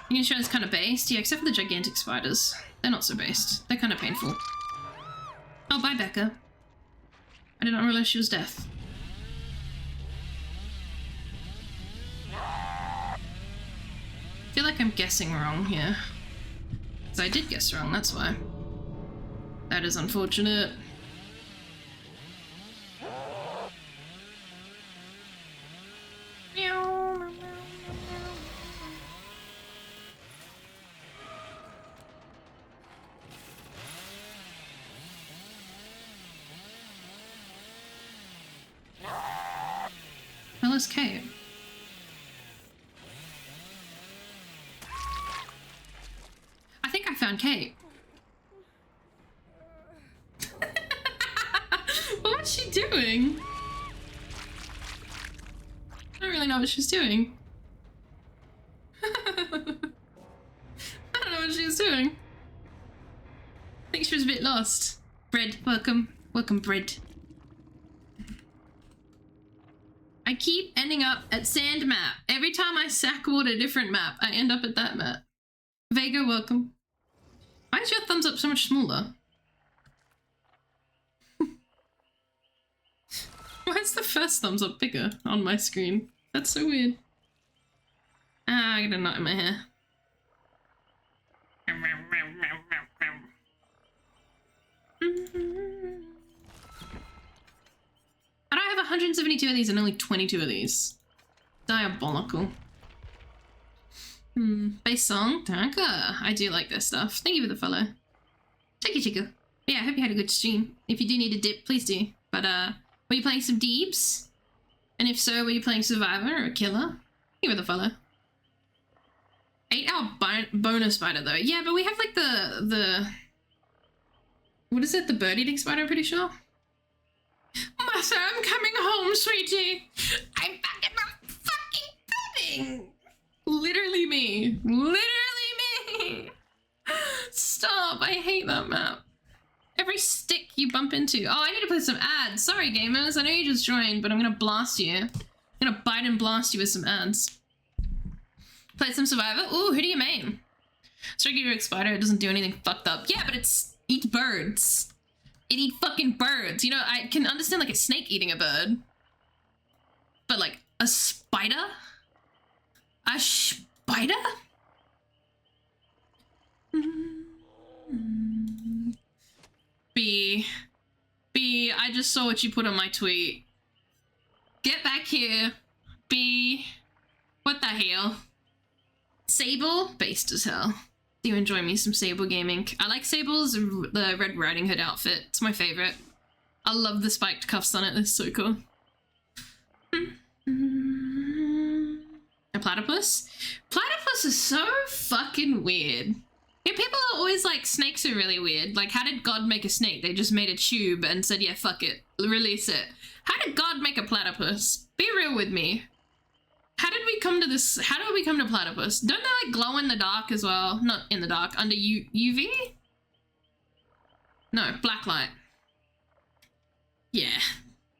Speaker 1: You can show it's kind of based? Yeah, except for the gigantic spiders. They're not so based. They're kind of painful. Oh, bye, Becca. I did not realize she was deaf. I feel like I'm guessing wrong here. Because I did guess wrong, that's why. That is unfortunate. Well, it's Kate. I think I found Kate. What was she doing? I don't really know what she's doing. I don't know what she was doing. I think she was a bit lost. Bread, welcome. Welcome, Bread. I keep ending up at Sand Map. Every time I sackboard a different map, I end up at that map. Vega, welcome. Why is your thumbs up so much smaller? Why is the first thumbs up bigger on my screen? That's so weird. Ah, I got a knot in my hair. I don't have 172 of these and only 22 of these. Diabolical. Bass song. Danke. I do like this stuff. Thank you for the follow. Thank you, Chico. Yeah, I hope you had a good stream. If you do need a dip, please do. But, were you playing some Deebs? And if so, were you playing Survivor or Killer? Thank you for the follow. 8-hour bonus spider, though. Yeah, but we have, like, the... What is it? The bird-eating spider, I'm pretty sure? Martha, I'm coming home, sweetie. I'm back in my fucking bedding. Literally me. Literally me. Stop. I hate that map. Every stick you bump into. Oh, I need to play some ads. Sorry, gamers. I know you just joined, but I'm gonna blast you. I'm gonna bite and blast you with some ads. Play some Survivor. Ooh, who do you main? Regular spider. It doesn't do anything fucked up. Yeah, but it's eats birds. It eat fucking birds. You know, I can understand like a snake eating a bird. But like a spider? A spider? B, I just saw what you put on my tweet. Get back here. B, what the hell? Sable? Based as hell. Do you enjoy me some Sable gaming? I like Sable's the Red Riding Hood outfit. It's my favorite. I love the spiked cuffs on it. They're so cool. A platypus? Platypus is so fucking weird. Yeah, people are always like, snakes are really weird. Like, how did God make a snake? They just made a tube and said, yeah, fuck it. Release it. How did God make a platypus? Be real with me. How did we come to this? How did we come to platypus? Don't they like glow in the dark as well? Not in the dark, under UV? No, black light. Yeah,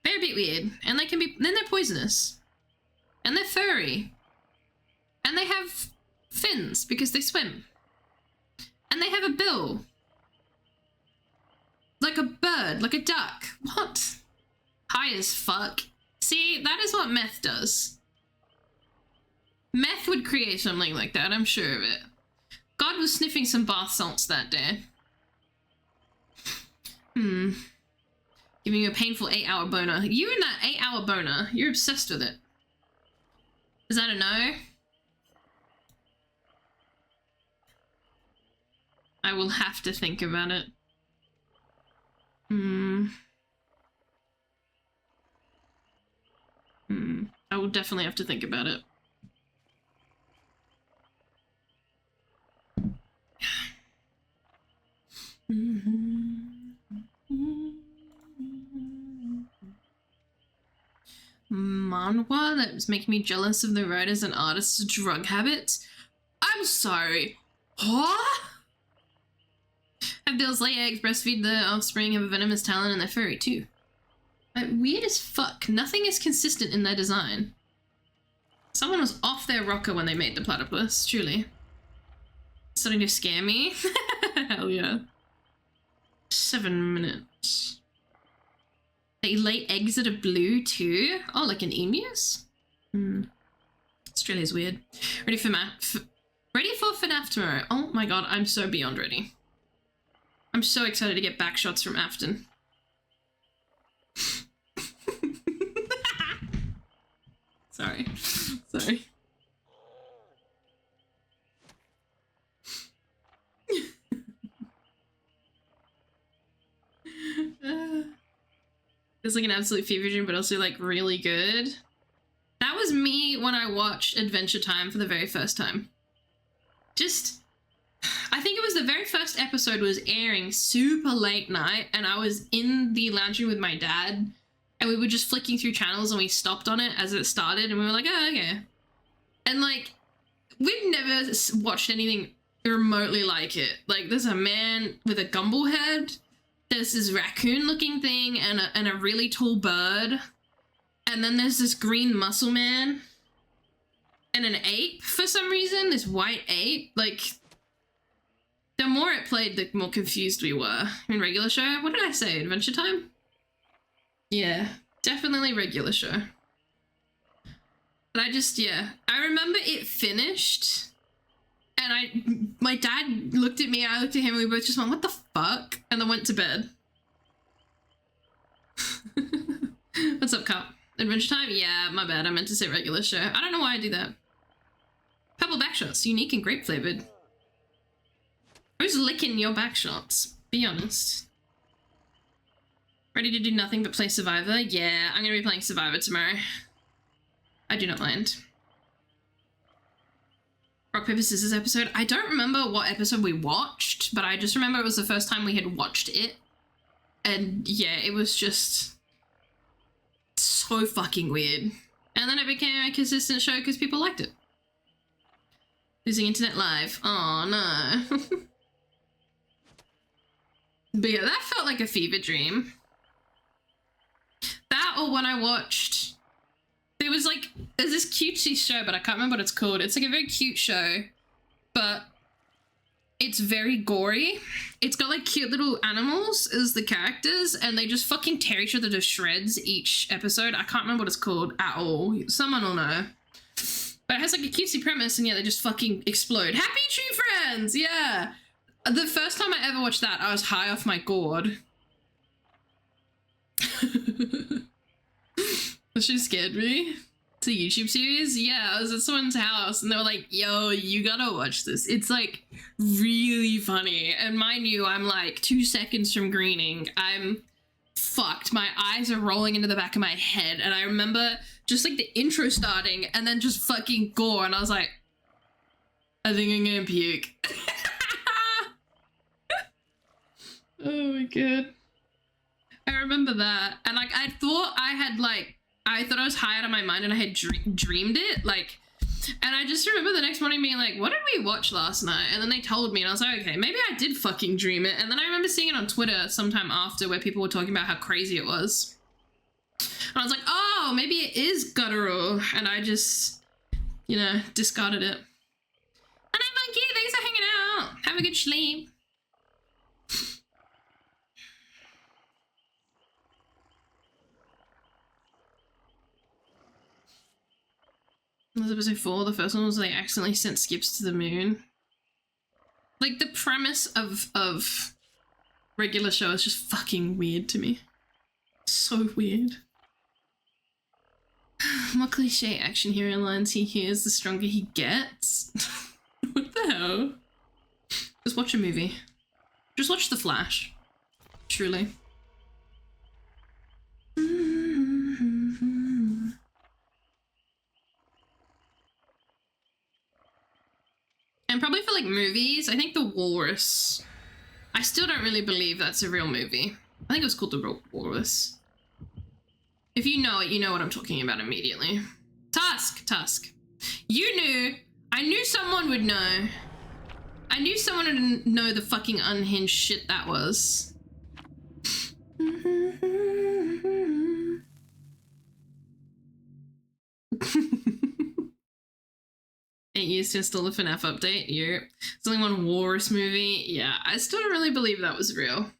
Speaker 1: they're a bit weird. And they can be, then they're poisonous. And they're furry. And they have fins because they swim. And they have a bill. Like a bird, like a duck. What? High as fuck. See, that is what meth does. Meth would create something like that, I'm sure of it. God was sniffing some bath salts that day. Giving you a painful 8-hour boner. You and that 8-hour boner, you're obsessed with it. Is that a no? I will have to think about it. I will definitely have to think about it. Manhwa that was making me jealous of the writers and artists' drug habits. I'm sorry. What? Have bills lay eggs, breastfeed the offspring, have a venomous talon, and they're furry too. Like, weird as fuck. Nothing is consistent in their design. Someone was off their rocker when they made the platypus, truly. Starting to scare me. Hell yeah. 7 minutes. They lay eggs that are blue too? Oh, like an emus? Australia's weird. Ready for FNAF tomorrow. Oh my god, I'm so beyond ready. I'm so excited to get back shots from Afton. Sorry. Sorry. It's like an absolute fever dream, but also like really good. That was me when I watched Adventure Time for the very first time. Just, I think it was the very first episode was airing super late night, and I was in the lounge room with my dad, and we were just flicking through channels, and we stopped on it as it started, and we were like, oh, okay. And like, we've never watched anything remotely like it. Like, there's a man with a gumball head, there's this raccoon-looking thing, and a really tall bird, and then there's this green muscle man, and an ape for some reason, this white ape. Like, the more it played, the more confused we were. In regular show? What did I say? Adventure Time? Yeah, definitely regular show. But I just, yeah. I remember it finished, and my dad looked at me, I looked at him, and we both just went, what the fuck? And then went to bed. What's up, Cup? Adventure Time? Yeah, my bad. I meant to say regular show. I don't know why I do that. Purple backshots, unique and grape flavored. Who's licking your backshots? Be honest. Ready to do nothing but play Survivor? Yeah, I'm gonna be playing Survivor tomorrow. I do not mind. Rock, paper, scissors episode. I don't remember what episode we watched, but I just remember it was the first time we had watched it. And yeah, it was just so fucking weird. And then it became a consistent show because people liked it. Losing internet live. Oh no. But yeah, that felt like a fever dream. That or when I watched... There was like... There's this cutesy show, but I can't remember what it's called. It's like a very cute show, but it's very gory. It's got like cute little animals as the characters, and they just fucking tear each other to shreds each episode. I can't remember what it's called at all. Someone will know. But it has like a cutesy premise, and yeah, they just fucking explode. Happy Tree Friends! Yeah! The first time I ever watched that, I was high off my gourd. That shit scared me. It's a YouTube series? Yeah, I was at someone's house and they were like, yo, you gotta watch this. It's like really funny. And mind you, I'm like 2 seconds from greening. I'm fucked. My eyes are rolling into the back of my head. And I remember just like the intro starting and then just fucking gore. And I was like, I think I'm gonna puke. Oh my god. I remember that. And like, I thought I was high out of my mind and I had dreamed it, like, and I just remember the next morning being like, what did we watch last night? And then they told me and I was like, okay, maybe I did fucking dream it. And then I remember seeing it on Twitter sometime after where people were talking about how crazy it was. And I was like, oh, maybe it is guttural. And I just, you know, discarded it. And I'm Monkey, thanks for hanging out. Have a good sleep. That was episode 4. The first one was they accidentally sent Skips to the moon. Like the premise of regular show is just fucking weird to me. So weird. More cliche action hero lines he hears, the stronger he gets. What the hell? Just watch a movie. Just watch The Flash. Truly. And probably for like movies, I think The Walrus. I still don't really believe that's a real movie. I think it was called The Walrus. If you know it, you know what I'm talking about immediately. Tusk. You knew. I knew someone would know. I knew someone would know the fucking unhinged shit that was. 8 years to install the FNAF update. Yep. There's only one Walrus movie. Yeah, I still don't really believe that was real.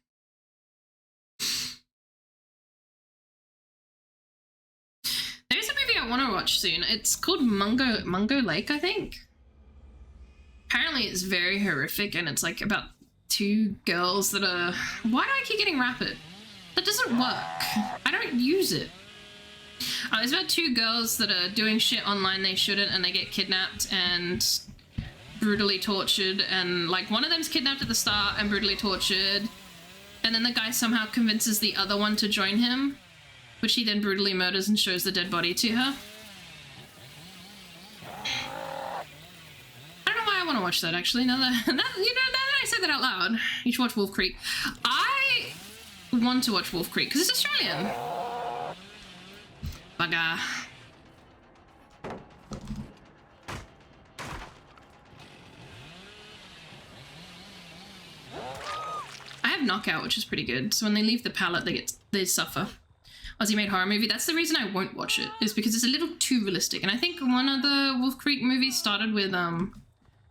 Speaker 1: There's a movie I want to watch soon. It's called Mungo Lake, I think. Apparently it's very horrific and it's like about 2 girls that are... Why do I keep getting rapid? That doesn't work. I don't use it. It's about 2 girls that are doing shit online they shouldn't, and they get kidnapped and brutally tortured, and like one of them's kidnapped at the start and brutally tortured, and then the guy somehow convinces the other one to join him, which he then brutally murders and shows the dead body to her. I don't know why I want to watch that actually, now that I said that out loud. You should watch Wolf Creek. I want to watch Wolf Creek because it's Australian. Bugger. I have Knockout, which is pretty good. So when they leave the pallet, they suffer. Aussie made horror movie. That's the reason I won't watch it, is because it's a little too realistic. And I think one of the Wolf Creek movies started with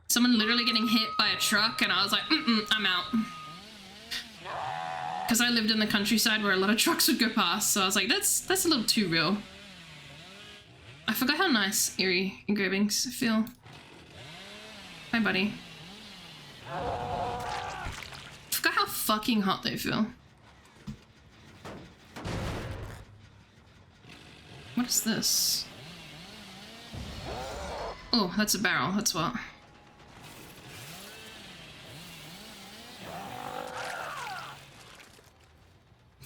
Speaker 1: someone literally getting hit by a truck, and I was like, I'm out. Because I lived in the countryside where a lot of trucks would go past, so I was like, that's a little too real. I forgot how nice eerie engravings feel. Hi, buddy. I forgot how fucking hot they feel. What is this? Oh, that's a barrel, that's what.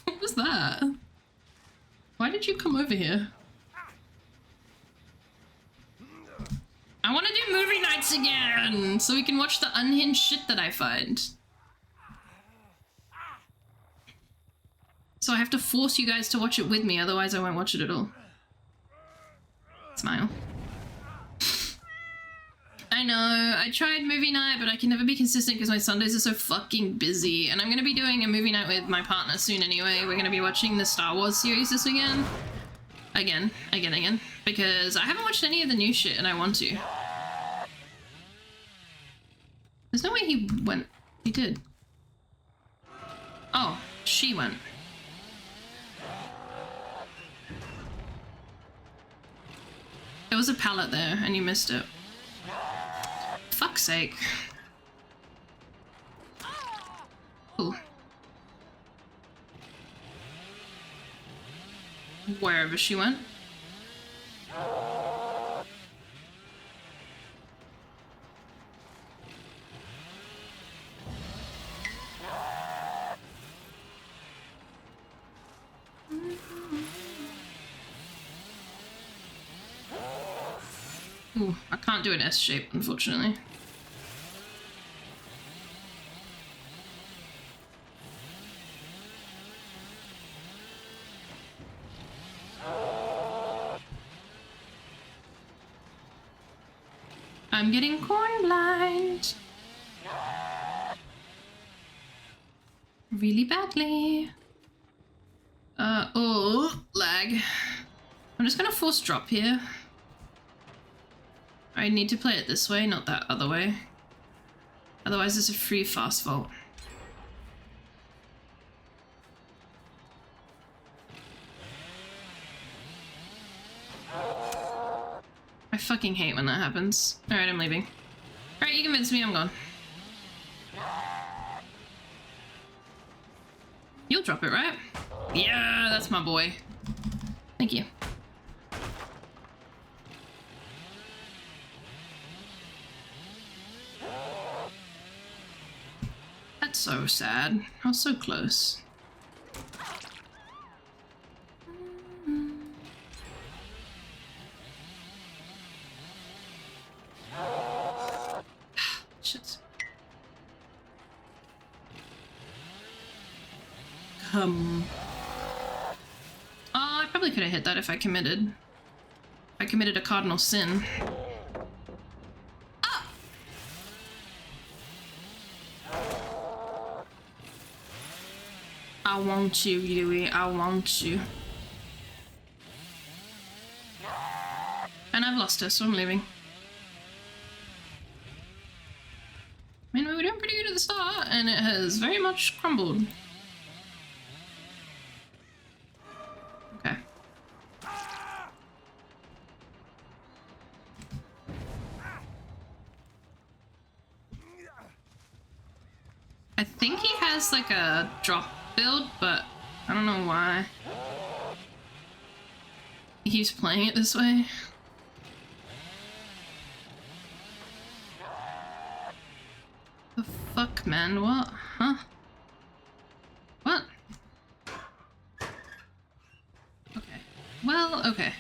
Speaker 1: What was that? Why did you come over here? I want to do movie nights again, so we can watch the unhinged shit that I find. So I have to force you guys to watch it with me, otherwise I won't watch it at all. Smile. I know, I tried movie night, but I can never be consistent because my Sundays are so fucking busy. And I'm gonna be doing a movie night with my partner soon anyway. We're gonna be watching the Star Wars series this weekend. Again. Because I haven't watched any of the new shit and I want to. There's no way he went. He did. Oh, she went. There was a pallet there and you missed it. Fuck's sake. Ooh. Wherever she went. Ooh, I can't do an S shape, unfortunately. I'm getting corn blind. Really badly. Oh, lag. I'm just gonna force drop here. I need to play it this way, not that other way. Otherwise it's a free fast vault. I fucking hate when that happens. Alright, I'm leaving. Alright, you convinced me, I'm gone. You'll drop it, right? Yeah, that's my boy. Thank you. That's so sad. I was so close. Shit. Oh, I probably could have hit that if I committed. I committed a cardinal sin. Ah! I want you, Louis. I want you. And I've lost her, so I'm leaving. I mean, we were doing pretty good at the start, and it has very much crumbled. Okay. I think he has like a drop build, but I don't know why. He keeps playing it this way. The fuck, man? What? Huh? What? Okay. Well, okay.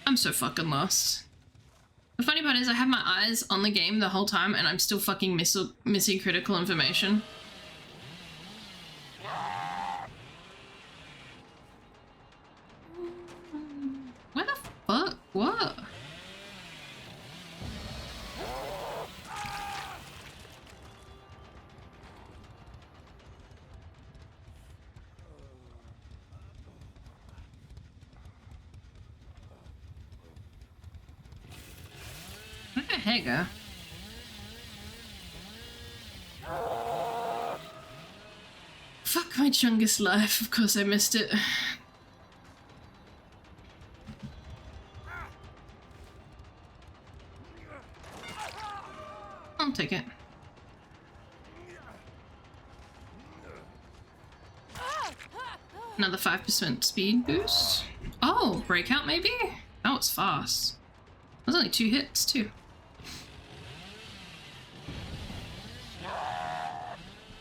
Speaker 1: I'm so fucking lost. The funny part is I have my eyes on the game the whole time and I'm still fucking missing critical information. Where the fuck? What? Where the heck go? Fuck my Chungus life, of course I missed it. I'll take it. Another 5% speed boost. Oh, breakout maybe? That was fast. That was only 2 hits too.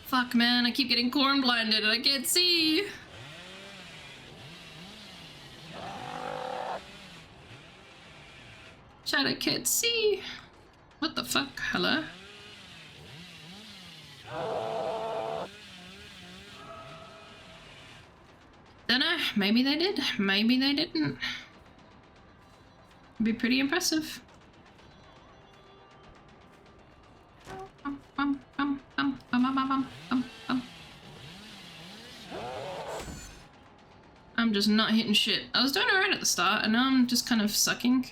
Speaker 1: Fuck man, I keep getting corn blinded and I can't see. Chat, I can't see. What the fuck? Hello? Dunno, maybe they did, maybe they didn't. It'd be pretty impressive. I'm just not hitting shit. I was doing alright at the start, and now I'm just kind of sucking.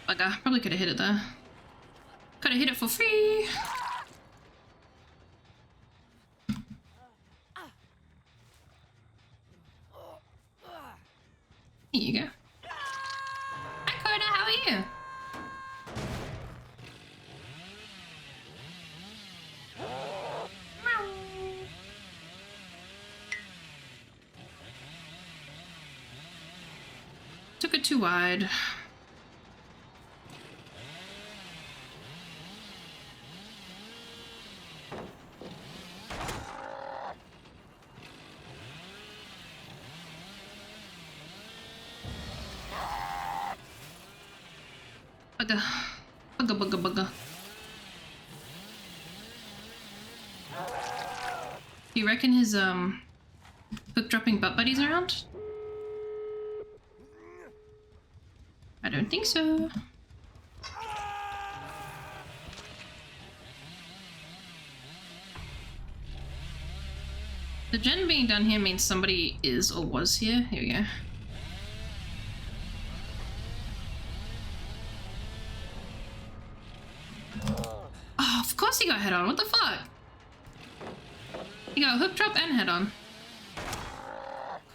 Speaker 1: Bugger, probably could have hit it there. Could have hit it for free. Here you go. Hi Coda, how are you? Took it too wide. Bugger. Bugger, bugger, bugger. Do you reckon his, hook dropping butt buddies around? I don't think so. The gen being down here means somebody is or was here. Here we go. Oh, of course he got head on. What the fuck? He got hook drop and head on.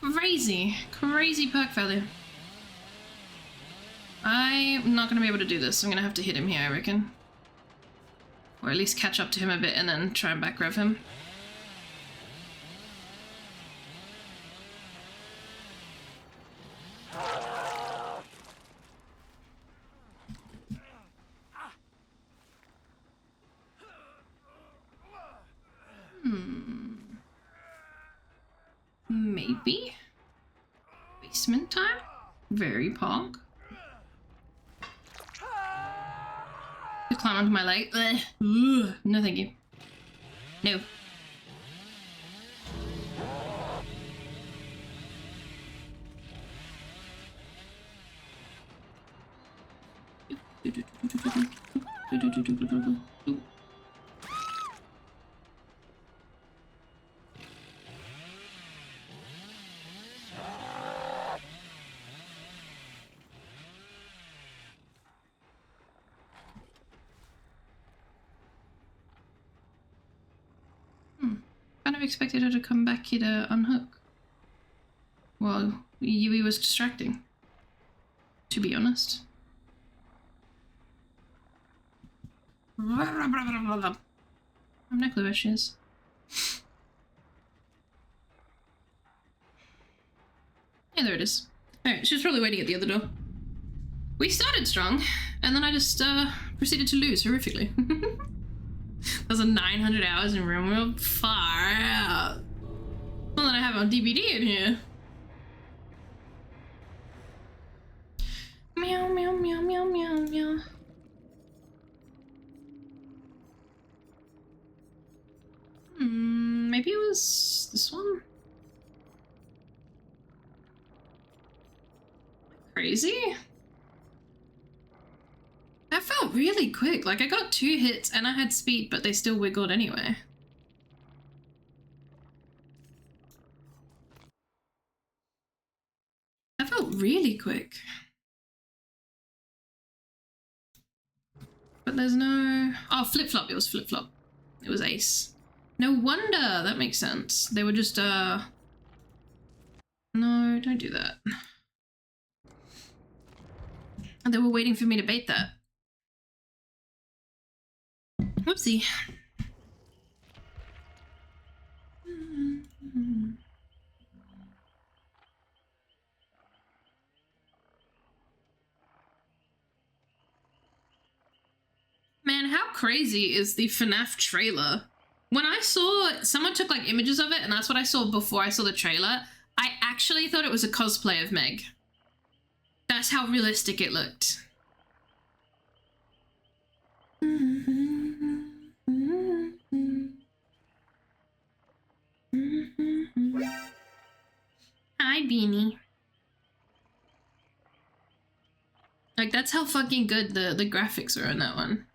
Speaker 1: Crazy. Crazy perk value. I'm not gonna be able to do this. I'm gonna have to hit him here, I reckon. Or at least catch up to him a bit and then try and back rev him. Maybe? Basement time? Very pog. You climb onto my leg. Ugh. Ugh. No thank you. No. Kind of expected her to come back here to unhook. Well, Yui was distracting, to be honest. I have no clue where she is. Yeah, there it is. Alright, she was probably waiting at the other door. We started strong, and then I just proceeded to lose horrifically. Those are 900 hours in Room World. Far out. More than I have on DVD in here. Meow, meow, meow, meow, meow, meow. Maybe it was this one? Crazy? That felt really quick. Like, I got 2 hits and I had speed, but they still wiggled anyway. That felt really quick. But there's no... Oh, flip-flop. It was flip-flop. It was ace. No wonder. That makes sense. They were just, No, don't do that. And they were waiting for me to bait that. Whoopsie. Man, how crazy is the FNAF trailer? When I saw, someone took like images of it, and that's what I saw before I saw the trailer, I actually thought it was a cosplay of Meg. That's how realistic it looked. Hi, Beanie. Like, that's how fucking good the graphics are in that one.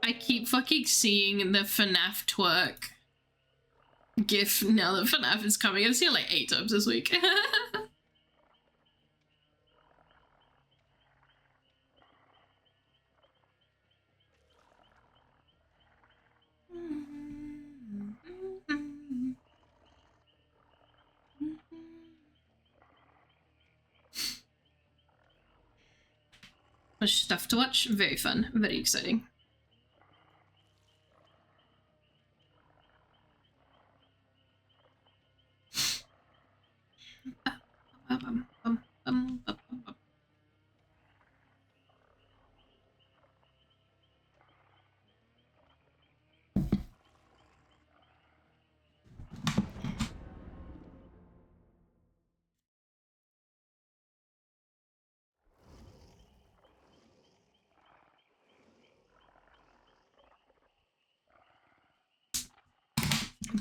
Speaker 1: I keep fucking seeing the FNAF twerk gif now that FNAF is coming. I've seen it like 8 times this week. Much stuff to watch. Very fun. Very exciting.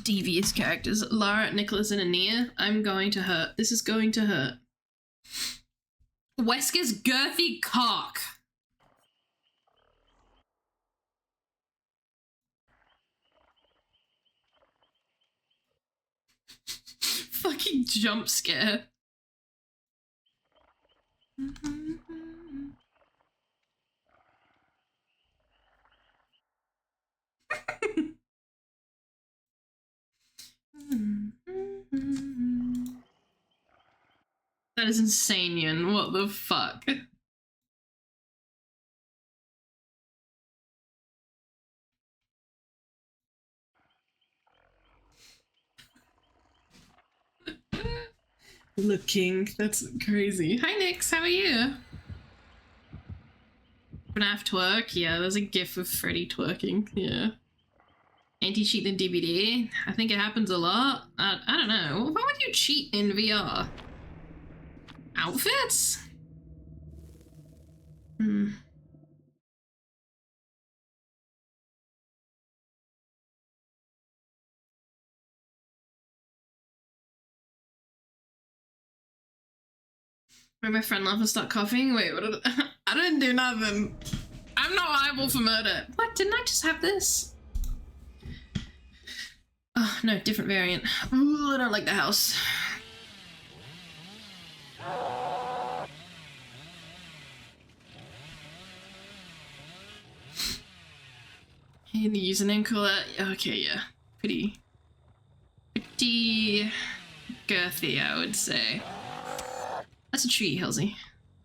Speaker 1: Devious characters. Lara, Nicholas, and Ania. I'm going to hurt. This is going to hurt. Wesker's girthy cock. Fucking jump scare. That is insane, Yun. What the fuck? Looking. That's crazy. Hi, Nix. How are you? FNAF twerk? Yeah, there's a gif of Freddy twerking. Yeah. Anti-cheat in DVD? I think it happens a lot. I don't know. Why would you cheat in VR? Outfits? Made my friend laugh and start coughing? Wait, what did I didn't do nothing. I'm not liable for murder. What? Didn't I just have this? Oh, no, different variant. Ooh, I don't like the house. And the username cooler. Okay, yeah. Pretty girthy, I would say. That's a tree, Halsey.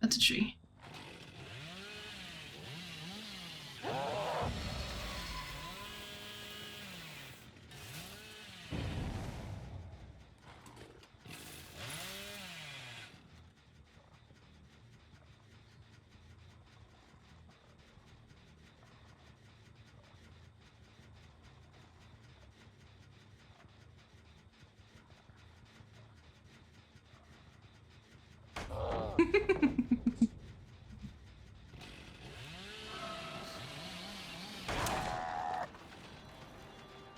Speaker 1: That's a tree.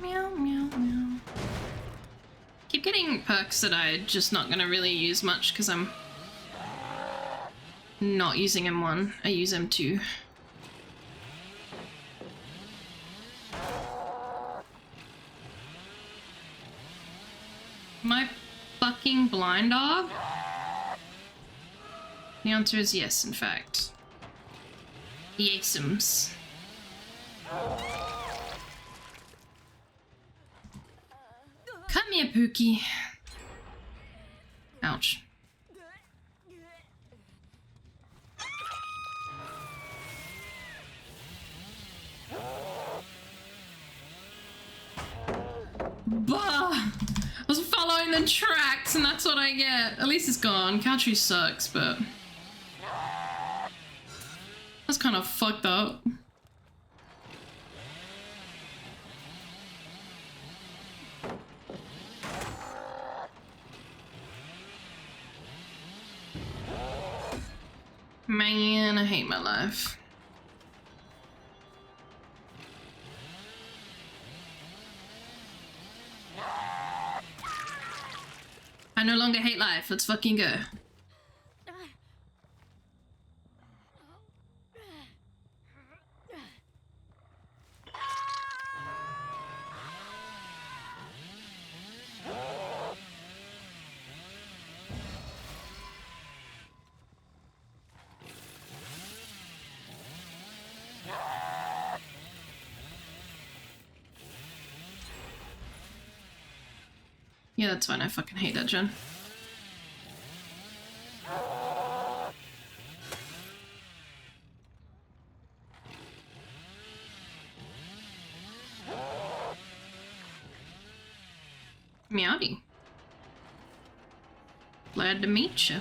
Speaker 1: Meow, meow, meow. Keep getting perks that I'm just not gonna really use much because I'm not using M1. I use M2. My fucking blind dog? The answer is yes, in fact. Yesums. Come here, Pookie. Ouch. Bah! I was following the tracks and that's what I get. At least it's gone. Country sucks, but... that's kind of fucked up. Man, I hate my life. I no longer hate life. Let's fucking go. Yeah, that's fine. I fucking hate that gen. Meowdy. Glad to meet you.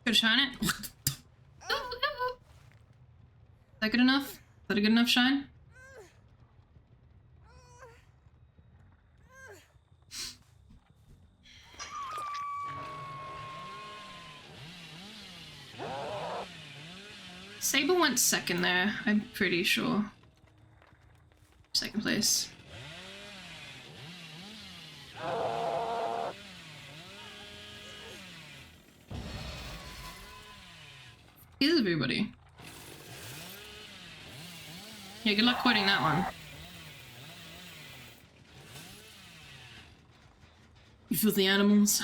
Speaker 1: Could shine it. Is that good enough? Is that a good enough shine? Sable went second there, I'm pretty sure. Second place. Is everybody? Yeah, good luck quoting that one. You filthy animals.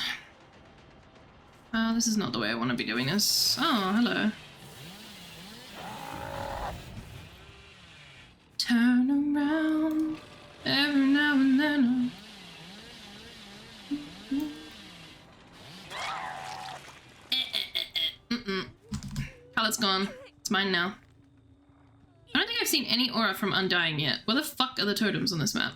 Speaker 1: This is not the way I want to be doing this. Oh, hello. Turn around every now and then. Pallette's gone. It's mine now. I don't think I've seen any aura from Undying yet. Where the fuck are the totems on this map?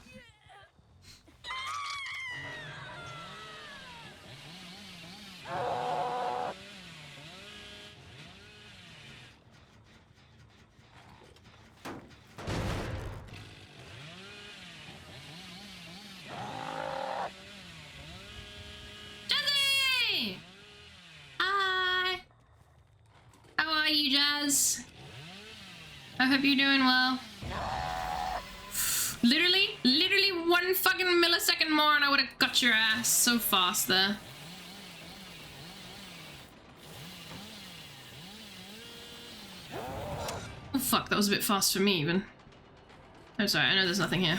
Speaker 1: I hope you're doing well. Literally 1 fucking millisecond more and I would have got your ass so fast there. Oh fuck, that was a bit fast for me even. I'm sorry, I know there's nothing here.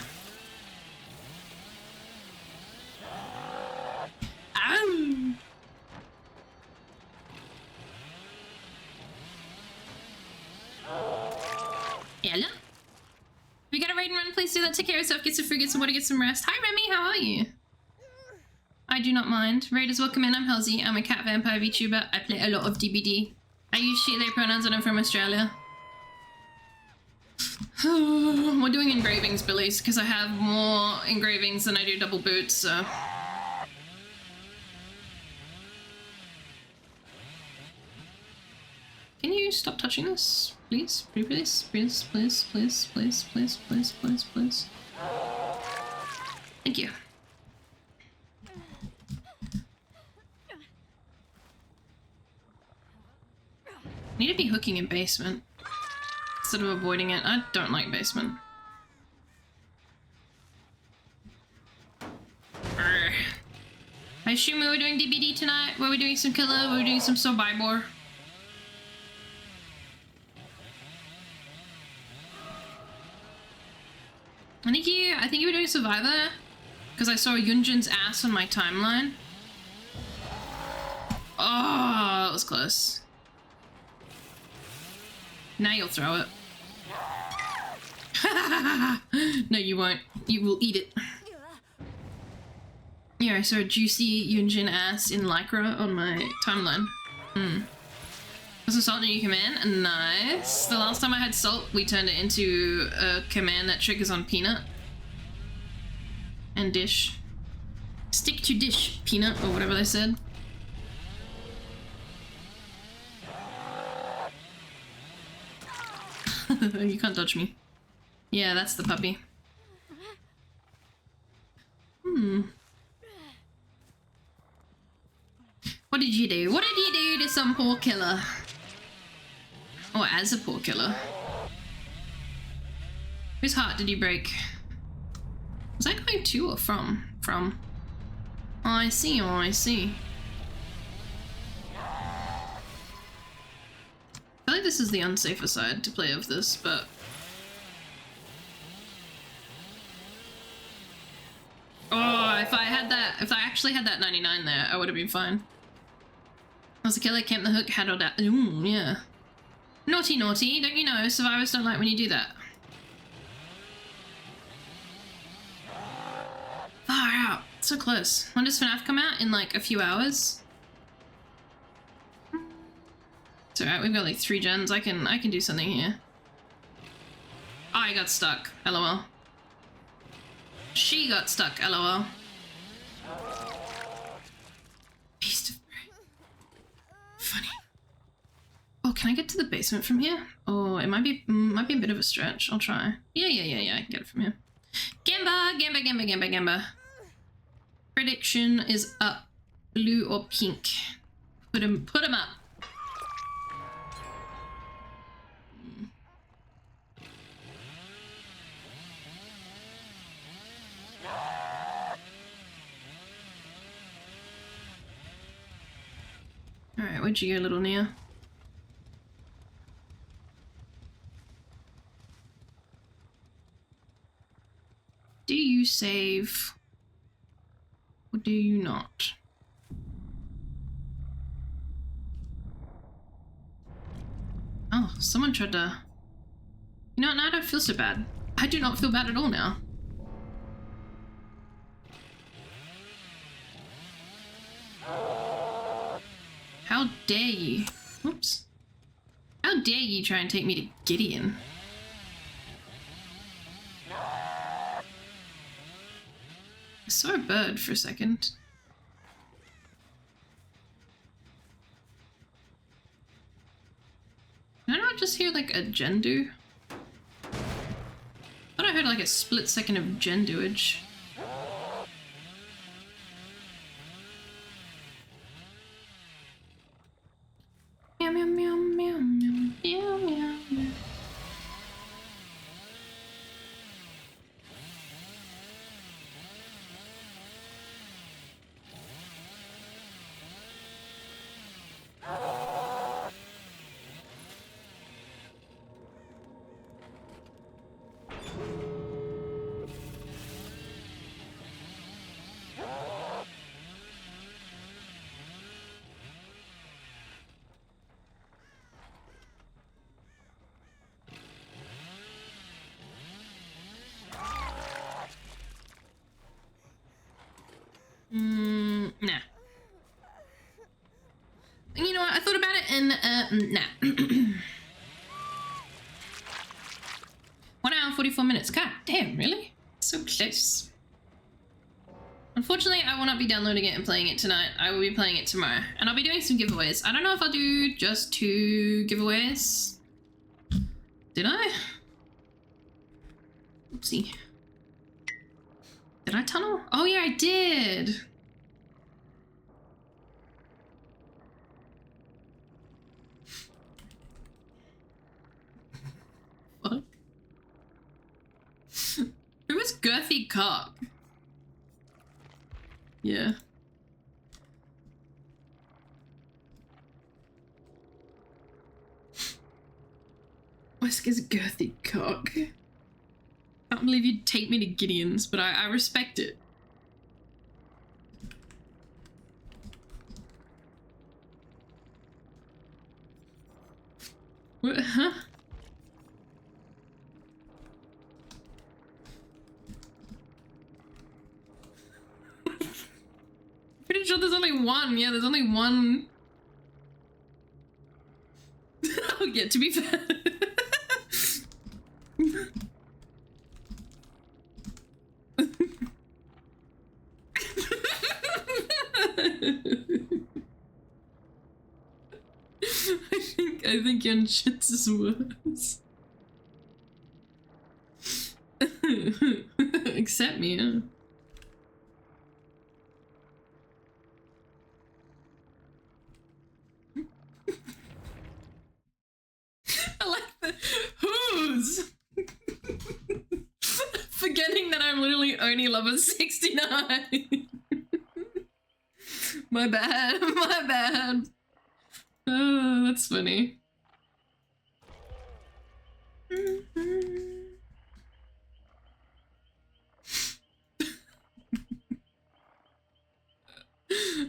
Speaker 1: Ow! Hello? If you got a raid and run, please do that. Take care of yourself, get some food, get some water, get some rest. Hi Remy, how are you? I do not mind. Raiders, welcome in. I'm Halsey. I'm a cat vampire VTuber. I play a lot of DBD. I use she, they pronouns and I'm from Australia. We're doing engravings, Billies, because I have more engravings than I do double boots, so... Can you stop touching this? Please? Please? Please? Please? Please? Please? Please? Please? Please? Please? Thank you. I need to be hooking in basement instead of avoiding it. I don't like basement. Urgh. I assume we were doing DBD tonight. Were we doing some killer? Were we doing some survivor? Thank you, Survivor? Because I saw Yunjin's ass on my timeline. Oh, that was close. Now you'll throw it. No, you won't. You will eat it. Yeah, I saw a juicy Yunjin ass in Lycra on my timeline. Was the salt a new command? Nice. The last time I had salt, we turned it into a command that triggers on peanut. And dish. Stick to dish, peanut, or whatever they said. You can't dodge me. Yeah, that's the puppy. What did you do? What did you do to some poor killer? Or as a poor killer? Whose heart did you break? Was I going to or from? From. Oh, I see, oh, I see. I feel like this is the unsafer side to play of this, but... Oh, if I actually had that 99 there, I would have been fine. I was a killer, camped the hook, had all that. Ooh, yeah. Naughty, naughty. Don't you know, survivors don't like when you do that. Far out. So close. When does FNAF come out? In like a few hours? It's alright, we've got like 3 gens. I can do something here. Oh, I got stuck. LOL. She got stuck. LOL. Beast of prey. Funny. Oh, can I get to the basement from here? Oh, it might be a bit of a stretch. I'll try. Yeah, I can get it from here. Gamba. Prediction is up. Blue or pink? Put 'em up. Alright, where'd you go, little Nia? Do you save? Or do you not? Oh, someone tried to... You know what, now I don't feel so bad. I do not feel bad at all now. How dare you? Oops. How dare you try and take me to Gideon? I saw a bird for a second. Did I not just hear like a Gendu? I thought I heard like a split second of Genduage. Meow meow meow meow meow meow meow meow. Nah. You know what? I thought about it and nah. 1 hour and 44 minutes. God damn, really? So close. Unfortunately, I will not be downloading it and playing it tonight. I will be playing it tomorrow. And I'll be doing some giveaways. I don't know if I'll do just 2 giveaways. Did I? Oopsie. Did I tunnel? Oh yeah, I did. Fuck. Who was Girthy Cock? Yeah. Wesker's Girthy Cock. Can't believe you'd take me to Gideon's, but I respect it. What? Huh? Pretty sure there's only one. Yeah, there's only one. Oh, yeah, to be fair. I think your shit's is worse. Accept me, yeah. I like the who's. Forgetting that I'm literally only level 69. My bad, my bad. Oh, that's funny.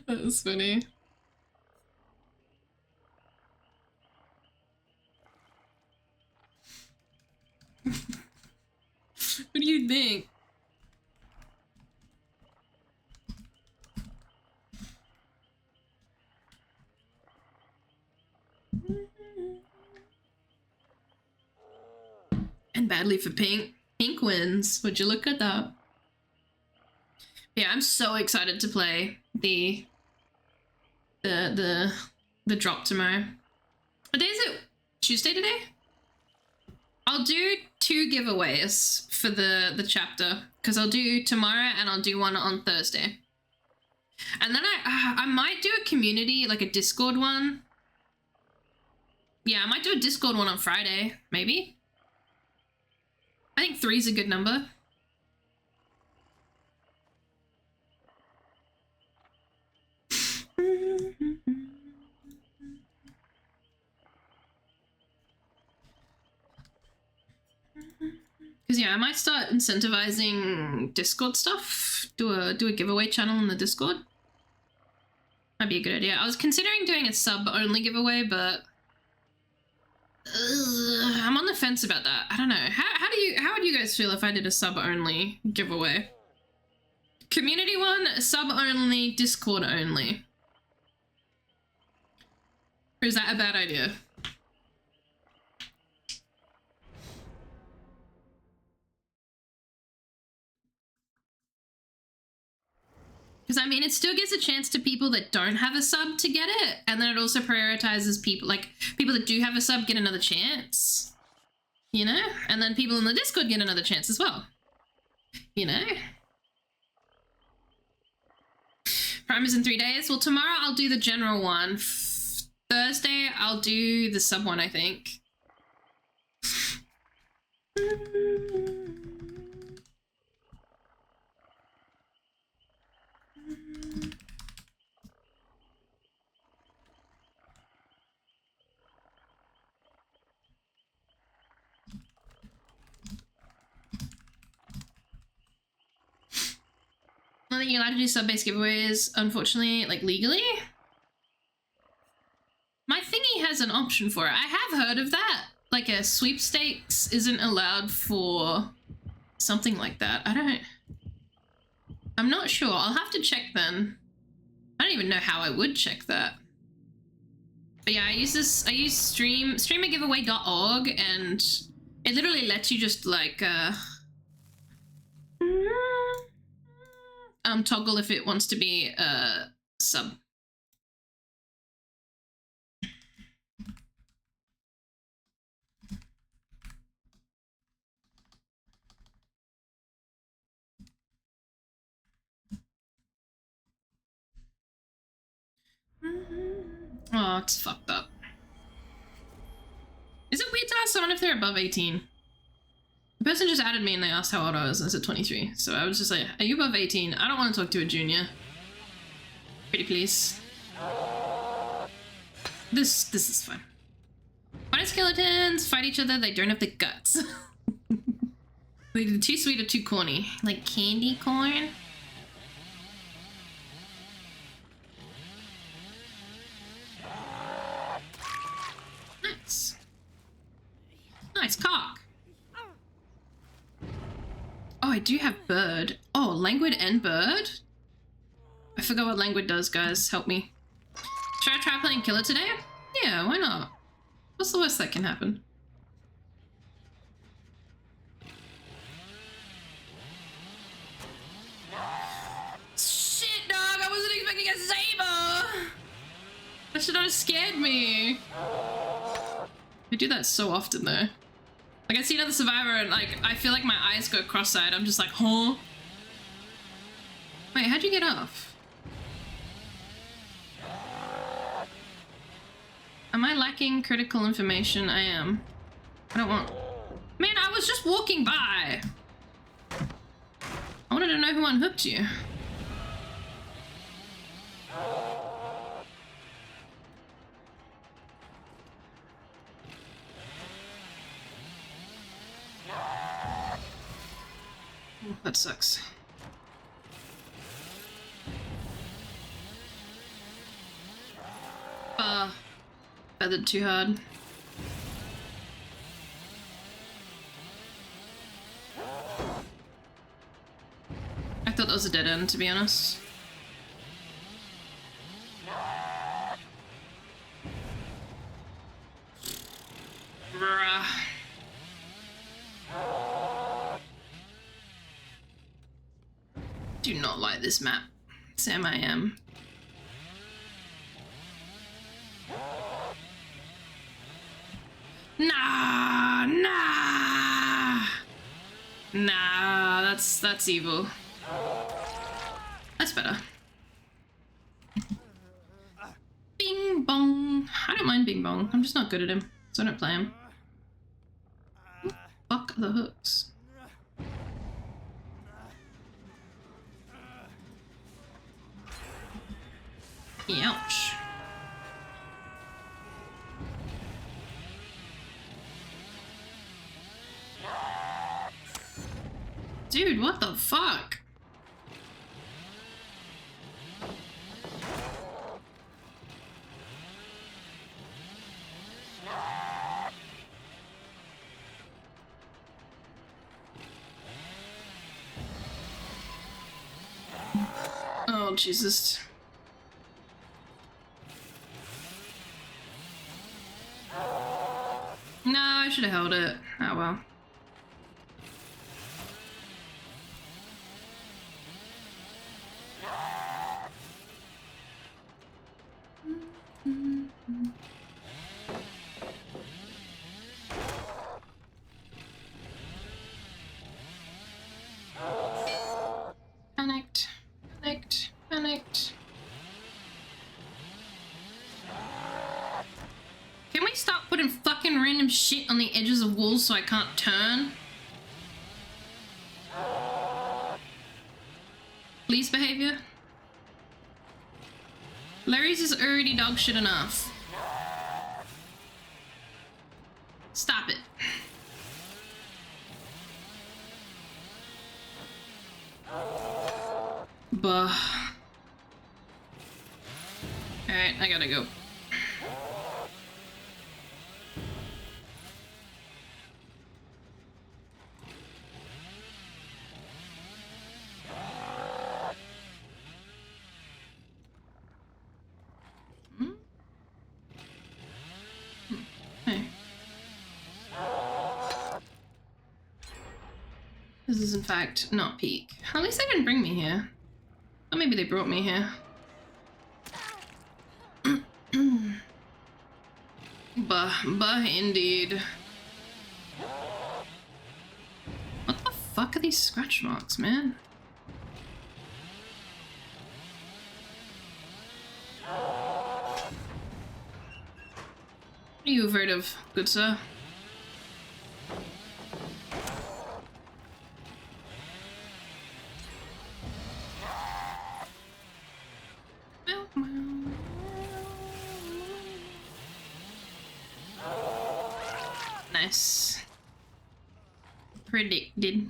Speaker 1: That was funny. What do you think? And badly for Pink. Pink wins. Would you look at that? Yeah, I'm so excited to play the drop tomorrow. What day is it? Tuesday today? I'll do 2 giveaways for the chapter, because I'll do tomorrow and I'll do one on Thursday. And then I might do a community, like a Discord one. Yeah, I might do a Discord one on Friday, maybe. I think 3 is a good number. Because yeah, I might start incentivizing Discord stuff. Do a giveaway channel on the Discord. That'd be a good idea. I was considering doing a sub-only giveaway, but I'm on the fence about that. I don't know. How would you guys feel if I did a sub-only giveaway? Community one, sub-only, Discord only. Or is that a bad idea? Because I mean, it still gives a chance to people that don't have a sub to get it, and then it also prioritizes people, like people that do have a sub get another chance, you know? And then people in the Discord get another chance as well, you know? Prime is in 3 days. Well, tomorrow I'll do the general one. Thursday I'll do the sub one, I think. I don't think you're allowed to do sub-based giveaways, unfortunately, like legally. My thingy has an option for it. I have heard of that. Like a sweepstakes isn't allowed for something like that. I'm not sure. I'll have to check then. I don't even know how I would check that. But yeah, I use streamergiveaway.org, and it literally lets you just like toggle if it wants to be a sub. Oh, it's fucked up. Is it weird to ask someone if they're above 18? The person just added me and they asked how old I was, and I said 23. So I was just like, are you above 18? I don't want to talk to a junior. Pretty please. This is fun. Why do skeletons fight each other? They don't have the guts. Either too sweet or too corny. Like candy corn? Nice. Nice cock. Oh, I do have bird. Oh, languid and bird? I forgot what languid does, guys. Help me. Should I try playing killer today? Yeah, why not? What's the worst that can happen? Shit, dog! I wasn't expecting a saber! That should have scared me. I do that so often, though. Like, I see another survivor and, like, I feel like my eyes go cross-eyed. I'm just like, huh? Wait, how'd you get off? Am I lacking critical information? I am. I don't want... Man, I was just walking by! I wanted to know who unhooked you. Oh, that sucks. Feathered too hard. I thought that was a dead end, to be honest. Bruh. Do not like this map. Sam, I am. Nah, nah, nah. That's evil. That's better. Bing bong. I don't mind Bing bong. I'm just not good at him, so I don't play him. Fuck the hooks. Ouch. Dude, what the fuck? Oh, Jesus. No, I should have held it. Oh well. Panicked. Panicked. Panicked. Can we stop putting fucking random shit on the edges of walls so I can't turn? Police behavior? Larry's is already dog shit enough. Stop it. Bah. Alright, I gotta go. Hey. This is in fact not peak. At least they didn't bring me here. Or maybe they brought me here. Bah, indeed. What the fuck are these scratch marks, man? What are you afraid of, good sir? Nice. Predicted.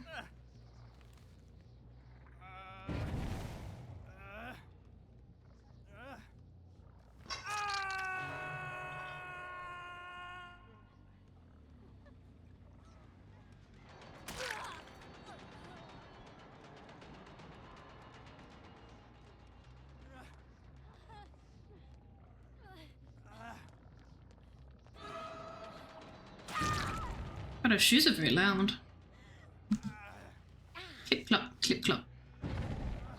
Speaker 1: But her shoes are very loud. Clip clop, clip clop.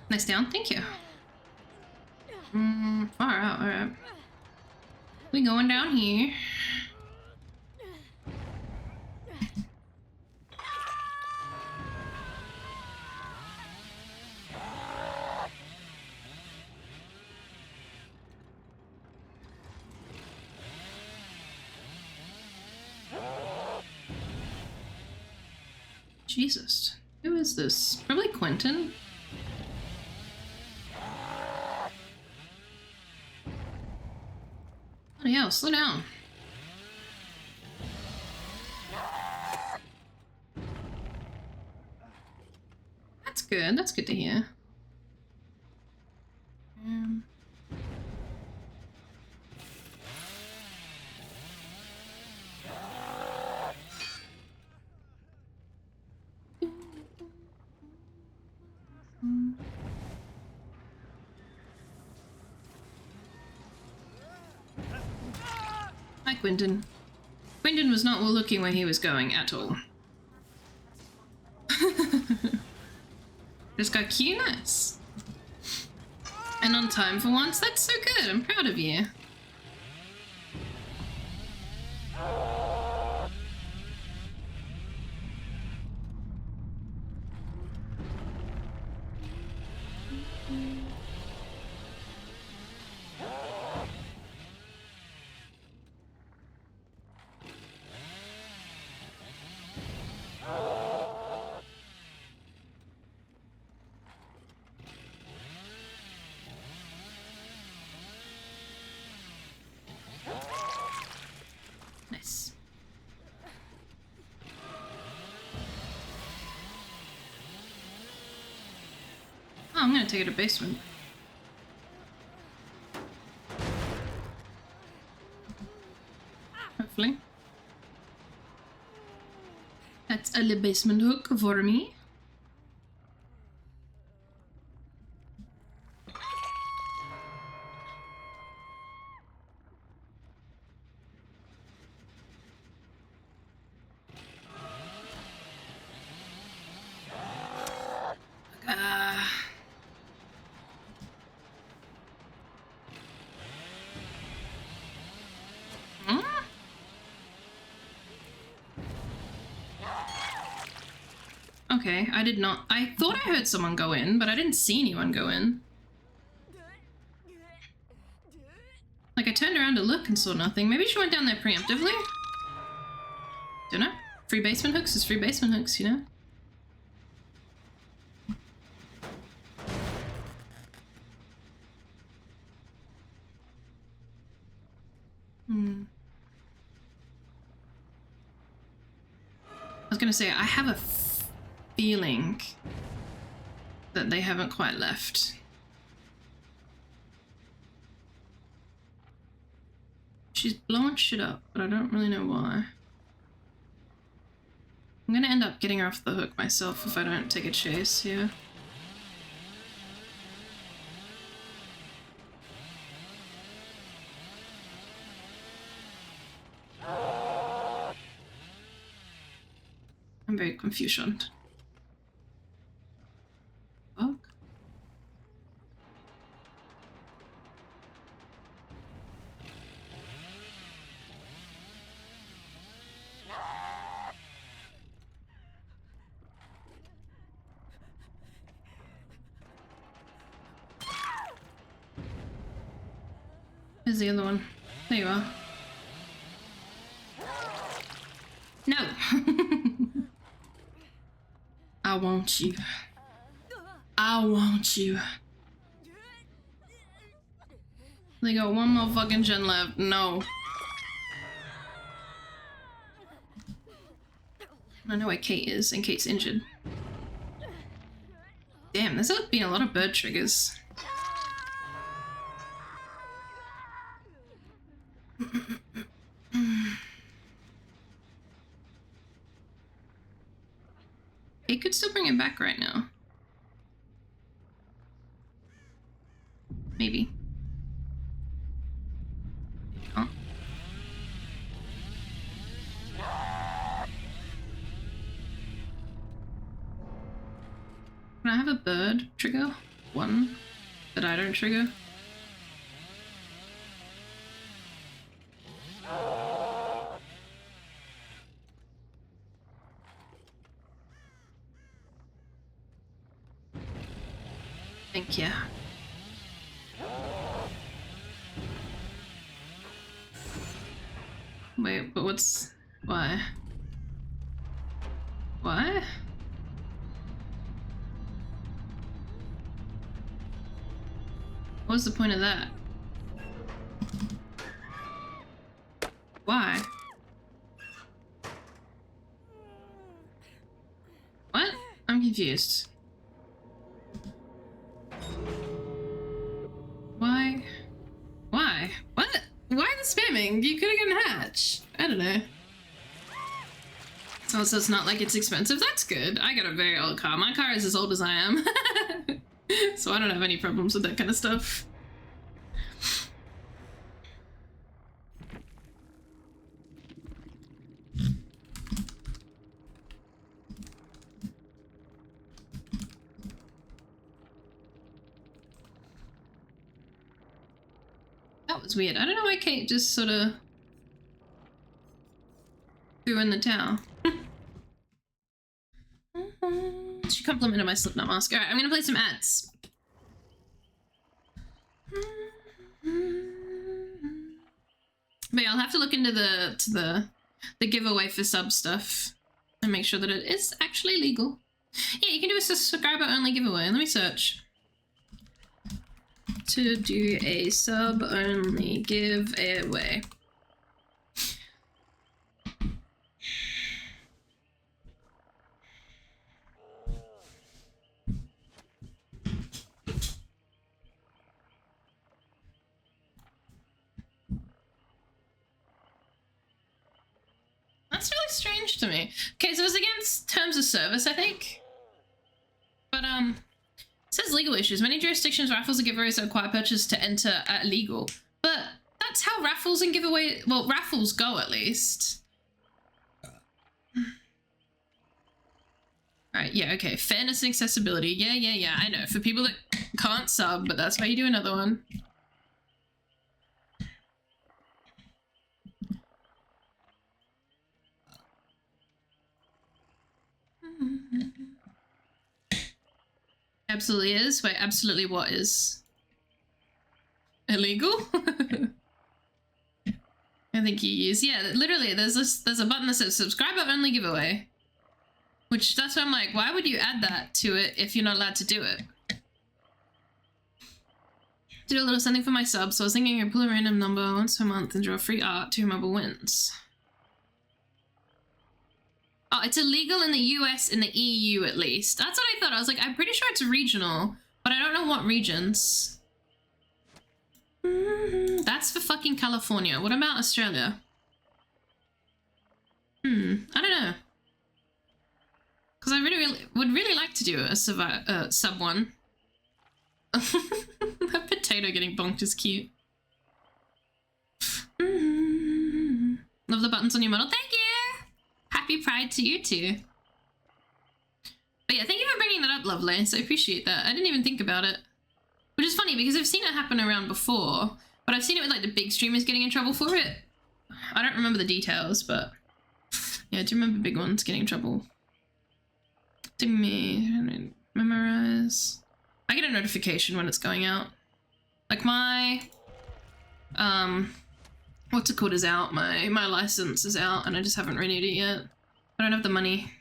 Speaker 1: Nice down, thank you. Far out, alright. We going down here. Jesus. Who is this? Probably Quentin. Oh yeah, slow down. That's good. That's good to hear. Hi, Quentin. Quentin was not looking where he was going at all. Just got cute, nice. And on time for once, that's so good, I'm proud of you. Nice. Oh, I'm gonna take it to basement. Hopefully. That's a little basement hook for me. Okay, I did not. I thought I heard someone go in, but I didn't see anyone go in. Like, I turned around to look and saw nothing. Maybe she went down there preemptively? Don't know. Free basement hooks is free basement hooks, you know? I was gonna say, I have a feeling that they haven't quite left. She's blowing shit up, but I don't really know why. I'm gonna end up getting her off the hook myself if I don't take a chase here. I'm very confused. Fuck. Where's the other one? There you are. No! I want you. I want you. They got one more fucking gen left. No. I know where Kate is, and Kate's injured. Damn, there's been a lot of bird triggers. It could still bring it back right now. Maybe. Oh. have a bird trigger? One that I don't trigger? Thank you. Wait, but what's... why? Why? What was the point of that? Why? What? I'm confused. Why? Why? What? Why the spamming? You could have gotten a hatch. I don't know. So it's not like it's expensive. That's good. I got a very old car. My car is as old as I am. So I don't have any problems with that kind of stuff. That was weird. I don't know why Kate just sort of threw in the towel. She complimented my Slipknot mask. Alright, I'm gonna play some ads. But yeah, I'll have to look into the giveaway for sub stuff and make sure that it is actually legal. Yeah, you can do a subscriber only giveaway. Let me search. To do a sub only giveaway. That's really strange to me. Okay, so it was against terms of service, I think. But, it says legal issues. Many jurisdictions, raffles and giveaways are require purchase to enter at legal. But that's how raffles and giveaway, well, raffles go at least. Alright, yeah, okay. Fairness and accessibility. Yeah, I know. For people that can't sub, but that's why you do another one. Absolutely is. Wait, absolutely what is? Illegal? I think you use, yeah, literally there's a button that says subscriber only giveaway. Which, that's why I'm like, why would you add that to it if you're not allowed to do it? Do a little something for my subs, so I was thinking I'd pull a random number once a month and draw free art to whomever wins. Oh, it's illegal in the US and the EU at least. That's what I thought. I was like, I'm pretty sure it's regional, but I don't know what regions. That's for fucking California. What about Australia? I don't know. Because I would really like to do a sub one. That potato getting bonked is cute. Love the buttons on your model. Thank you! Happy Pride to you too. But yeah, thank you for bringing that up, Lovelace. I appreciate that. I didn't even think about it. Which is funny because I've seen it happen around before, but I've seen it with like the big streamers getting in trouble for it. I don't remember the details, but yeah, I do remember big ones getting in trouble. Ding me, memorize. I get a notification when it's going out. Like my, what's it called is out. My license is out and I just haven't renewed it yet. I don't have the money.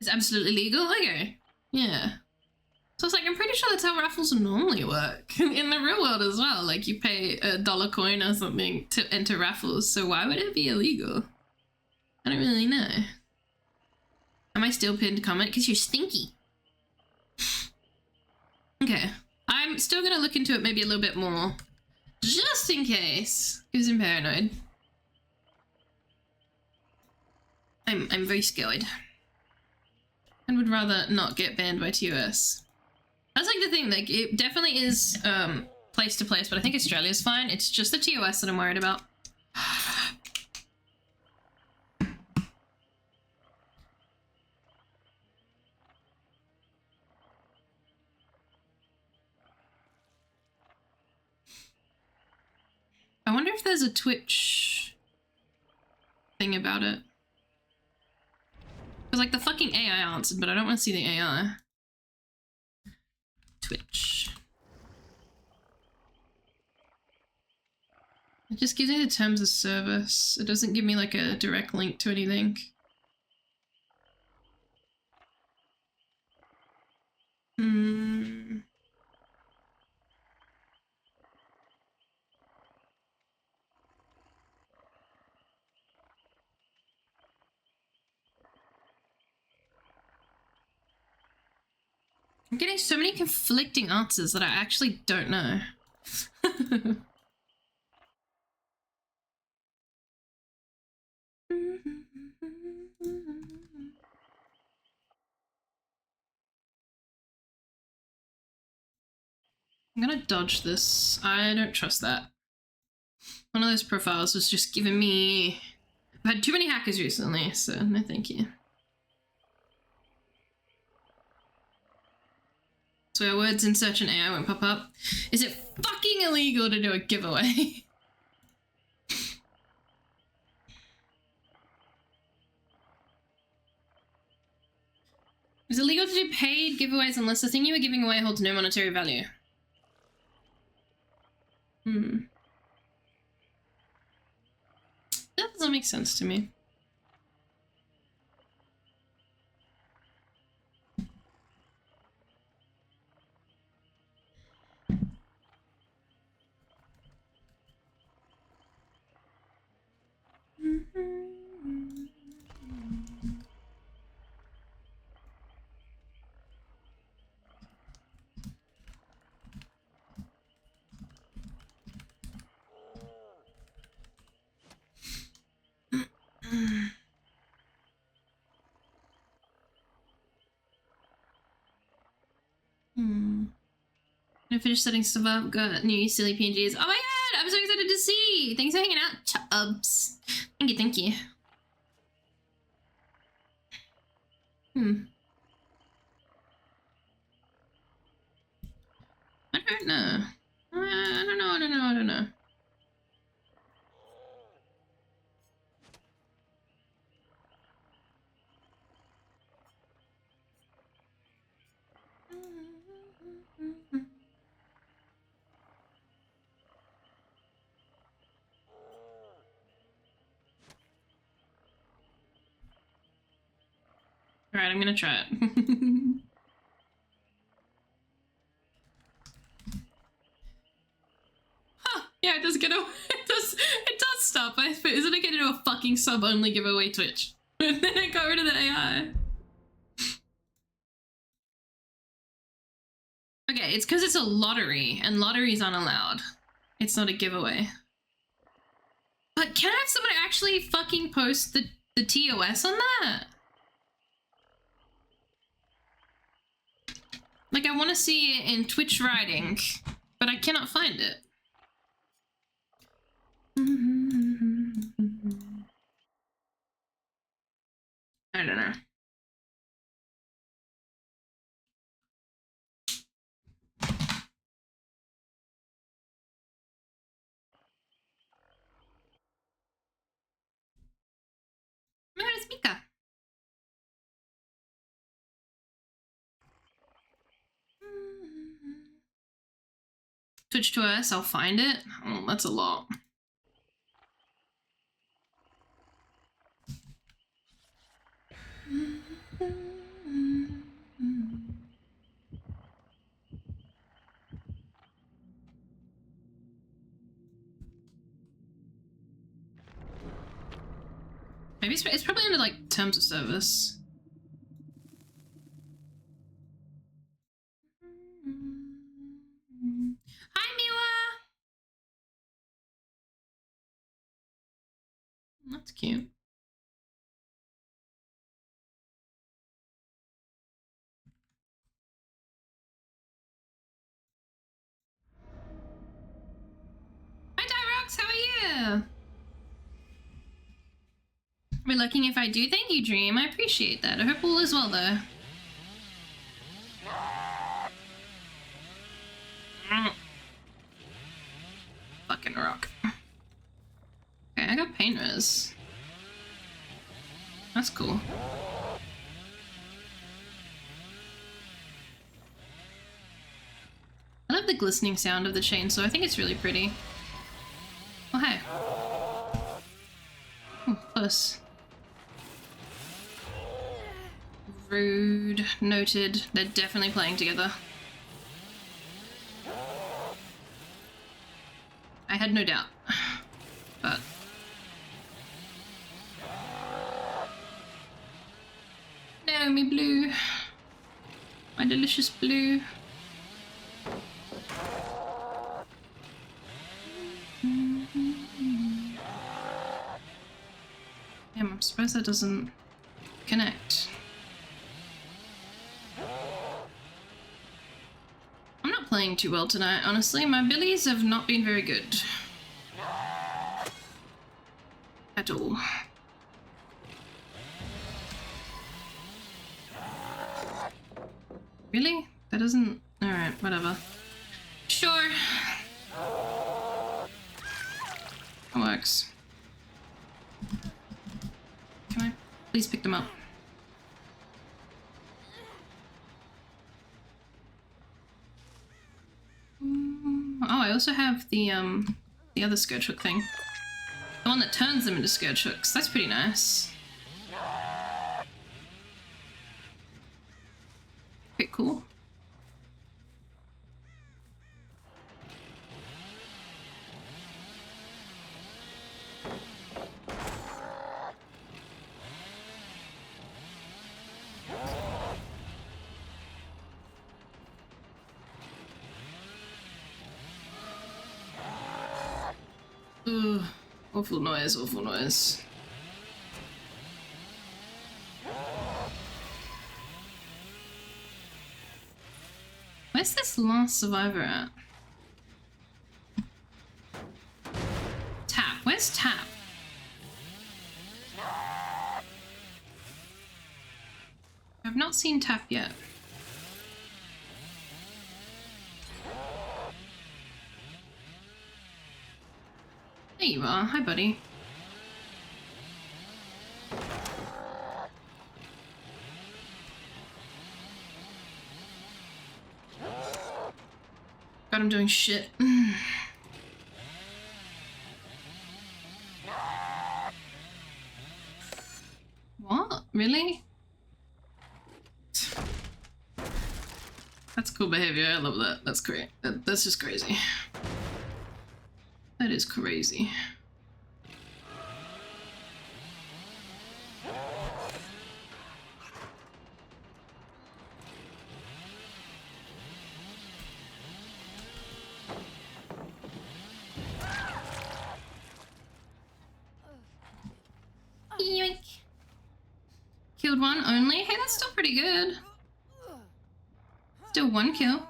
Speaker 1: It's absolutely legal? Okay. Yeah. So it's like, I'm pretty sure that's how raffles normally work. In the real world as well. Like, you pay $1 coin or something to enter raffles, so why would it be illegal? I don't really know. Am I still pinned comment? Because you're stinky. Okay. I'm still gonna look into it maybe a little bit more. Just in case. Because I'm paranoid. I'm very scared. And would rather not get banned by TOS. That's like the thing, like it definitely is place to place, but I think Australia's fine. It's just the TOS that I'm worried about. I wonder if there's a Twitch thing about it. Because like the fucking AI answered, but I don't want to see the AI. Twitch. It just gives me the terms of service. It doesn't give me like a direct link to anything. I'm getting so many conflicting answers that I actually don't know. I'm gonna dodge this. I don't trust that. One of those profiles was just giving me... I've had too many hackers recently, so no thank you. So words in search and AI won't pop up. Is it fucking illegal to do a giveaway? Is it legal to do paid giveaways unless the thing you are giving away holds no monetary value? That doesn't make sense to me. I finished setting stuff up, got new silly PNGs. Oh my god, I'm so excited to see! Thanks for hanging out, Chubbs. Thank you, thank you. I don't know. I don't know. Alright, I'm gonna try it. Huh, yeah, it does get away. It does stop. Isn't it gonna do a fucking sub-only giveaway Twitch? And then it got rid of the AI. Okay, it's because it's a lottery, and lotteries aren't allowed. It's not a giveaway. But can I have somebody actually fucking post the TOS on that? Like, I want to see it in Twitch writing, but I cannot find it. I don't know. Where is Mika? Twitch to us, I'll find it. Oh, that's a lot. Maybe it's probably under like terms of service. Hi, Miwa. That's cute. We're looking if I do. Thank you, Dream. I appreciate that. I hope all is well, though. Fucking rock. Okay, I got pain res. That's cool. I love the glistening sound of the chainsaw. I think it's really pretty. Oh, hey. Oh, close. Rude. Noted. They're definitely playing together. I had no doubt. But... no, me blue. My delicious blue. Damn, I'm surprised that doesn't connect. I'm not playing too well tonight, honestly. My billies have not been very good. At all. Really? That doesn't... alright, whatever. Sure. That works. Can I please pick them up? Oh, I also have the other scourge hook thing. The one that turns them into scourge hooks. That's pretty nice. Okay, cool. Ugh, awful noise, awful noise. Where's this last survivor at? Tap, where's Tap? I've not seen Tap yet. There you are. Hi, buddy. God, I'm doing shit. What? Really? That's cool behavior. I love that. That's great. That's just crazy. That is crazy. Yoink. Killed one only? Hey, that's still pretty good. Still one kill.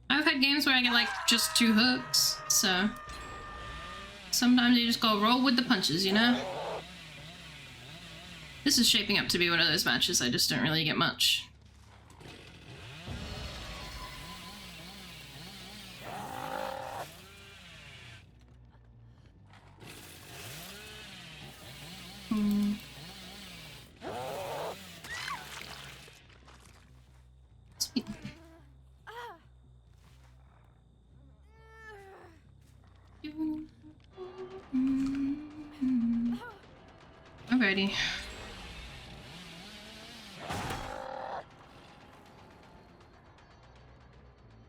Speaker 1: I've had games where I get like just 2 hooks, so sometimes you just gotta roll with the punches, you know? This is shaping up to be one of those matches I just don't really get much. Sweet. Alrighty.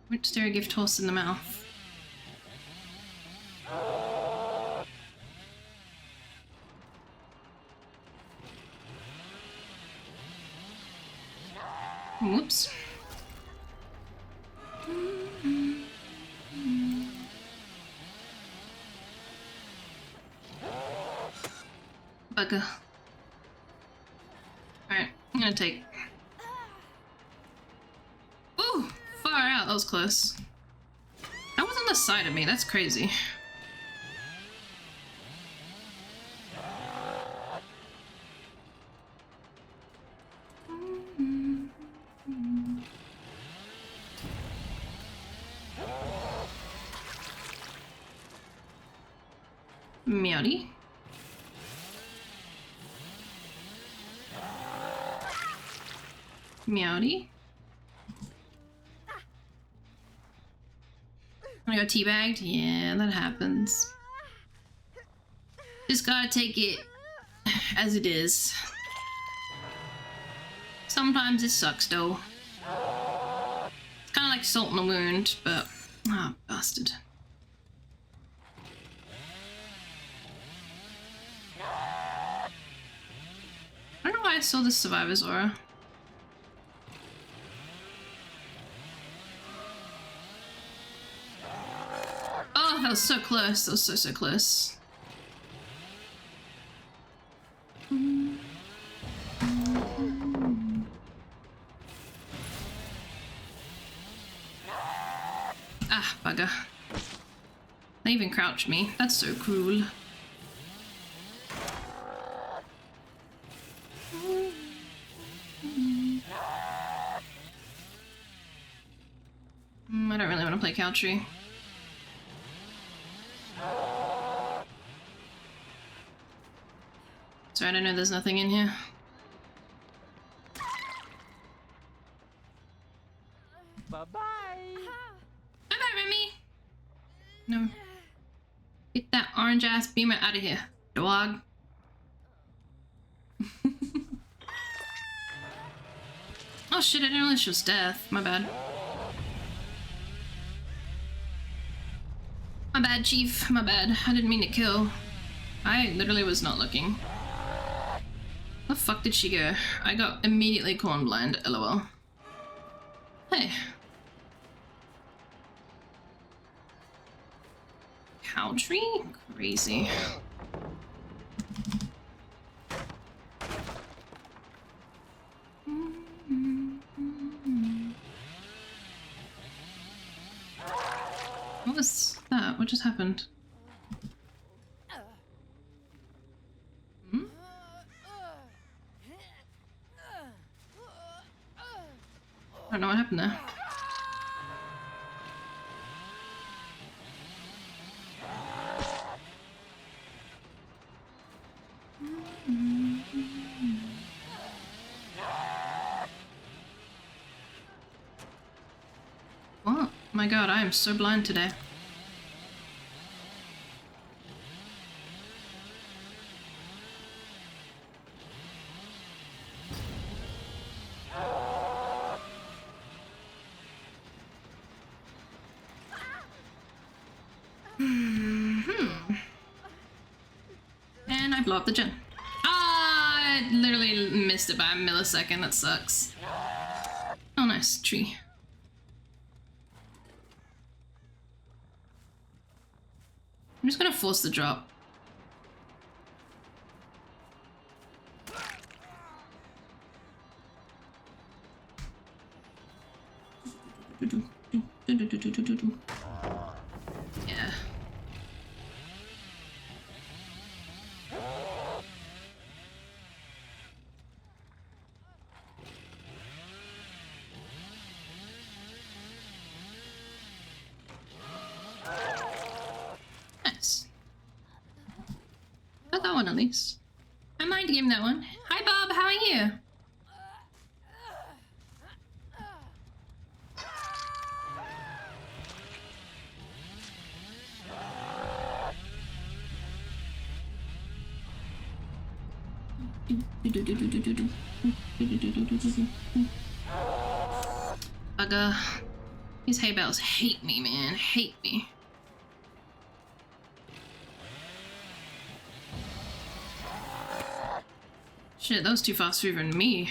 Speaker 1: Went to stare a gift horse in the mouth. Whoops. Bugger. Alright, I'm gonna take... Ooh! Far out, that was close. That was on the side of me, that's crazy. Meowdy. Meowdy. I got teabagged? Yeah, that happens. Just gotta take it as it is. Sometimes it sucks though. It's kind of like salt in the wound, but... Ah, oh, bastard. I don't know why I saw the survivor's aura. Oh, that was so close. That was so close. Ah, bugger. They even crouched me. That's so cruel. I don't really want to play Country. Sorry, I don't know, there's nothing in here.
Speaker 3: Bye-bye.
Speaker 1: Bye-bye, Remy. No. Get that orange-ass beamer out of here, dog. Oh shit, I didn't realize she was death. My bad. My bad, Chief. My bad. I didn't mean to kill. I literally was not looking. Where the fuck did she go? I got immediately corn blind, lol. Hey. Cow tree? Crazy. What was that? What just happened? Hmm? I don't know what happened there. What? My god, I am so blind today. And I blow up the gen. Ah, I literally missed it by a millisecond. That sucks. Oh, nice tree. I'm just gonna force the drop. Yeah. Nice. Got that one at least. I mind game that one. Hi Bob, how are you? Bugger. These hay bales hate me, man. Hate me. Shit, that was too fast for even me.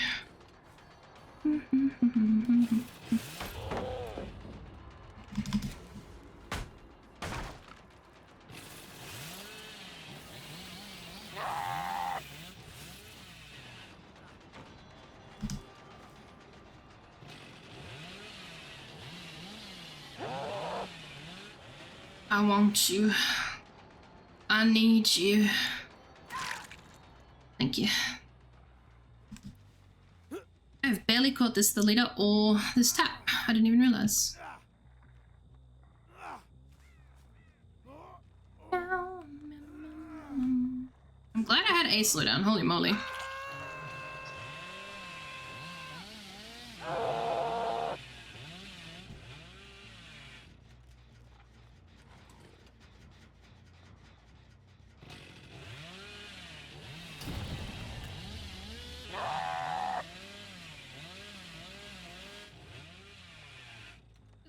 Speaker 1: I want you. I need you. Thank you. I've barely caught this the leader or this tap. I didn't even realize. I'm glad I had a slowdown, holy moly.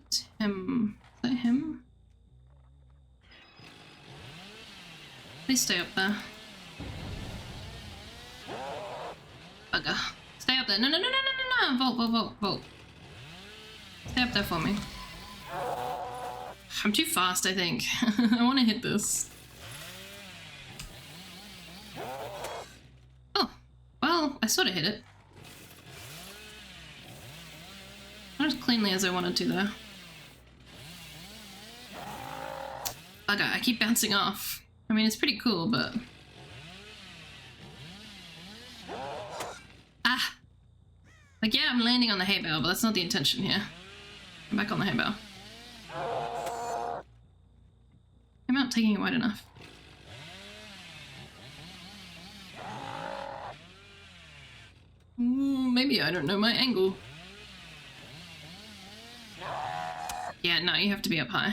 Speaker 1: It's him. Is that him? Please stay up there. Bugger. Stay up there. No, no, no, no, no, no, no. Vault, vault, vault, vault. Stay up there for me. I'm too fast, I think. I want to hit this. Oh. Well, I sort of hit it. Not as cleanly as I wanted to, though. Bugger, I keep bouncing off. I mean, it's pretty cool, but... Ah! Like, yeah, I'm landing on the hay bale, but that's not the intention here. I'm back on the hay bale. I'm not taking it wide enough. Ooh, maybe I don't know my angle. Yeah, no, you have to be up high.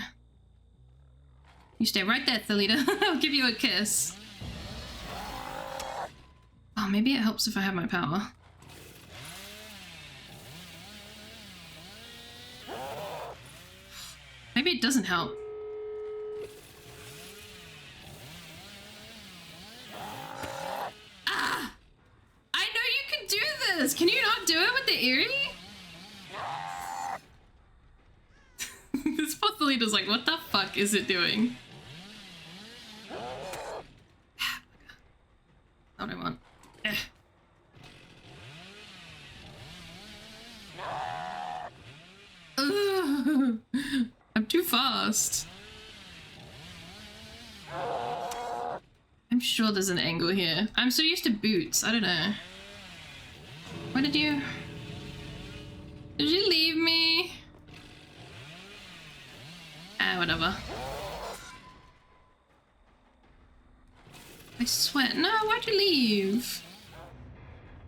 Speaker 1: You stay right there, Thalita. I'll give you a kiss. Oh, maybe it helps if I have my power. Maybe it doesn't help. Ah! I know you can do this! Can you not do it with the Eerie? This Pothalita's like, what the fuck is it doing? Not what I want. I'm too fast. I'm sure there's an angle here. I'm so used to boots. I don't know. Where did you... Did you leave me? Ah, whatever. I swear. No, why'd you leave?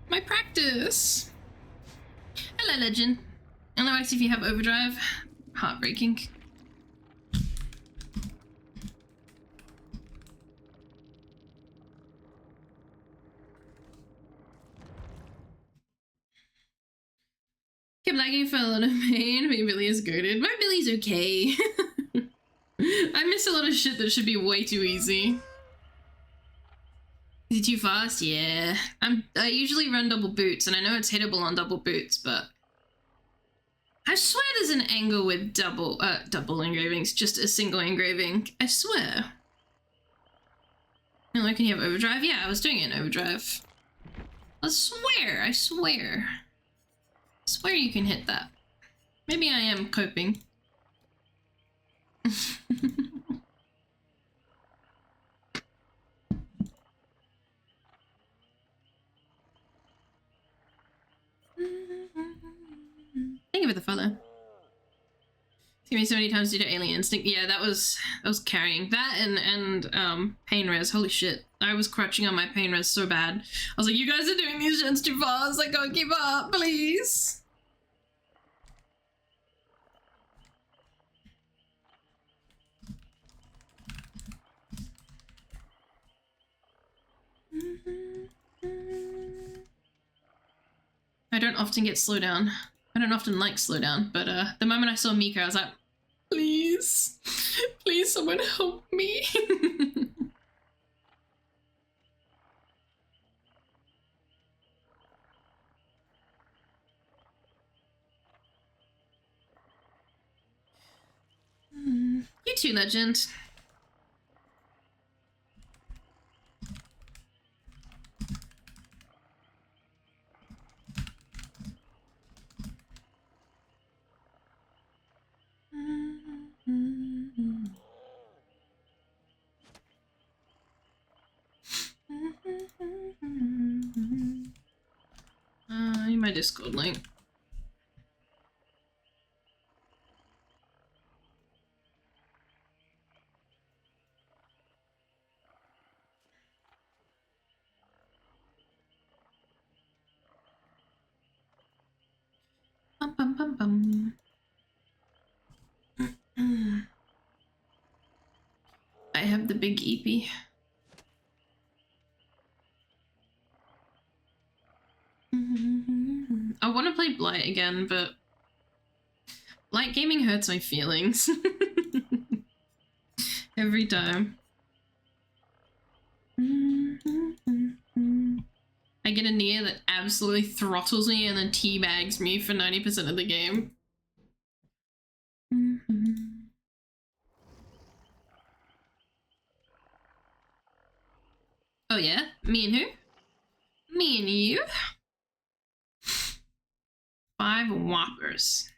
Speaker 1: My practice. Hello, legend. And I if you have overdrive. Heartbreaking. Kept lagging for a lot of pain. My Billy is goated. My Billy's okay. I miss a lot of shit that should be way too easy. Is he too fast? Yeah. I usually run double boots, and I know it's hittable on double boots, but I swear there's an angle with double engravings, just a single engraving. I swear. No, can you have overdrive? Yeah, I was doing it in overdrive. I swear, I swear. I swear you can hit that. Maybe I am coping. Thank you for the follow. Give me so many times due to alien instinct. Yeah, that was carrying that and pain res. Holy shit, I was crutching on my pain res so bad. I was like, you guys are doing these shits too fast. I can't keep up, please. I don't often get slowdown. I don't often like slowdown, but the moment I saw Mika, I was like, please, please, someone help me. You too, legend. I need my Discord link. bum, bum, bum. I have the big EP. I want to play Blight again, but Blight gaming hurts my feelings. Every time. I get a Nier that absolutely throttles me and then teabags me for 90% of the game. Oh yeah? Me and who? Me and you? 5 whoppers.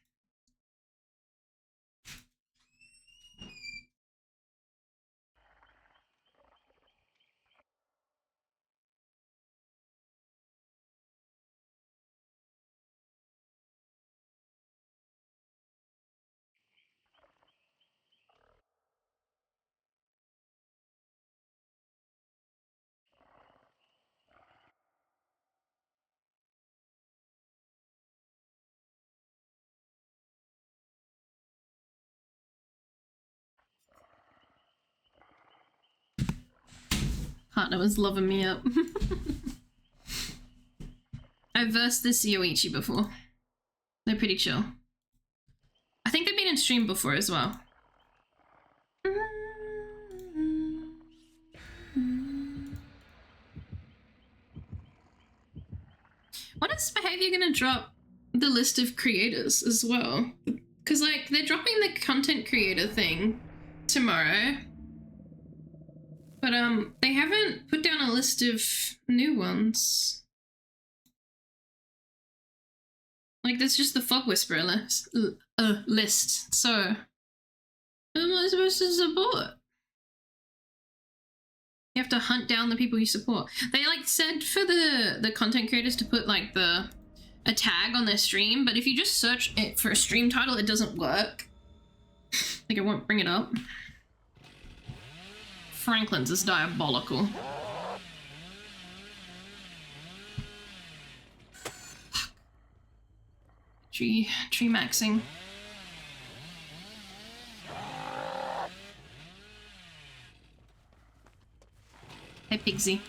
Speaker 1: Partner was loving me up. I've versed this Yoichi before. They're pretty chill. I think they've been in stream before as well. When is Behavior gonna drop the list of creators as well? Because, like, they're dropping the content creator thing tomorrow. But, they haven't put down a list of new ones. Like, there's just the Fog Whisperer list. So, who am I supposed to support? You have to hunt down the people you support. They, like, said for the content creators to put, like, a tag on their stream, but if you just search it for a stream title, it doesn't work. Like, it won't bring it up. Franklin's is diabolical. Tree maxing. Hey, Pigsy.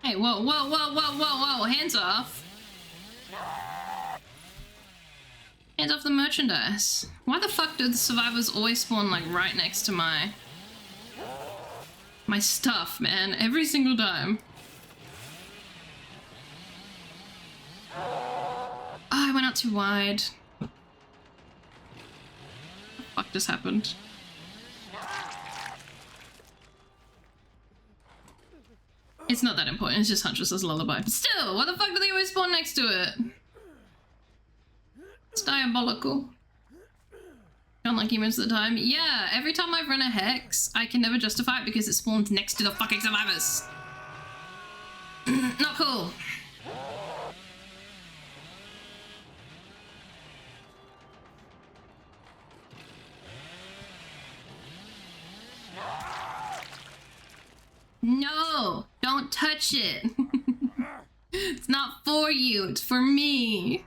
Speaker 1: Hey, whoa, whoa, whoa, whoa, whoa, whoa, hands off. Hands off the merchandise. Why the fuck do the survivors always spawn, like, right next to my stuff, man? Every single time. Oh, I went out too wide. What the fuck just happened? It's not that important, it's just Huntress's lullaby. But still, why the fuck do they always spawn next to it? It's diabolical. Unlucky most of the time. Yeah, every time I've run a hex, I can never justify it because it spawns next to the fucking survivors. Not cool. No, don't touch it. It's not for you, it's for me.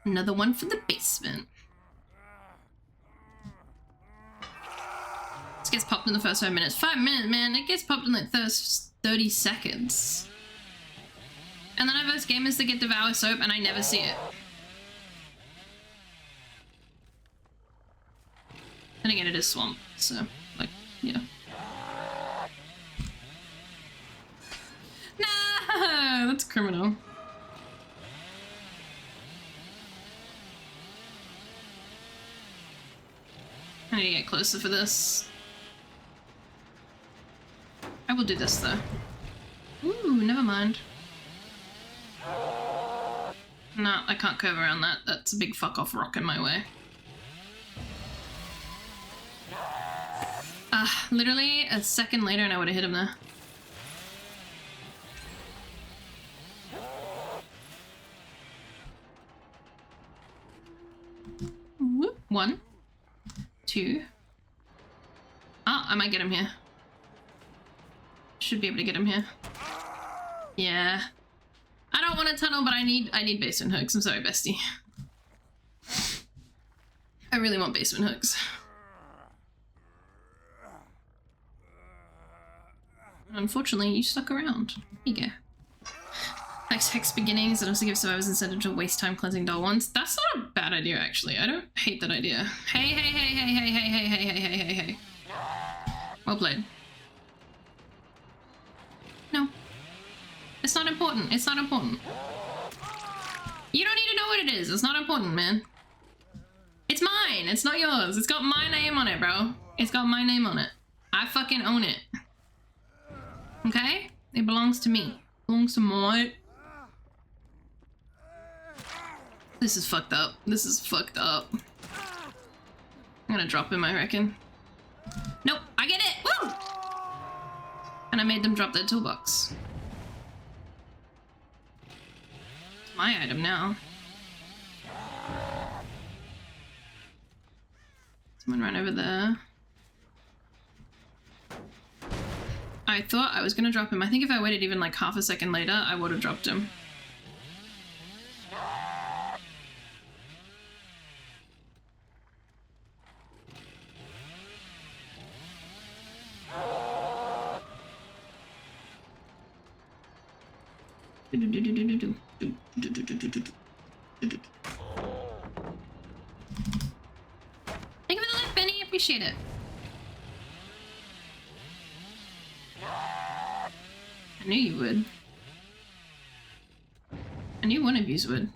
Speaker 1: Another one for the basement. This gets popped in the first 5 minutes. 5 minutes, man, it gets popped in like 30 seconds. And then I verse gamers that get Devour Soap and I never see it. And again, it is Swamp, so, like, yeah. No, that's criminal. I need to get closer for this. I will do this, though. Ooh, never mind. No, I can't curve around that. That's a big fuck-off rock in my way. Literally a second later and I would have hit him there. Whoop. 1, 2, 2. Oh, I might get him here. Should be able to get him here. Yeah. I don't want a tunnel, but I need basement hooks. I'm sorry, bestie. I really want basement hooks. Unfortunately, you stuck around. Here you go. Next hex beginnings, and also give survivors incentive to waste time cleansing dull ones. That's not a bad idea, actually. I don't hate that idea. Hey, hey, hey, hey, hey, hey, hey, hey, hey, hey, hey, hey. Well played. No. It's not important. It's not important. You don't need to know what it is. It's not important, man. It's mine. It's not yours. It's got my name on it, bro. It's got my name on it. I fucking own it. Okay? It belongs to me. It belongs to my... This is fucked up. This is fucked up. I'm gonna drop him, I reckon. Nope, I get it! Woo! And I made them drop their toolbox. It's my item now. Someone run over there. I thought I was gonna drop him. I think if I waited even like half a second later, I would have dropped him. Thank you for the lift, Benny. Appreciate it. I knew you would. I knew one of yous would.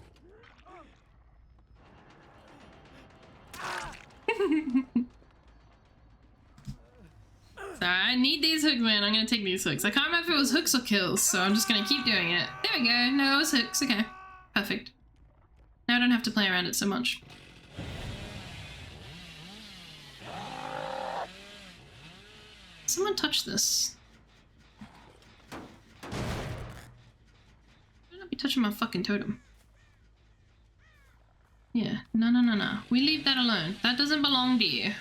Speaker 1: Sorry, I need these hooks, man. I'm gonna take these hooks. I can't remember if it was hooks or kills, so I'm just gonna keep doing it. There we go. No, it was hooks. Okay. Perfect. Now I don't have to play around it so much. Someone touch this. Better not be touching my fucking totem. Yeah. No, no, no, no. We leave that alone. That doesn't belong to you.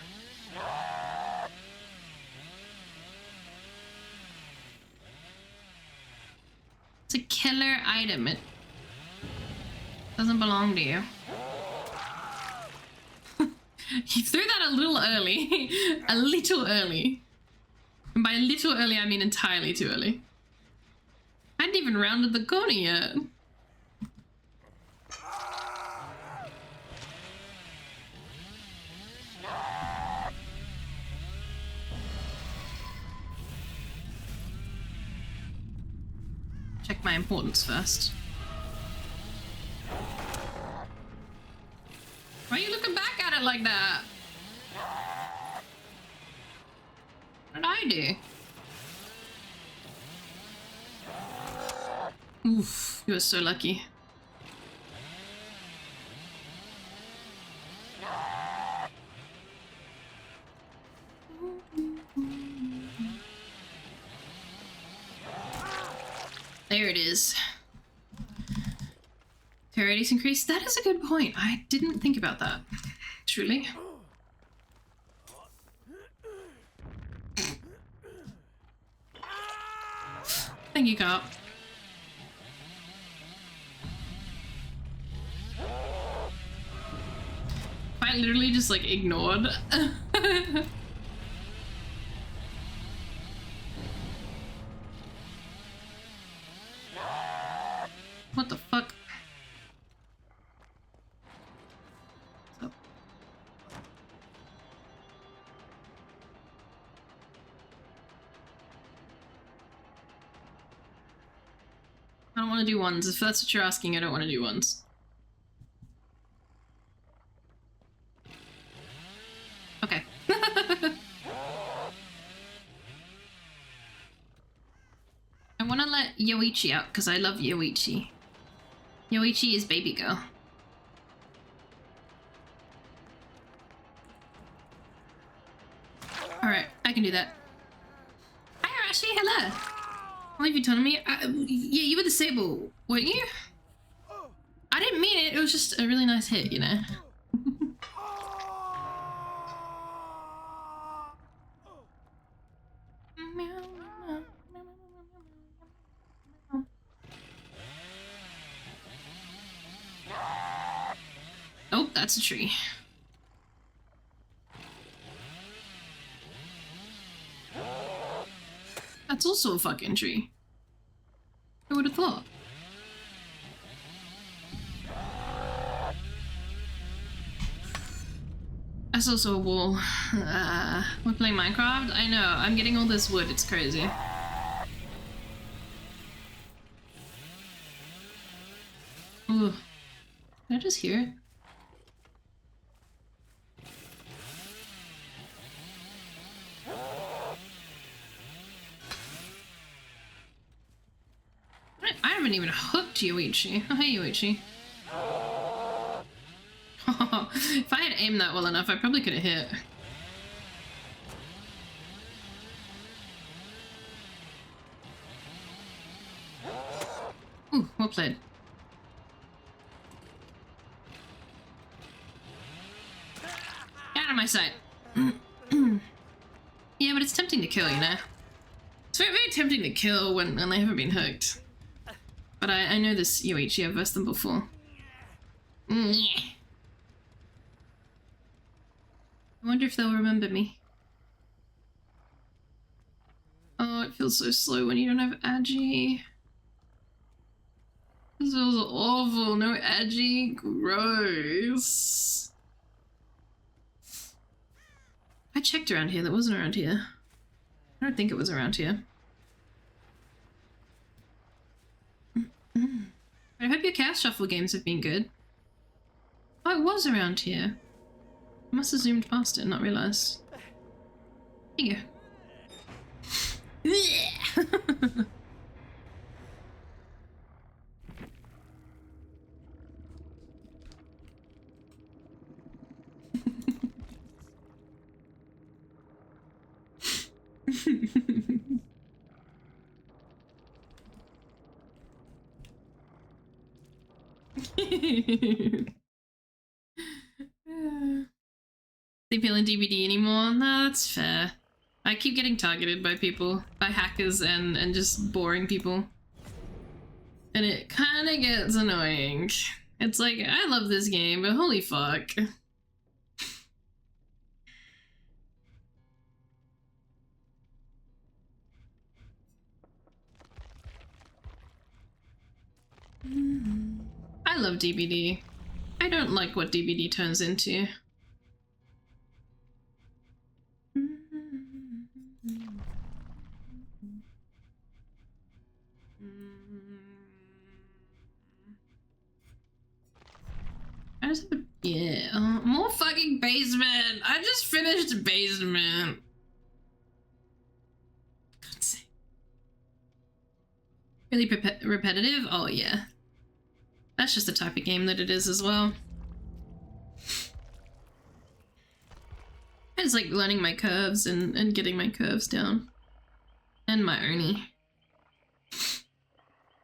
Speaker 1: It's a killer item. It doesn't belong to you. You threw that a little early. A little early. And by a little early, I mean entirely too early. I hadn't even rounded the corner yet. Check my importance first. Why are you looking back at it like that? What did I do? Oof, you were so lucky. There it is. Radius increase. That is a good point. I didn't think about that. Truly. Thank you, cop. I literally just like ignored. What the fuck? Oh. I don't want to do ones. If that's what you're asking, I don't want to do ones. Okay. I want to let Yoichi out because I love Yoichi. Yoichi is baby girl. Alright, I can do that. Hi, Arashi, hello. How have you told me? Yeah, you were the Sable, weren't you? I didn't mean it, it was just a really nice hit, you know? that's a tree. That's also a fucking tree. I would have thought. That's also a wall. We're playing Minecraft? I know, I'm getting all this wood, it's crazy. Ooh. Did I just hear it? I haven't even hooked Yoichi. Oh, hey, Yoichi. If I had aimed that well enough, I probably could have hit. Ooh, well played. Get out of my sight. Yeah, but it's tempting to kill, you know? It's very, very tempting to kill when they haven't been hooked. But I know this Yoichi, I've versed them before. Yeah. I wonder if they'll remember me. Oh, it feels so slow when you don't have Agi. This feels awful. No Agi. Gross. I checked around here. That wasn't around here. I don't think it was around here. I hope your Chaos Shuffle games have been good. Oh, it was around here. I must have zoomed past it and not realized. Here you go. They feel in DVD anymore? No, that's fair. I keep getting targeted by people, by hackers and just boring people. And it kind of gets annoying. It's like, I love this game, but holy fuck. I love DBD. I don't like what DBD turns into. I just have a, yeah, more fucking basement. I just finished basement. God's sake. Really repetitive? Oh yeah. That's just the type of game that it is as well. I just like learning my curves and getting my curves down. And my Ernie.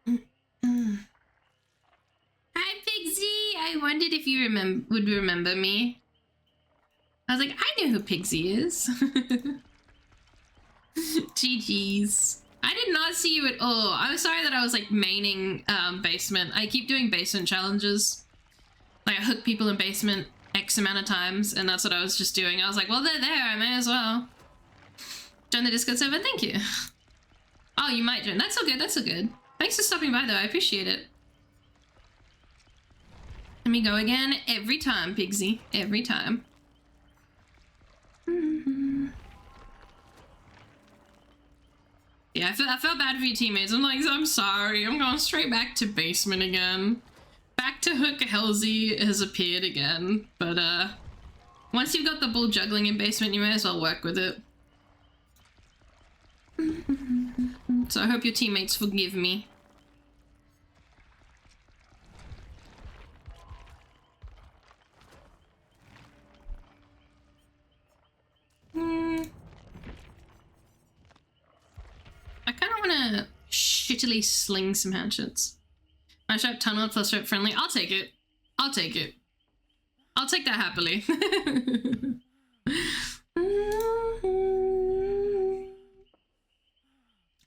Speaker 1: Hi, Pigsy! I wondered if you would remember me. I was like, I know who Pigsy is. GG's. I did not see you at all. I was sorry that I was like maining basement. I keep doing basement challenges. Like I hook people in basement X amount of times, and that's what I was just doing. I was like, well, they're there, I may as well. Join the Discord server, thank you. Oh, you might join. That's all good, that's all good. Thanks for stopping by though, I appreciate it. Let me go again every time, Pigsy. Every time. Yeah, I felt bad for your teammates. I'm like, I'm sorry. I'm going straight back to basement again. Back to Hook Halsey has appeared again. But, once you've got the ball juggling in basement, you may as well work with it. So I hope your teammates forgive me. I kind of want to shittily sling some hatchets. My sharp tunnel plus sharp friendly. I'll take it. I'll take it. I'll take that happily.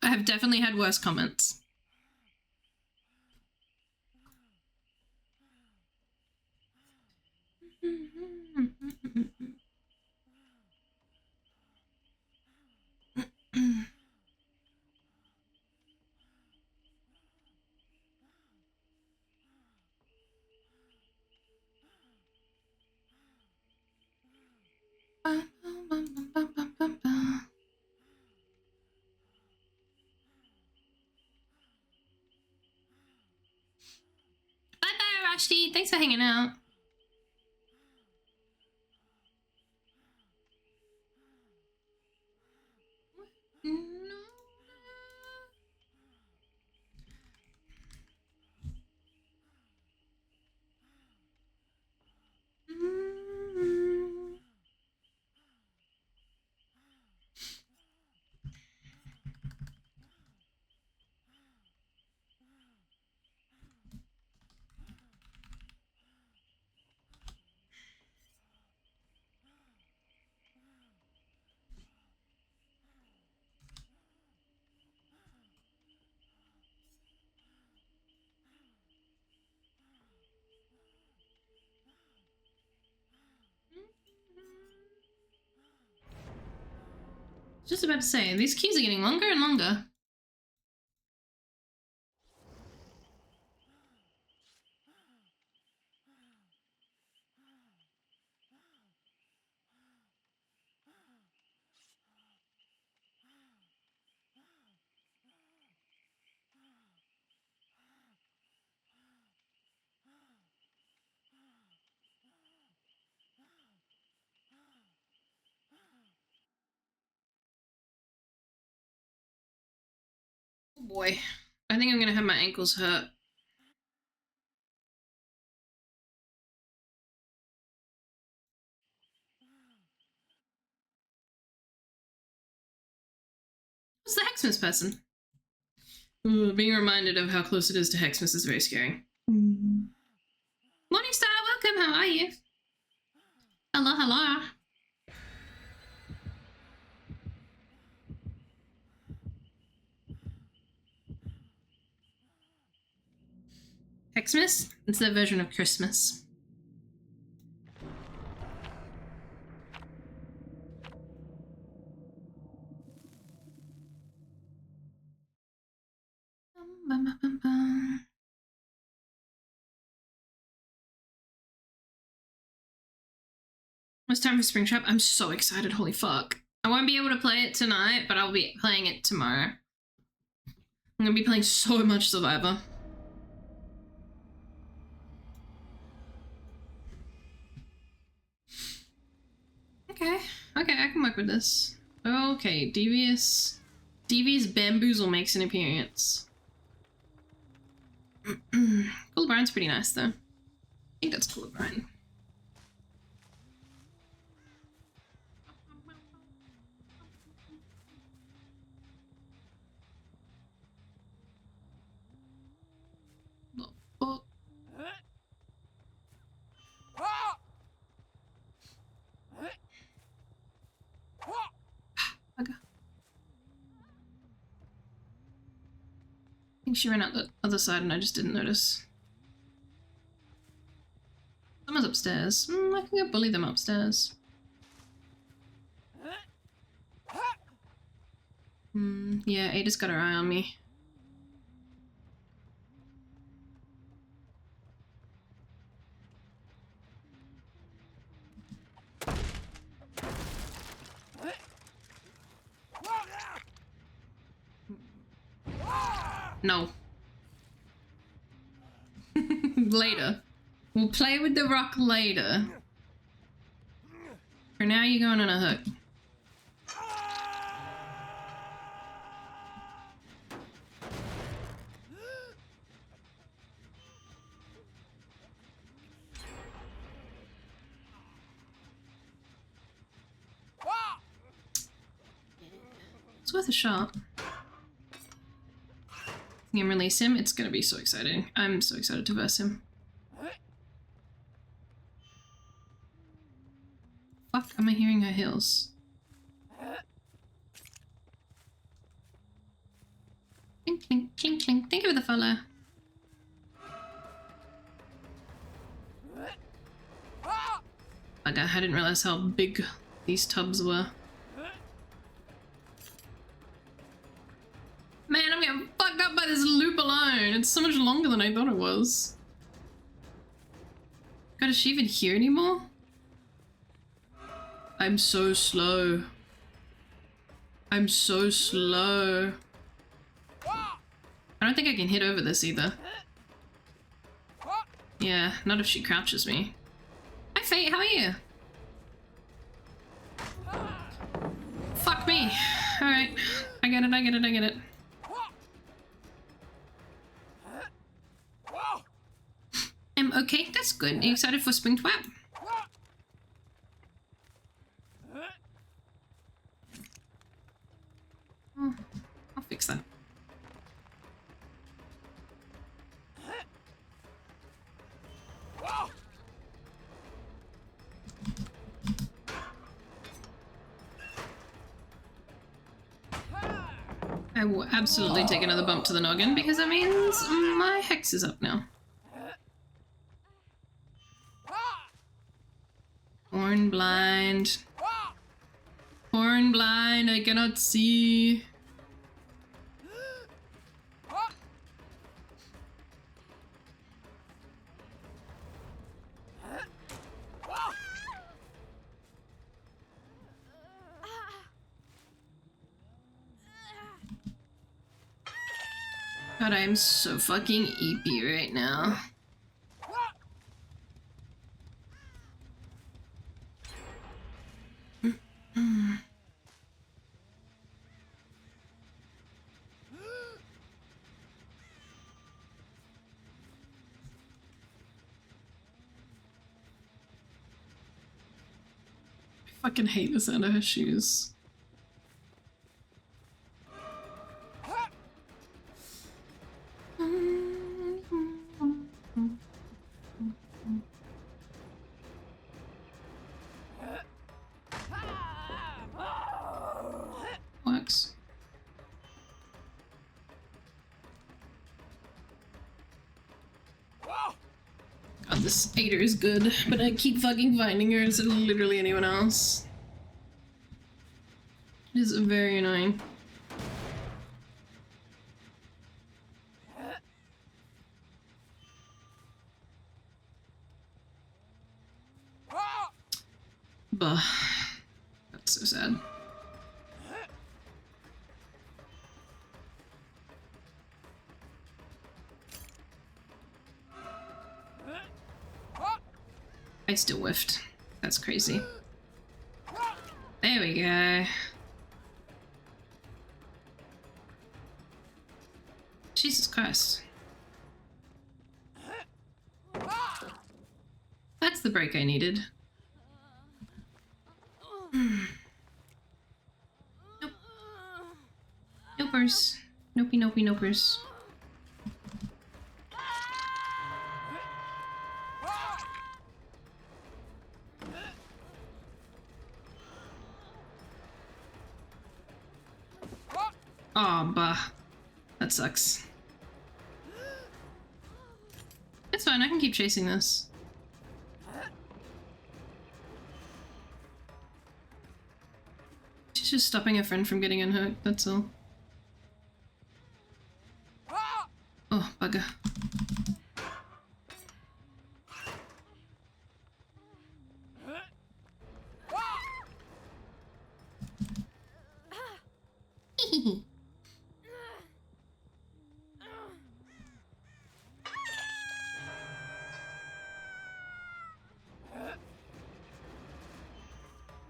Speaker 1: I have definitely had worse comments. Vashti. Thanks for hanging out. Just about to say, these queues are getting longer and longer. Oh boy. I think I'm gonna have my ankles hurt. What's the Hexmas person? Ooh, being reminded of how close it is to Hexmas is very scary. Morning Star, welcome, how are you? Hello, hello. Hexmas? It's their version of Christmas. It's time for Spring Trap. I'm so excited, holy fuck. I won't be able to play it tonight, but I'll be playing it tomorrow. I'm gonna be playing so much Survivor. Okay, okay, I can work with this. Okay, Devious Bamboozle makes an appearance. Cool Brian's pretty nice though. I think that's Cool Brian. Oh. Okay. I think she ran out the other side and I just didn't notice. Someone's upstairs. I can go bully them upstairs. Yeah, Ada's got her eye on me. No. Later. We'll play with the rock later. For now, you're going on a hook. It's worth a shot. You can release him. It's gonna be so exciting. I'm so excited to verse him. Fuck, am I hearing her heels? Clink, clink, clink, clink. Thank you for the follow. Bugger, I didn't realize how big these tubs were. Man, I'm getting fucked up by this loop alone. It's so much longer than I thought it was. God, is she even here anymore? I'm so slow. I'm so slow. I don't think I can hit over this either. Yeah, not if she crouches me. Hi, Fate, how are you? Fuck me. Alright. I get it, I get it, I get it. Okay, that's good. Are you excited for Spring Twap? Oh, I'll fix that. I will absolutely take another bump to the noggin because that means my hex is up now. Horn blind. Horn blind, I cannot see. God, I am so fucking EP right now. I fucking hate the sound of her shoes. Works. God, this Ader is good, but I keep fucking finding her instead of literally anyone else. It is very annoying. Bah. That's so sad. I still whiffed. That's crazy. There we go. Jesus Christ. That's the break I needed. Nope. Nopers. Nopey, nopey, nopers. Oh, bah. That sucks. It's fine, I can keep chasing this. She's just stopping her friend from getting unhooked, that's all. Oh, bugger.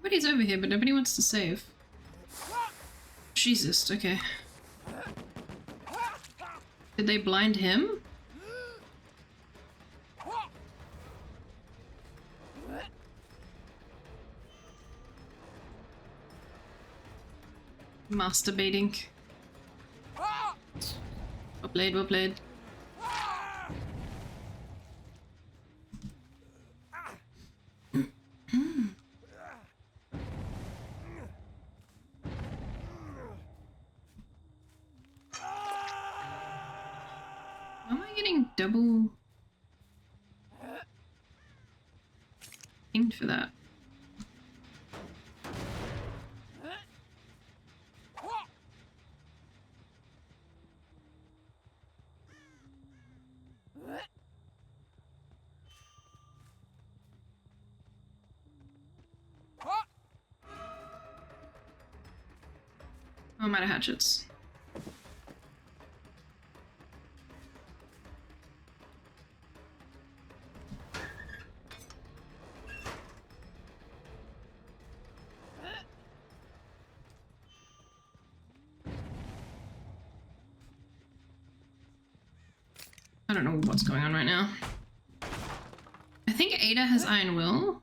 Speaker 1: Everybody's over here, but nobody wants to save. Jesus, okay. Did they blind him? Masturbating. Well played, well played. Am I getting double pinged for that? Oh, I'm out of hatchets. I don't know what's going on right now. I think Ada has Iron Will.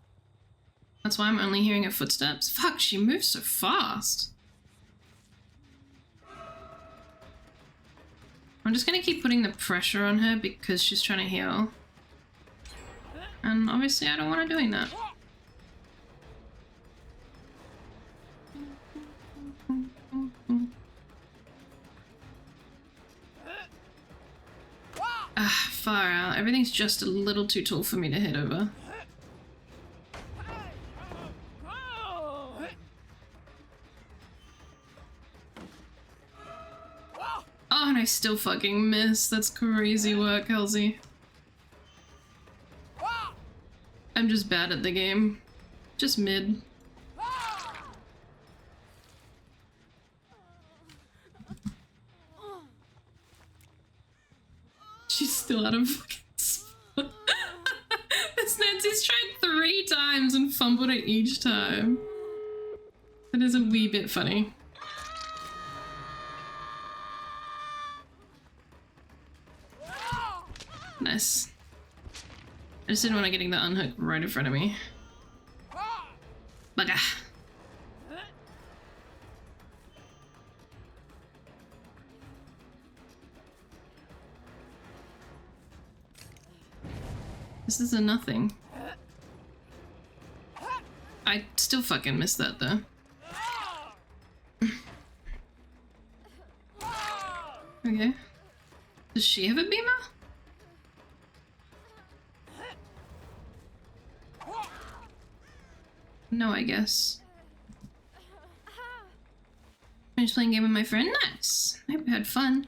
Speaker 1: That's why I'm only hearing her footsteps. Fuck, she moves so fast. I'm just gonna keep putting the pressure on her because she's trying to heal. And obviously I don't want her doing that. Ah, far out. Everything's just a little too tall for me to hit over. Oh, and I still fucking miss. That's crazy work, Halsey. I'm just bad at the game. Just mid. She's still out of fucking spot. This Nancy's tried 3 times and fumbled it each time. That is a wee bit funny. Nice. I just didn't want to getting the unhook right in front of me. Bugger. This is a nothing. I still fucking missed that though. Okay. Does she have a beamer? No, I guess. I'm just playing a game with my friend. Nice. I hope you had fun.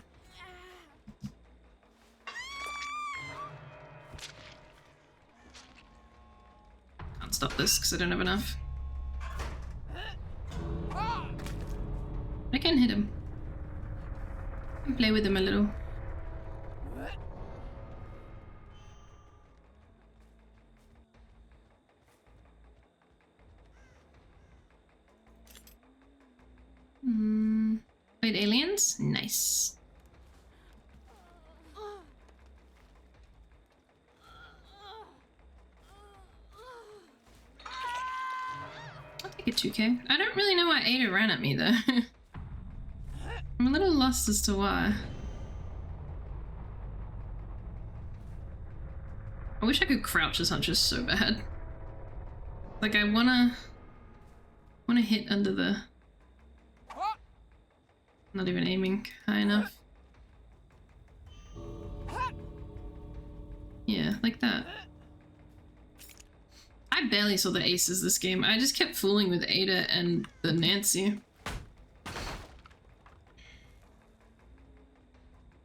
Speaker 1: Can't stop this because I don't have enough. I can hit him. I can play with him a little. Played Aliens? Nice. I'll take a 2K. I don't really know why Ada ran at me though. I'm a little lost as to why. I wish I could crouch as hunches so bad. Like I wanna hit under the... Not even aiming high enough. Yeah, like that. I barely saw the aces this game. I just kept fooling with Ada and the Nancy.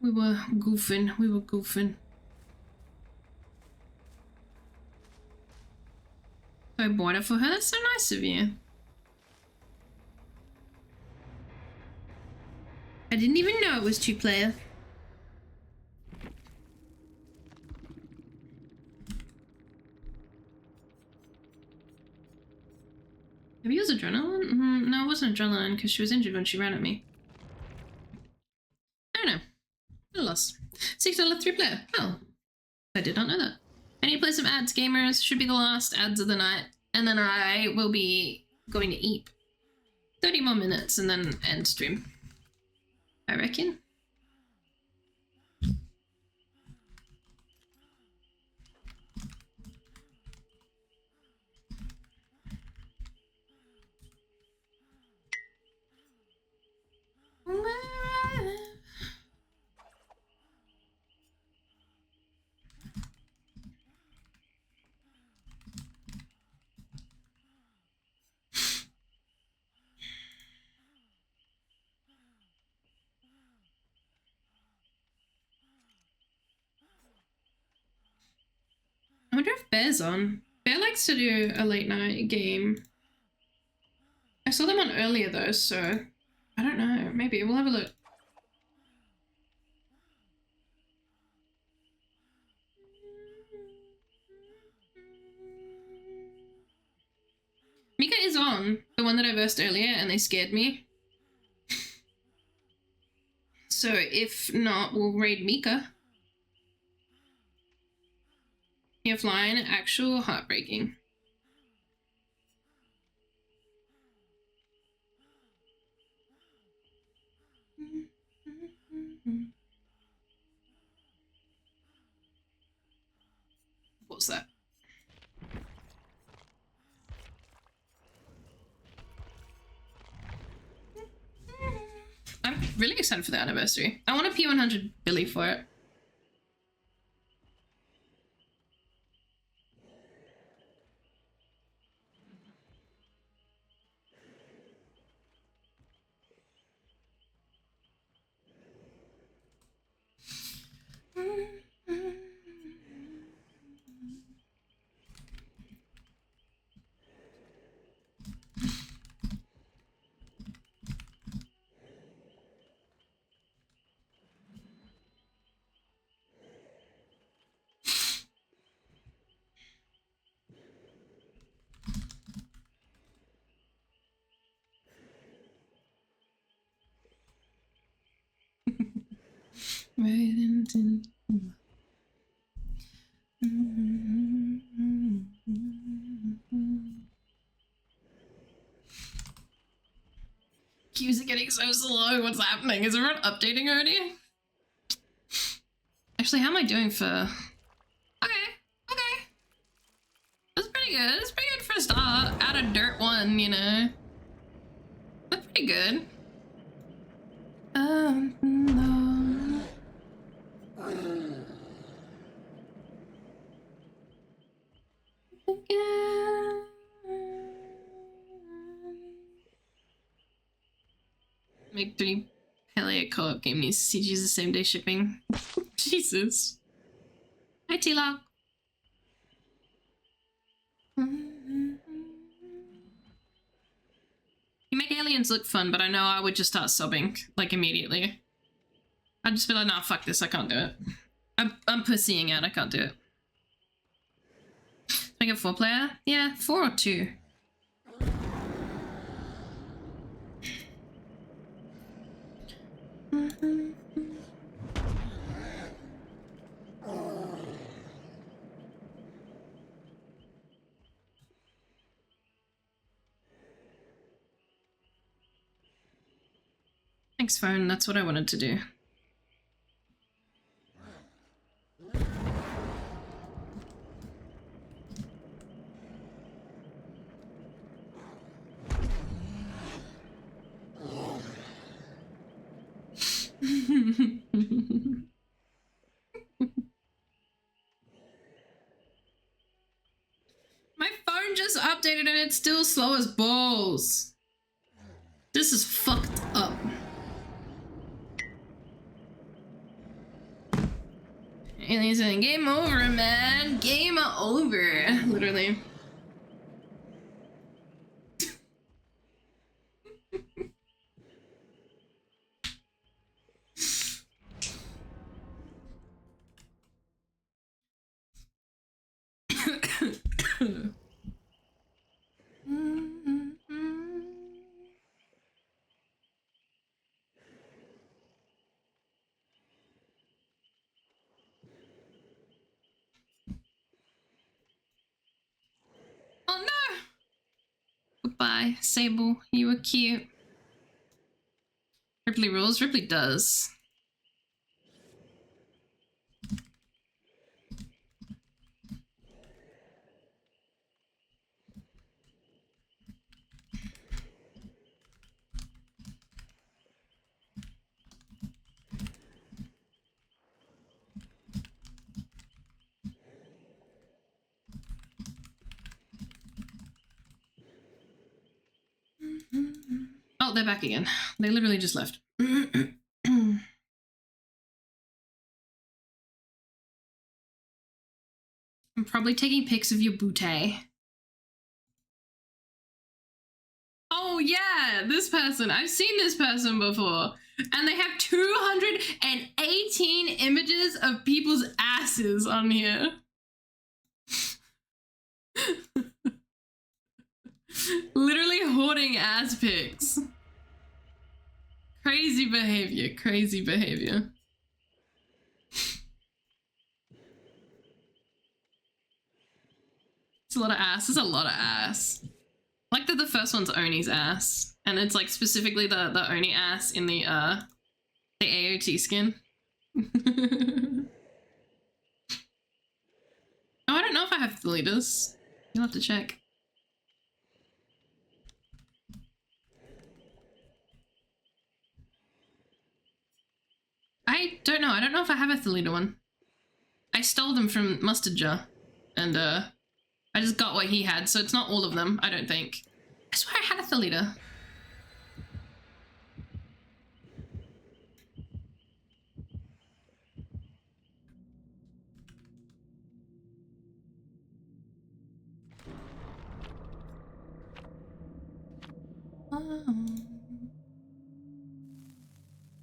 Speaker 1: We were goofing. So I bought it for her. That's so nice of you. I didn't even know it was 2-player. Maybe it was adrenaline? No, it wasn't adrenaline because she was injured when she ran at me. I don't know. I lost. $6 3-player. Oh, I did not know that. I need to play some ads, gamers. Should be the last ads of the night. And then I will be going to eat. 30 more minutes and then end stream. I reckon. I wonder if Bear's on. Bear likes to do a late night game. I saw them on earlier though, so I don't know. Maybe we'll have a look. Mika is on, the one that I versed earlier, and they scared me. So if not, we'll raid Mika. You're flying, actual heartbreaking. What's that? I'm really excited for the anniversary. I want a P100 Billy for it. Queues are getting so slow. What's happening? Is everyone updating already? Actually, how am I doing for... Okay. That's pretty good. That's pretty good for a start. Out of dirt 1, you know. That's pretty good. No. Make 3 Paleo co-op game needs CGs the same day shipping. Jesus. Hi, T-Lock. You make aliens look fun, but I know I would just start sobbing, like, immediately. I'd just be like, nah, fuck this, I can't do it. I'm pussying out, I can't do it. Make a 4-player? Yeah, 4 or 2. Thanks, phone. That's what I wanted to do. My phone just updated and it's still slow as balls. This is fucked up. Aliens saying, game over, man. Game over. Literally. Oh no! Goodbye, Sable. You were cute. Ripley rules. Ripley does. Oh, they're back again. They literally just left. I'm probably taking pics of your bootay. Oh yeah, this person. I've seen this person before. And they have 218 images of people's asses on here. Literally hoarding ass pics. Crazy behavior, crazy behavior. It's a lot of ass. It's a lot of ass. I like that the first one's Oni's ass. And it's like specifically the Oni ass in the AOT skin. Oh, I don't know if I have the leaders. You'll have to check. I don't know. I don't know if I have a Thalita one. I stole them from Mustard Jar. And I just got what he had, so it's not all of them, I don't think. I swear I had a Thalita.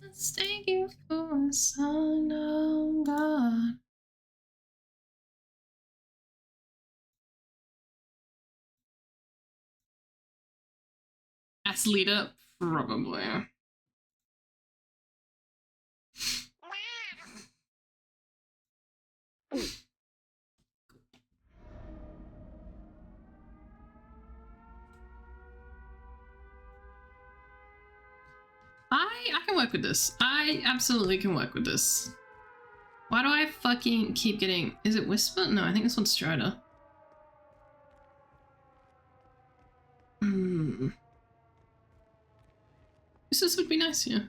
Speaker 1: Let's take you for a son of God. Athleta? Probably. I can work with this. I absolutely can work with this. Why do I fucking keep getting... Is it Whisper? No, I think this one's Strider. This would be nice, yeah.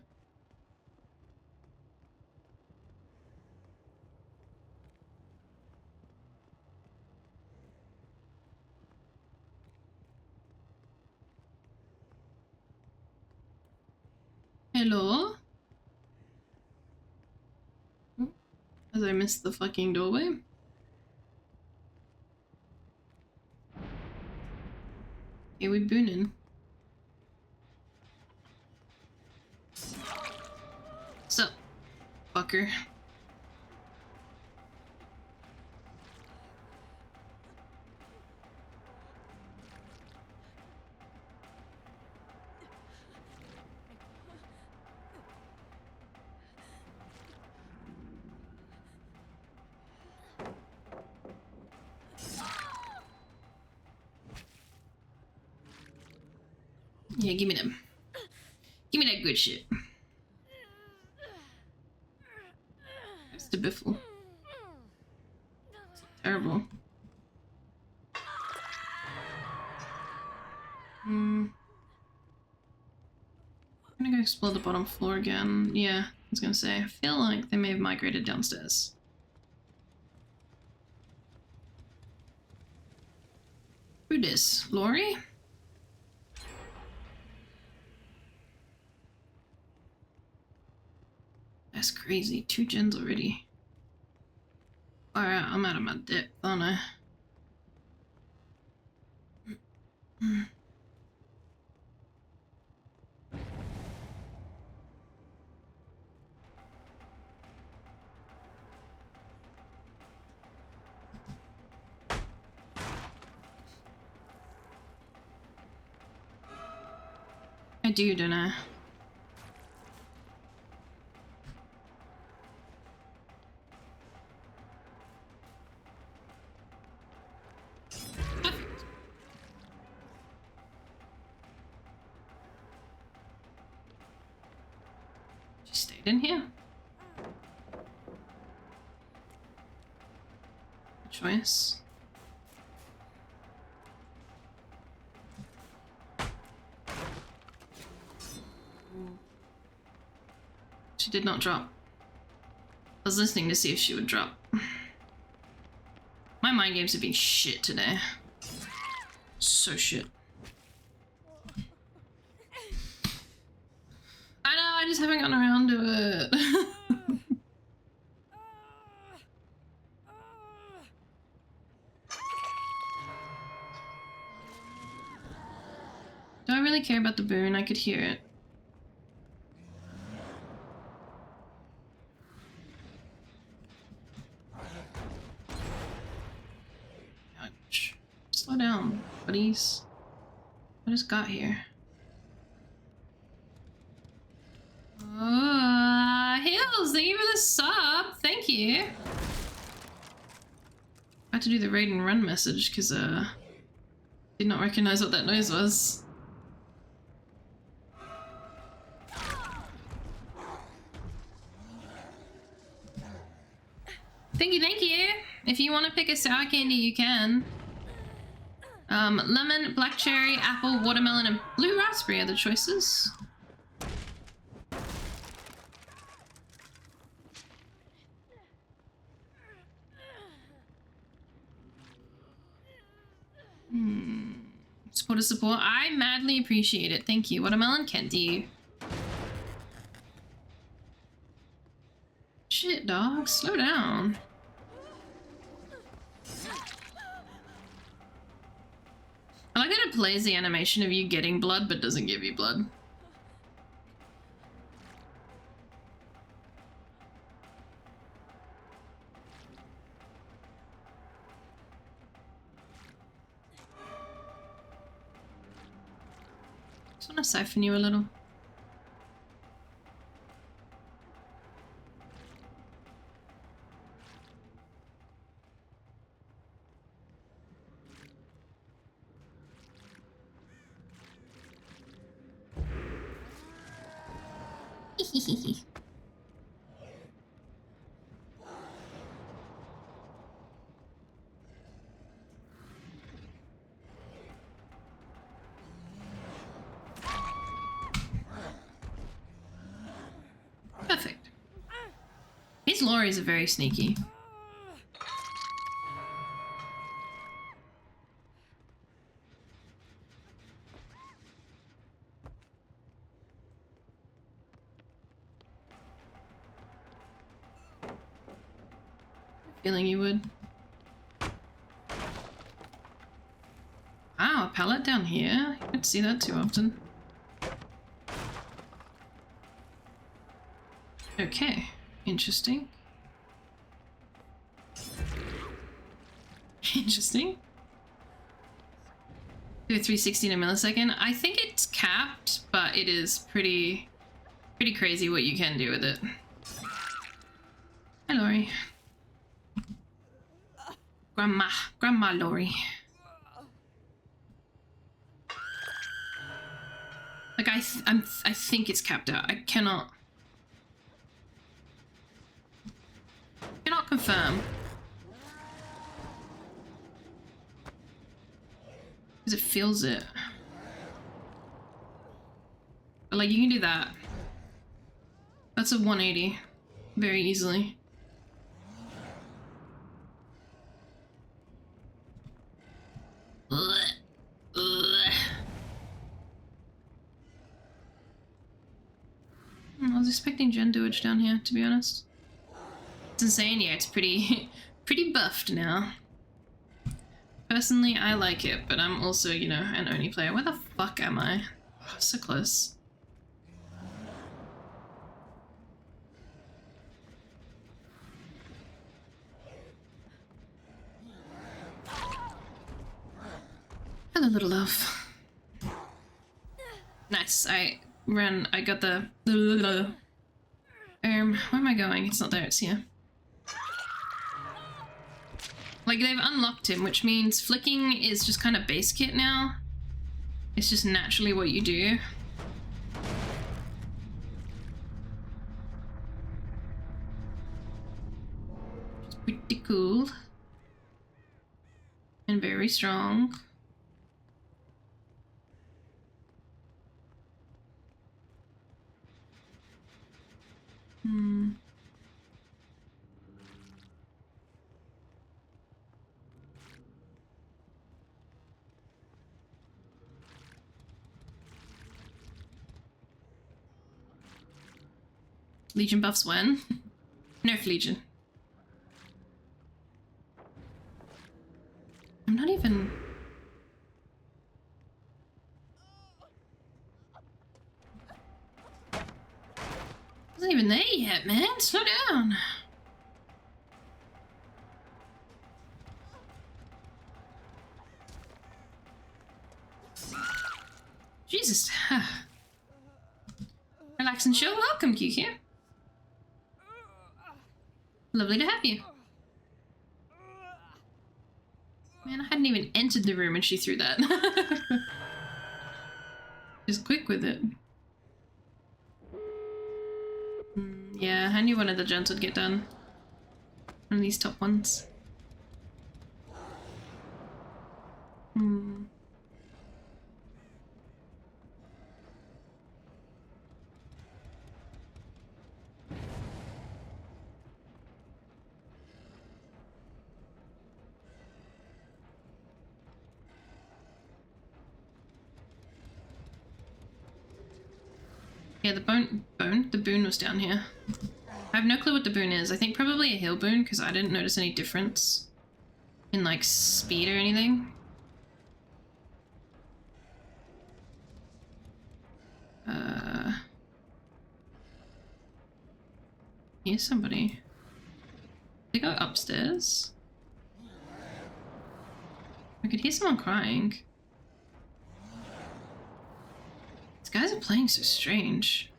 Speaker 1: Hello? As I missed the fucking doorway. Here we boonin'. So, fucker. Yeah, give me them. Give me that good shit. That's the biffle. It's terrible. I'm gonna go explore the bottom floor again. Yeah, I was gonna say, I feel like they may have migrated downstairs. Who dis? Lori? That's crazy. 2 gens already. Alright, I'm out of my depth, aren't I? I do, don't I? She stayed in here? Good choice. She did not drop. I was listening to see if she would drop. My mind games have been shit today. So shit. I know, I just haven't gotten around to it. Do I really care about the boon? I could hear it. Ouch. Slow down, buddies. What has got here? Hills, thank you for the sub. Thank you. I had to do the raid and run message because did not recognize what that noise was. Thank you. If you want to pick a sour candy, you can. Lemon, black cherry, apple, watermelon, and blue raspberry are the choices. Support. I madly appreciate it. Thank you. Watermelon candy. Shit, dog. Slow down. I like that it plays the animation of you getting blood, but doesn't give you blood. Just want to siphon you a little. Perfect. These lorries are very sneaky. Feeling you would. Wow, a pallet down here. You don't see that too often. Okay, interesting. Interesting. Do a 360 in a millisecond. I think it's capped, but it is pretty crazy what you can do with it. Hi, Lori. Grandma Lori. Like I think it's capped out. I cannot confirm. Because it feels it. But like you can do that. That's a 180 very easily. I was expecting Gen Doage down here, to be honest. It's insane, yeah, it's pretty buffed now. Personally, I like it, but I'm also, you know, an Oni player. Where the fuck am I? Oh, so close. Hello, little love. Nice, I got the... where am I going? It's not there, it's here. Like, they've unlocked him, which means flicking is just kind of base kit now. It's just naturally what you do. It's pretty cool. And very strong. Legion buffs when? Nerf Legion. I'm not even... Wasn't even there yet, man. Slow down. Jesus. Relax and chill. Welcome, QQ. Lovely to have you. Man, I hadn't even entered the room and she threw that. She's quick with it. Yeah, I knew one of the gens would get done. One of these top ones. Yeah, the boon was down here. I have no clue what the boon is. I think probably a heal boon, because I didn't notice any difference in, like, speed or anything. Here's somebody. They go upstairs? I could hear someone crying. These guys are playing so strange.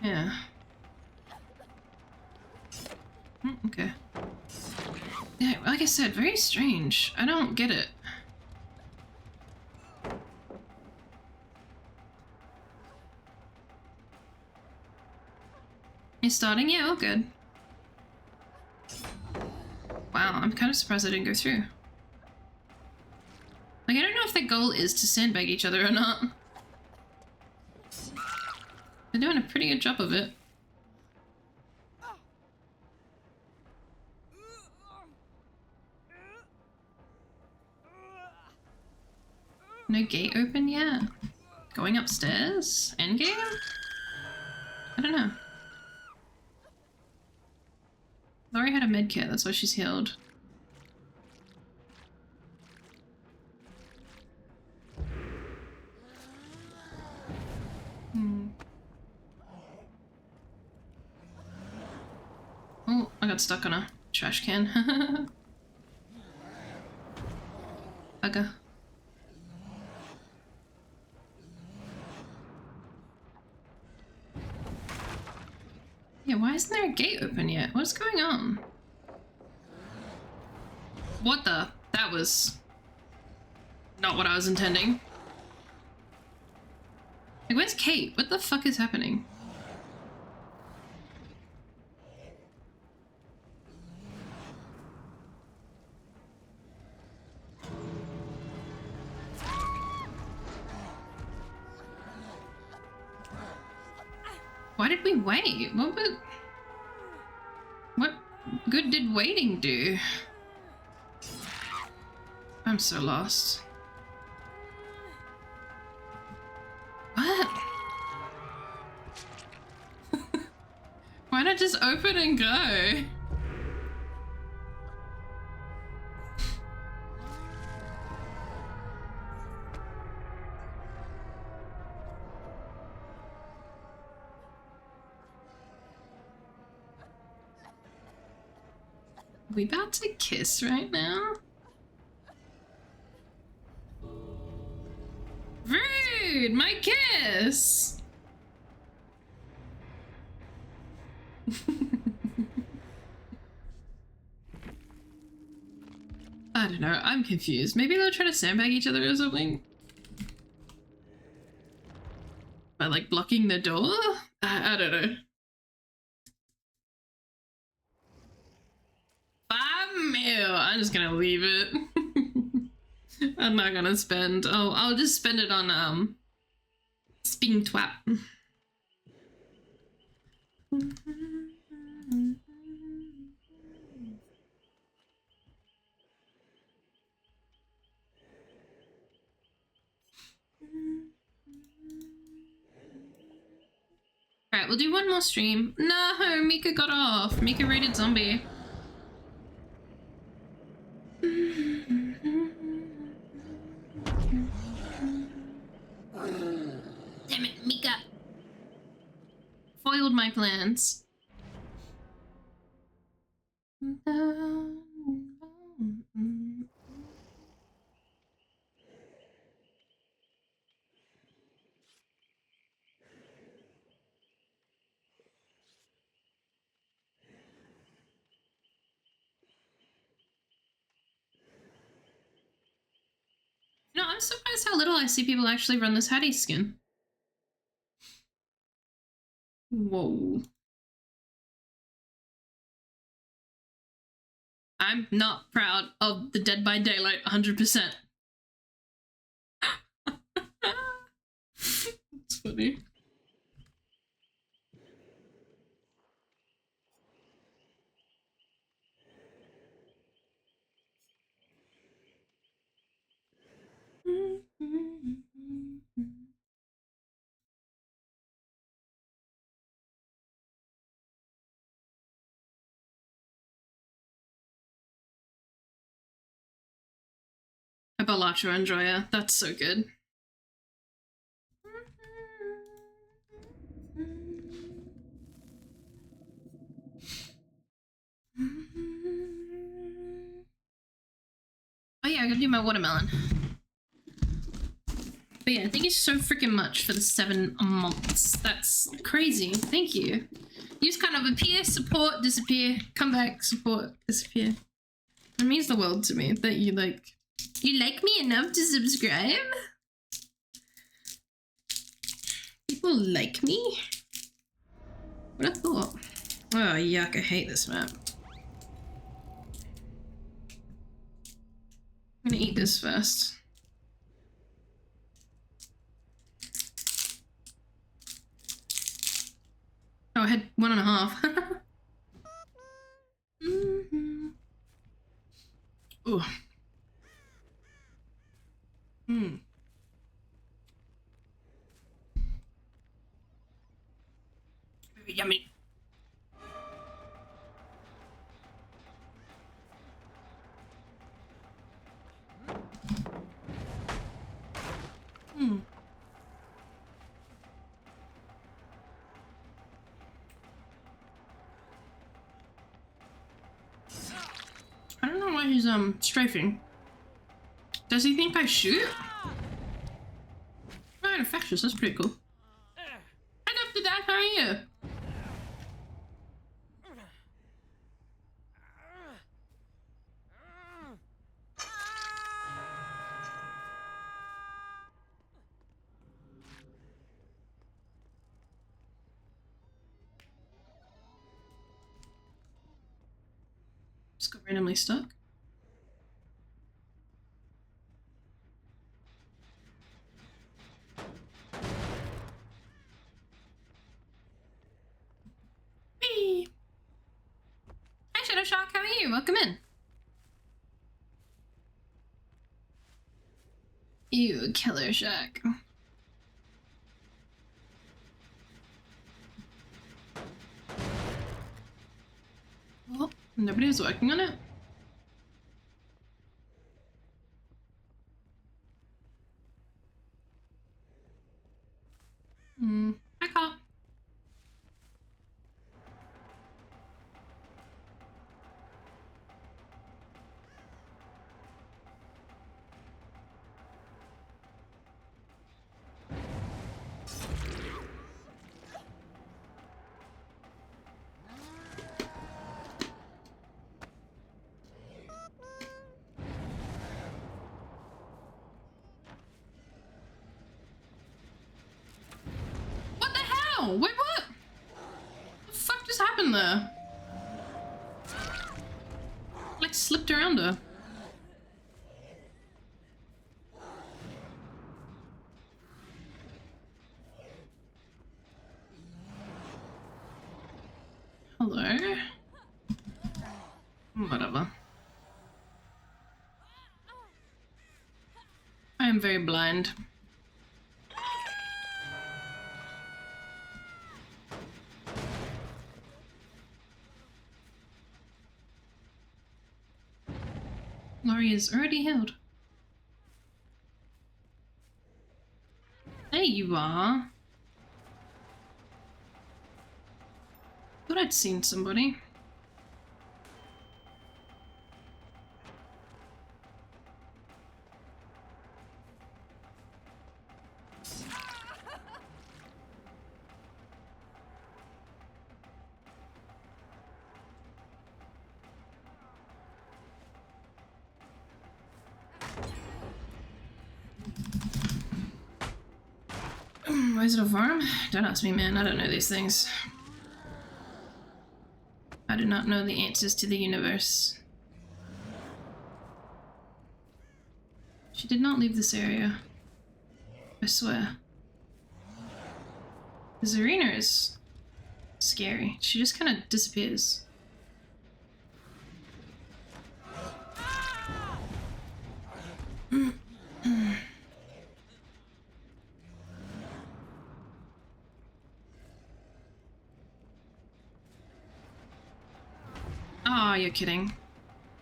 Speaker 1: Yeah. Okay. Yeah, like I said, very strange. I don't get it. You starting? Yeah, all good. Wow, I'm kind of surprised I didn't go through. Like, I don't know if the goal is to sandbag each other or not. They're doing a pretty good job of it. No gate open yet? Going upstairs? Endgame? I don't know. Laurie had a med kit, that's why she's healed. Oh, I got stuck on a trash can. Bugger. Yeah, why isn't there a gate open yet? What's going on? What the? That was not what I was intending. Like, where's Kate? What the fuck is happening? Why did we wait? What good did waiting do? I'm so lost. What? Why not just open and go? We about to kiss right now? Rude! My kiss! I don't know, I'm confused. Maybe they'll try to sandbag each other or something? By, like, blocking the door? I don't know. I'm just gonna leave it. I'm not gonna spend. Oh, I'll just spend it on spin twap. Alright, we'll do one more stream. No, Mika got off. Mika rated zombie. Damn it, Mika. Foiled my plans. I'm surprised how little I see people actually run this Hattie skin. Whoa. I'm not proud of the Dead by Daylight 100%. It's funny. A Balacho Andrea, that's so good. Oh yeah, I gotta do my watermelon. But yeah, thank you so freaking much for the 7 months. That's crazy. Thank you. You just kind of appear, support, disappear, come back, support, disappear. It means the world to me that you like me enough to subscribe? People like me? What a thought. Oh yuck, I hate this map. I'm gonna eat this first. Oh, I had 1.5. Ooh. Very yummy. I don't know why he's strafing. Does he think I shoot? Oh, infectious, that's pretty cool. Head up to that, how are you? Just got randomly stuck. Whee! Hi Shadow Shark, how are you? Welcome in. Ew, Killer Shark. Well, nobody was working on it. Hi Carl. What the hell? Wait, what? The fuck just happened there? Like slipped around her. Hello? Whatever. I am very blind. Laurie is already healed. There you are. Thought I'd seen somebody. Why is it a farm? Don't ask me, man. I don't know these things. I do not know the answers to the universe. She did not leave this area. I swear. This arena is scary. She just kind of disappears. Oh, you're kidding.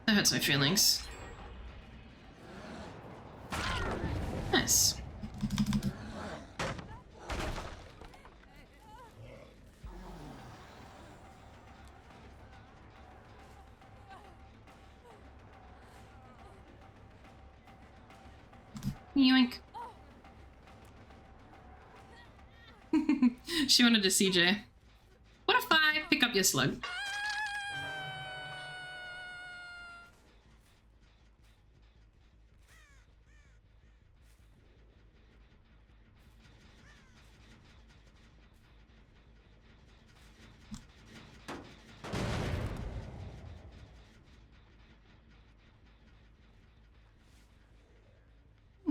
Speaker 1: That hurts my feelings. Nice. Yoink. She wanted to CJ. What if I pick up your slug?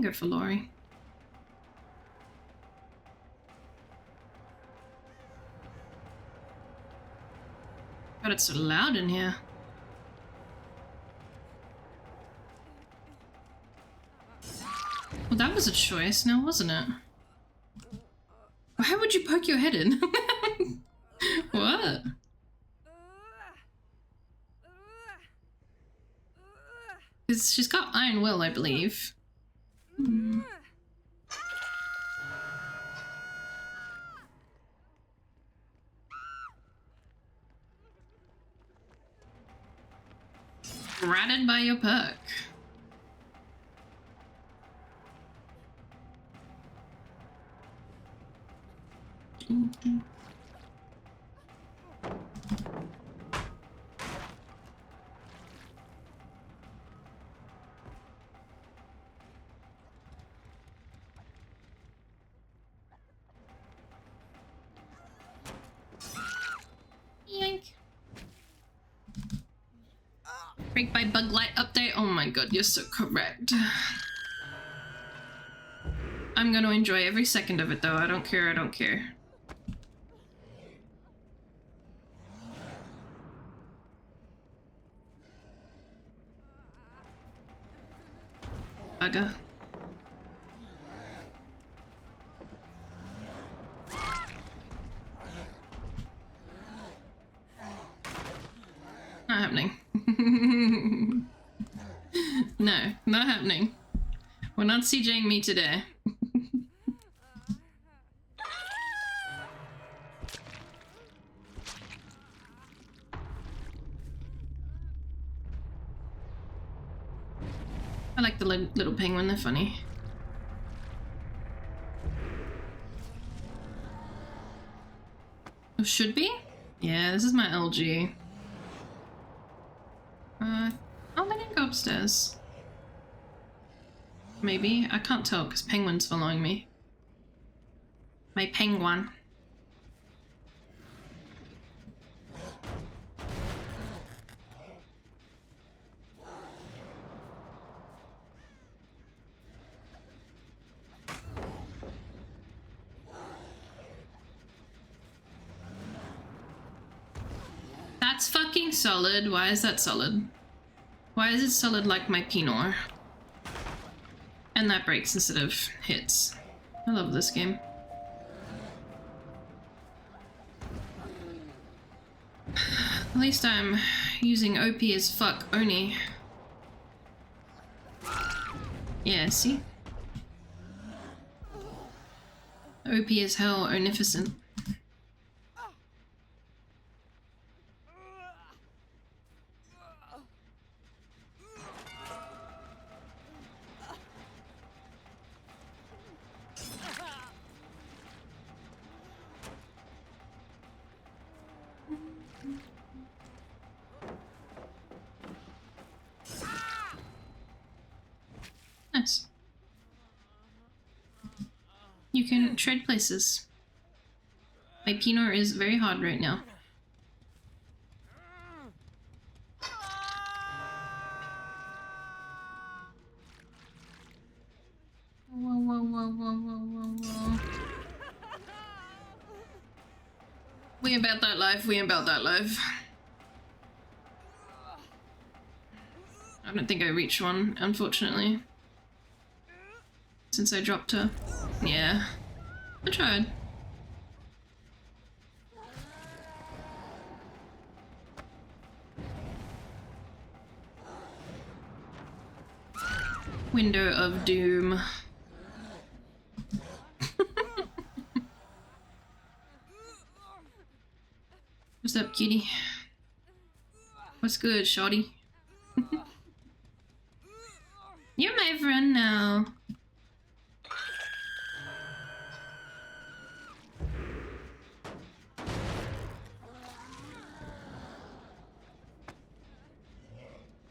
Speaker 1: Go for Lori. God, it's so loud in here. Well, that was a choice now, wasn't it? Why would you poke your head in? What? Because she's got iron will, I believe. Ratted by your perk. Yank. Break by bug light update. Oh my god, you're so correct. I'm gonna enjoy every second of it though. I don't care, I don't care. Bugger. Not happening. No, not happening. We're not CJing me today. I like the little penguin, they're funny. Oh, should be? Yeah, this is my LG. Oh, they didn't go upstairs. Maybe. I can't tell because penguin's following me. My penguin. That's fucking solid. Why is that solid? Why is it solid like my Pinot? And that breaks instead of hits. I love this game. At least I'm using OP as fuck Oni. Yeah, see? OP as hell, onificent. Nice. You can trade places. My Pinot is very hard right now. Whoa, whoa, whoa, whoa, whoa, whoa, whoa. We ain't about that life, we ain't about that life. I don't think I reached one, unfortunately. Since I dropped her. Yeah. I tried. Window of Doom. What's up, cutie? What's good, shawty? You're my friend now.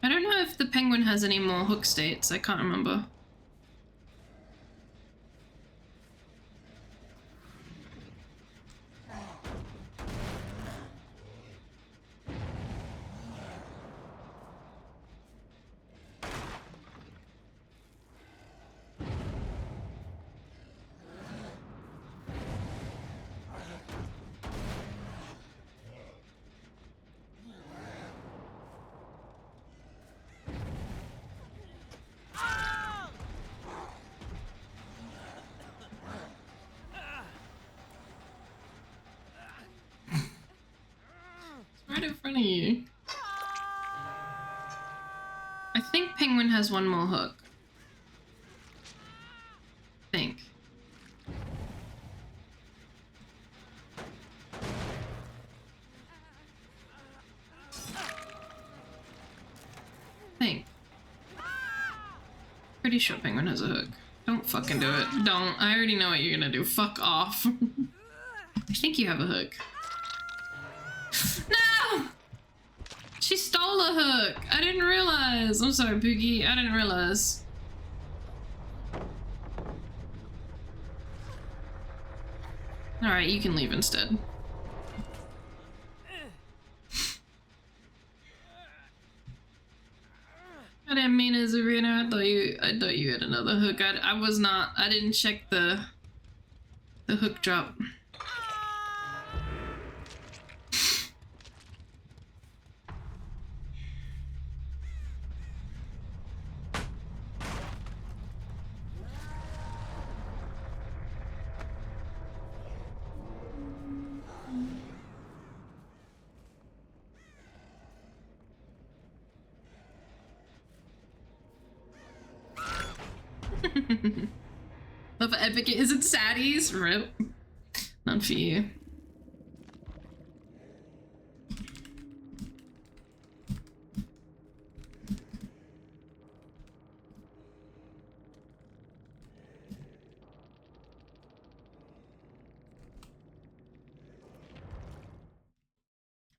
Speaker 1: I don't know if the penguin has any more hook states. I can't remember. Right in front of you. I think penguin has one more hook. I think. Pretty sure penguin has a hook. Don't fucking do it. Don't. I already know what you're gonna do. Fuck off. I think you have a hook. No! She stole a hook. I didn't realize. I'm sorry, Pookie. I didn't realize. Alright, you can leave instead. I didn't mean as a reader. I thought you had another hook. I didn't check the hook drop. Love epic is it saddies? Rip. None for you.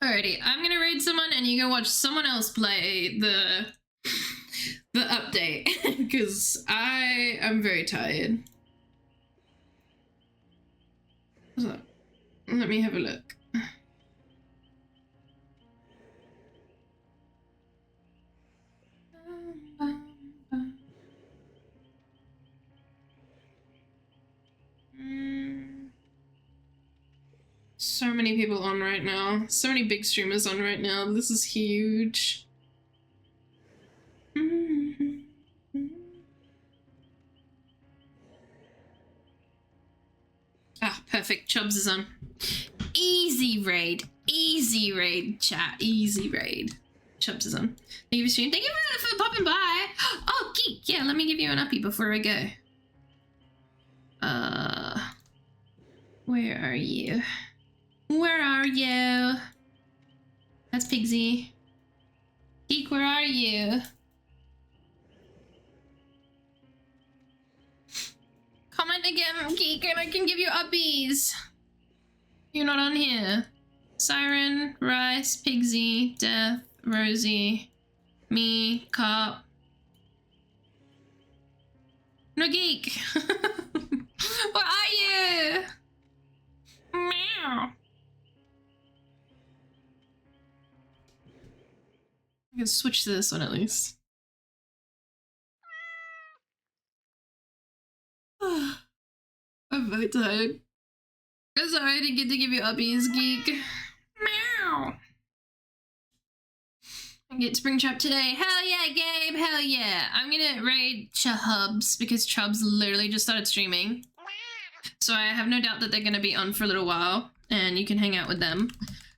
Speaker 1: Alrighty, I'm gonna raid someone and you go watch someone else play the update because I am very tired. What's up? Let me have a look. So many people on right now. So many big streamers on right now. This is huge. Ah, perfect. Chubbs is on. Easy raid, chat. Easy raid. Chubbs is on. Thank you for stream. Thank you for popping by. Oh, Geek. Yeah, let me give you an uppie before I go. Where are you? Where are you? That's Pigsy. Geek, where are you? Comment again, Geek, and I can give you uppies. You're not on here. Siren, Rice, Pigsy, Death, Rosie, me, Cop. No, Geek. Where are can switch to this one at least. I'm very tired. I'm sorry I didn't get to give you uppies, geek. Meow. I get Spring Trap today. Hell yeah, Gabe. Hell yeah. I'm gonna raid Chubbs because Chubbs literally just started streaming. So I have no doubt that they're gonna be on for a little while and you can hang out with them.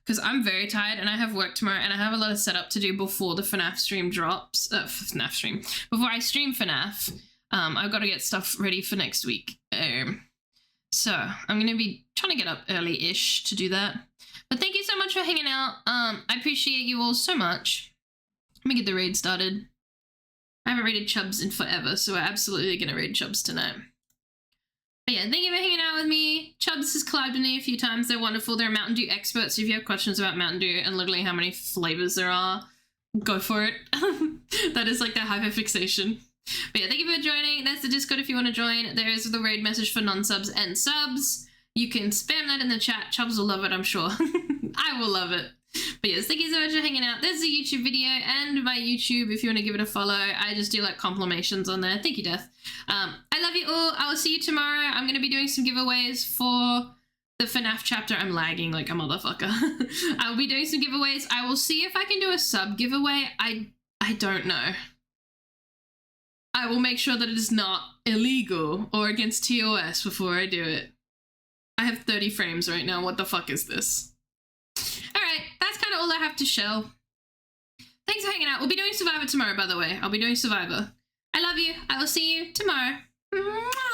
Speaker 1: Because I'm very tired and I have work tomorrow and I have a lot of setup to do before the FNAF stream drops. FNAF stream. Before I stream FNAF, I've got to get stuff ready for next week. So I'm going to be trying to get up early-ish to do that. But thank you so much for hanging out. I appreciate you all so much. Let me get the raid started. I haven't raided Chubbs in forever, so we're absolutely going to raid Chubbs tonight. But yeah, thank you for hanging out with me. Chubbs has collabed with me a few times. They're wonderful. They're Mountain Dew experts. So if you have questions about Mountain Dew and literally how many flavors there are, go for it. That is like their hyperfixation. But yeah, thank you for joining. There's the Discord if you want to join. There is the raid message for non-subs and subs. You can spam that in the chat. Chubbs will love it, I'm sure. I will love it. But yes, thank you so much for hanging out. There's the YouTube video and my YouTube if you want to give it a follow. I just do like complimations on there. Thank you, Death. I love you all. I will see you tomorrow. I'm going to be doing some giveaways for the FNAF chapter. I'm lagging like a motherfucker. I will be doing some giveaways. I will see if I can do a sub giveaway. I don't know. I will make sure that it is not illegal or against TOS before I do it. I have 30 frames right now. What the fuck is this? Alright, that's kind of all I have to show. Thanks for hanging out. We'll be doing Survivor tomorrow, by the way. I'll be doing Survivor. I love you. I will see you tomorrow. Mwah!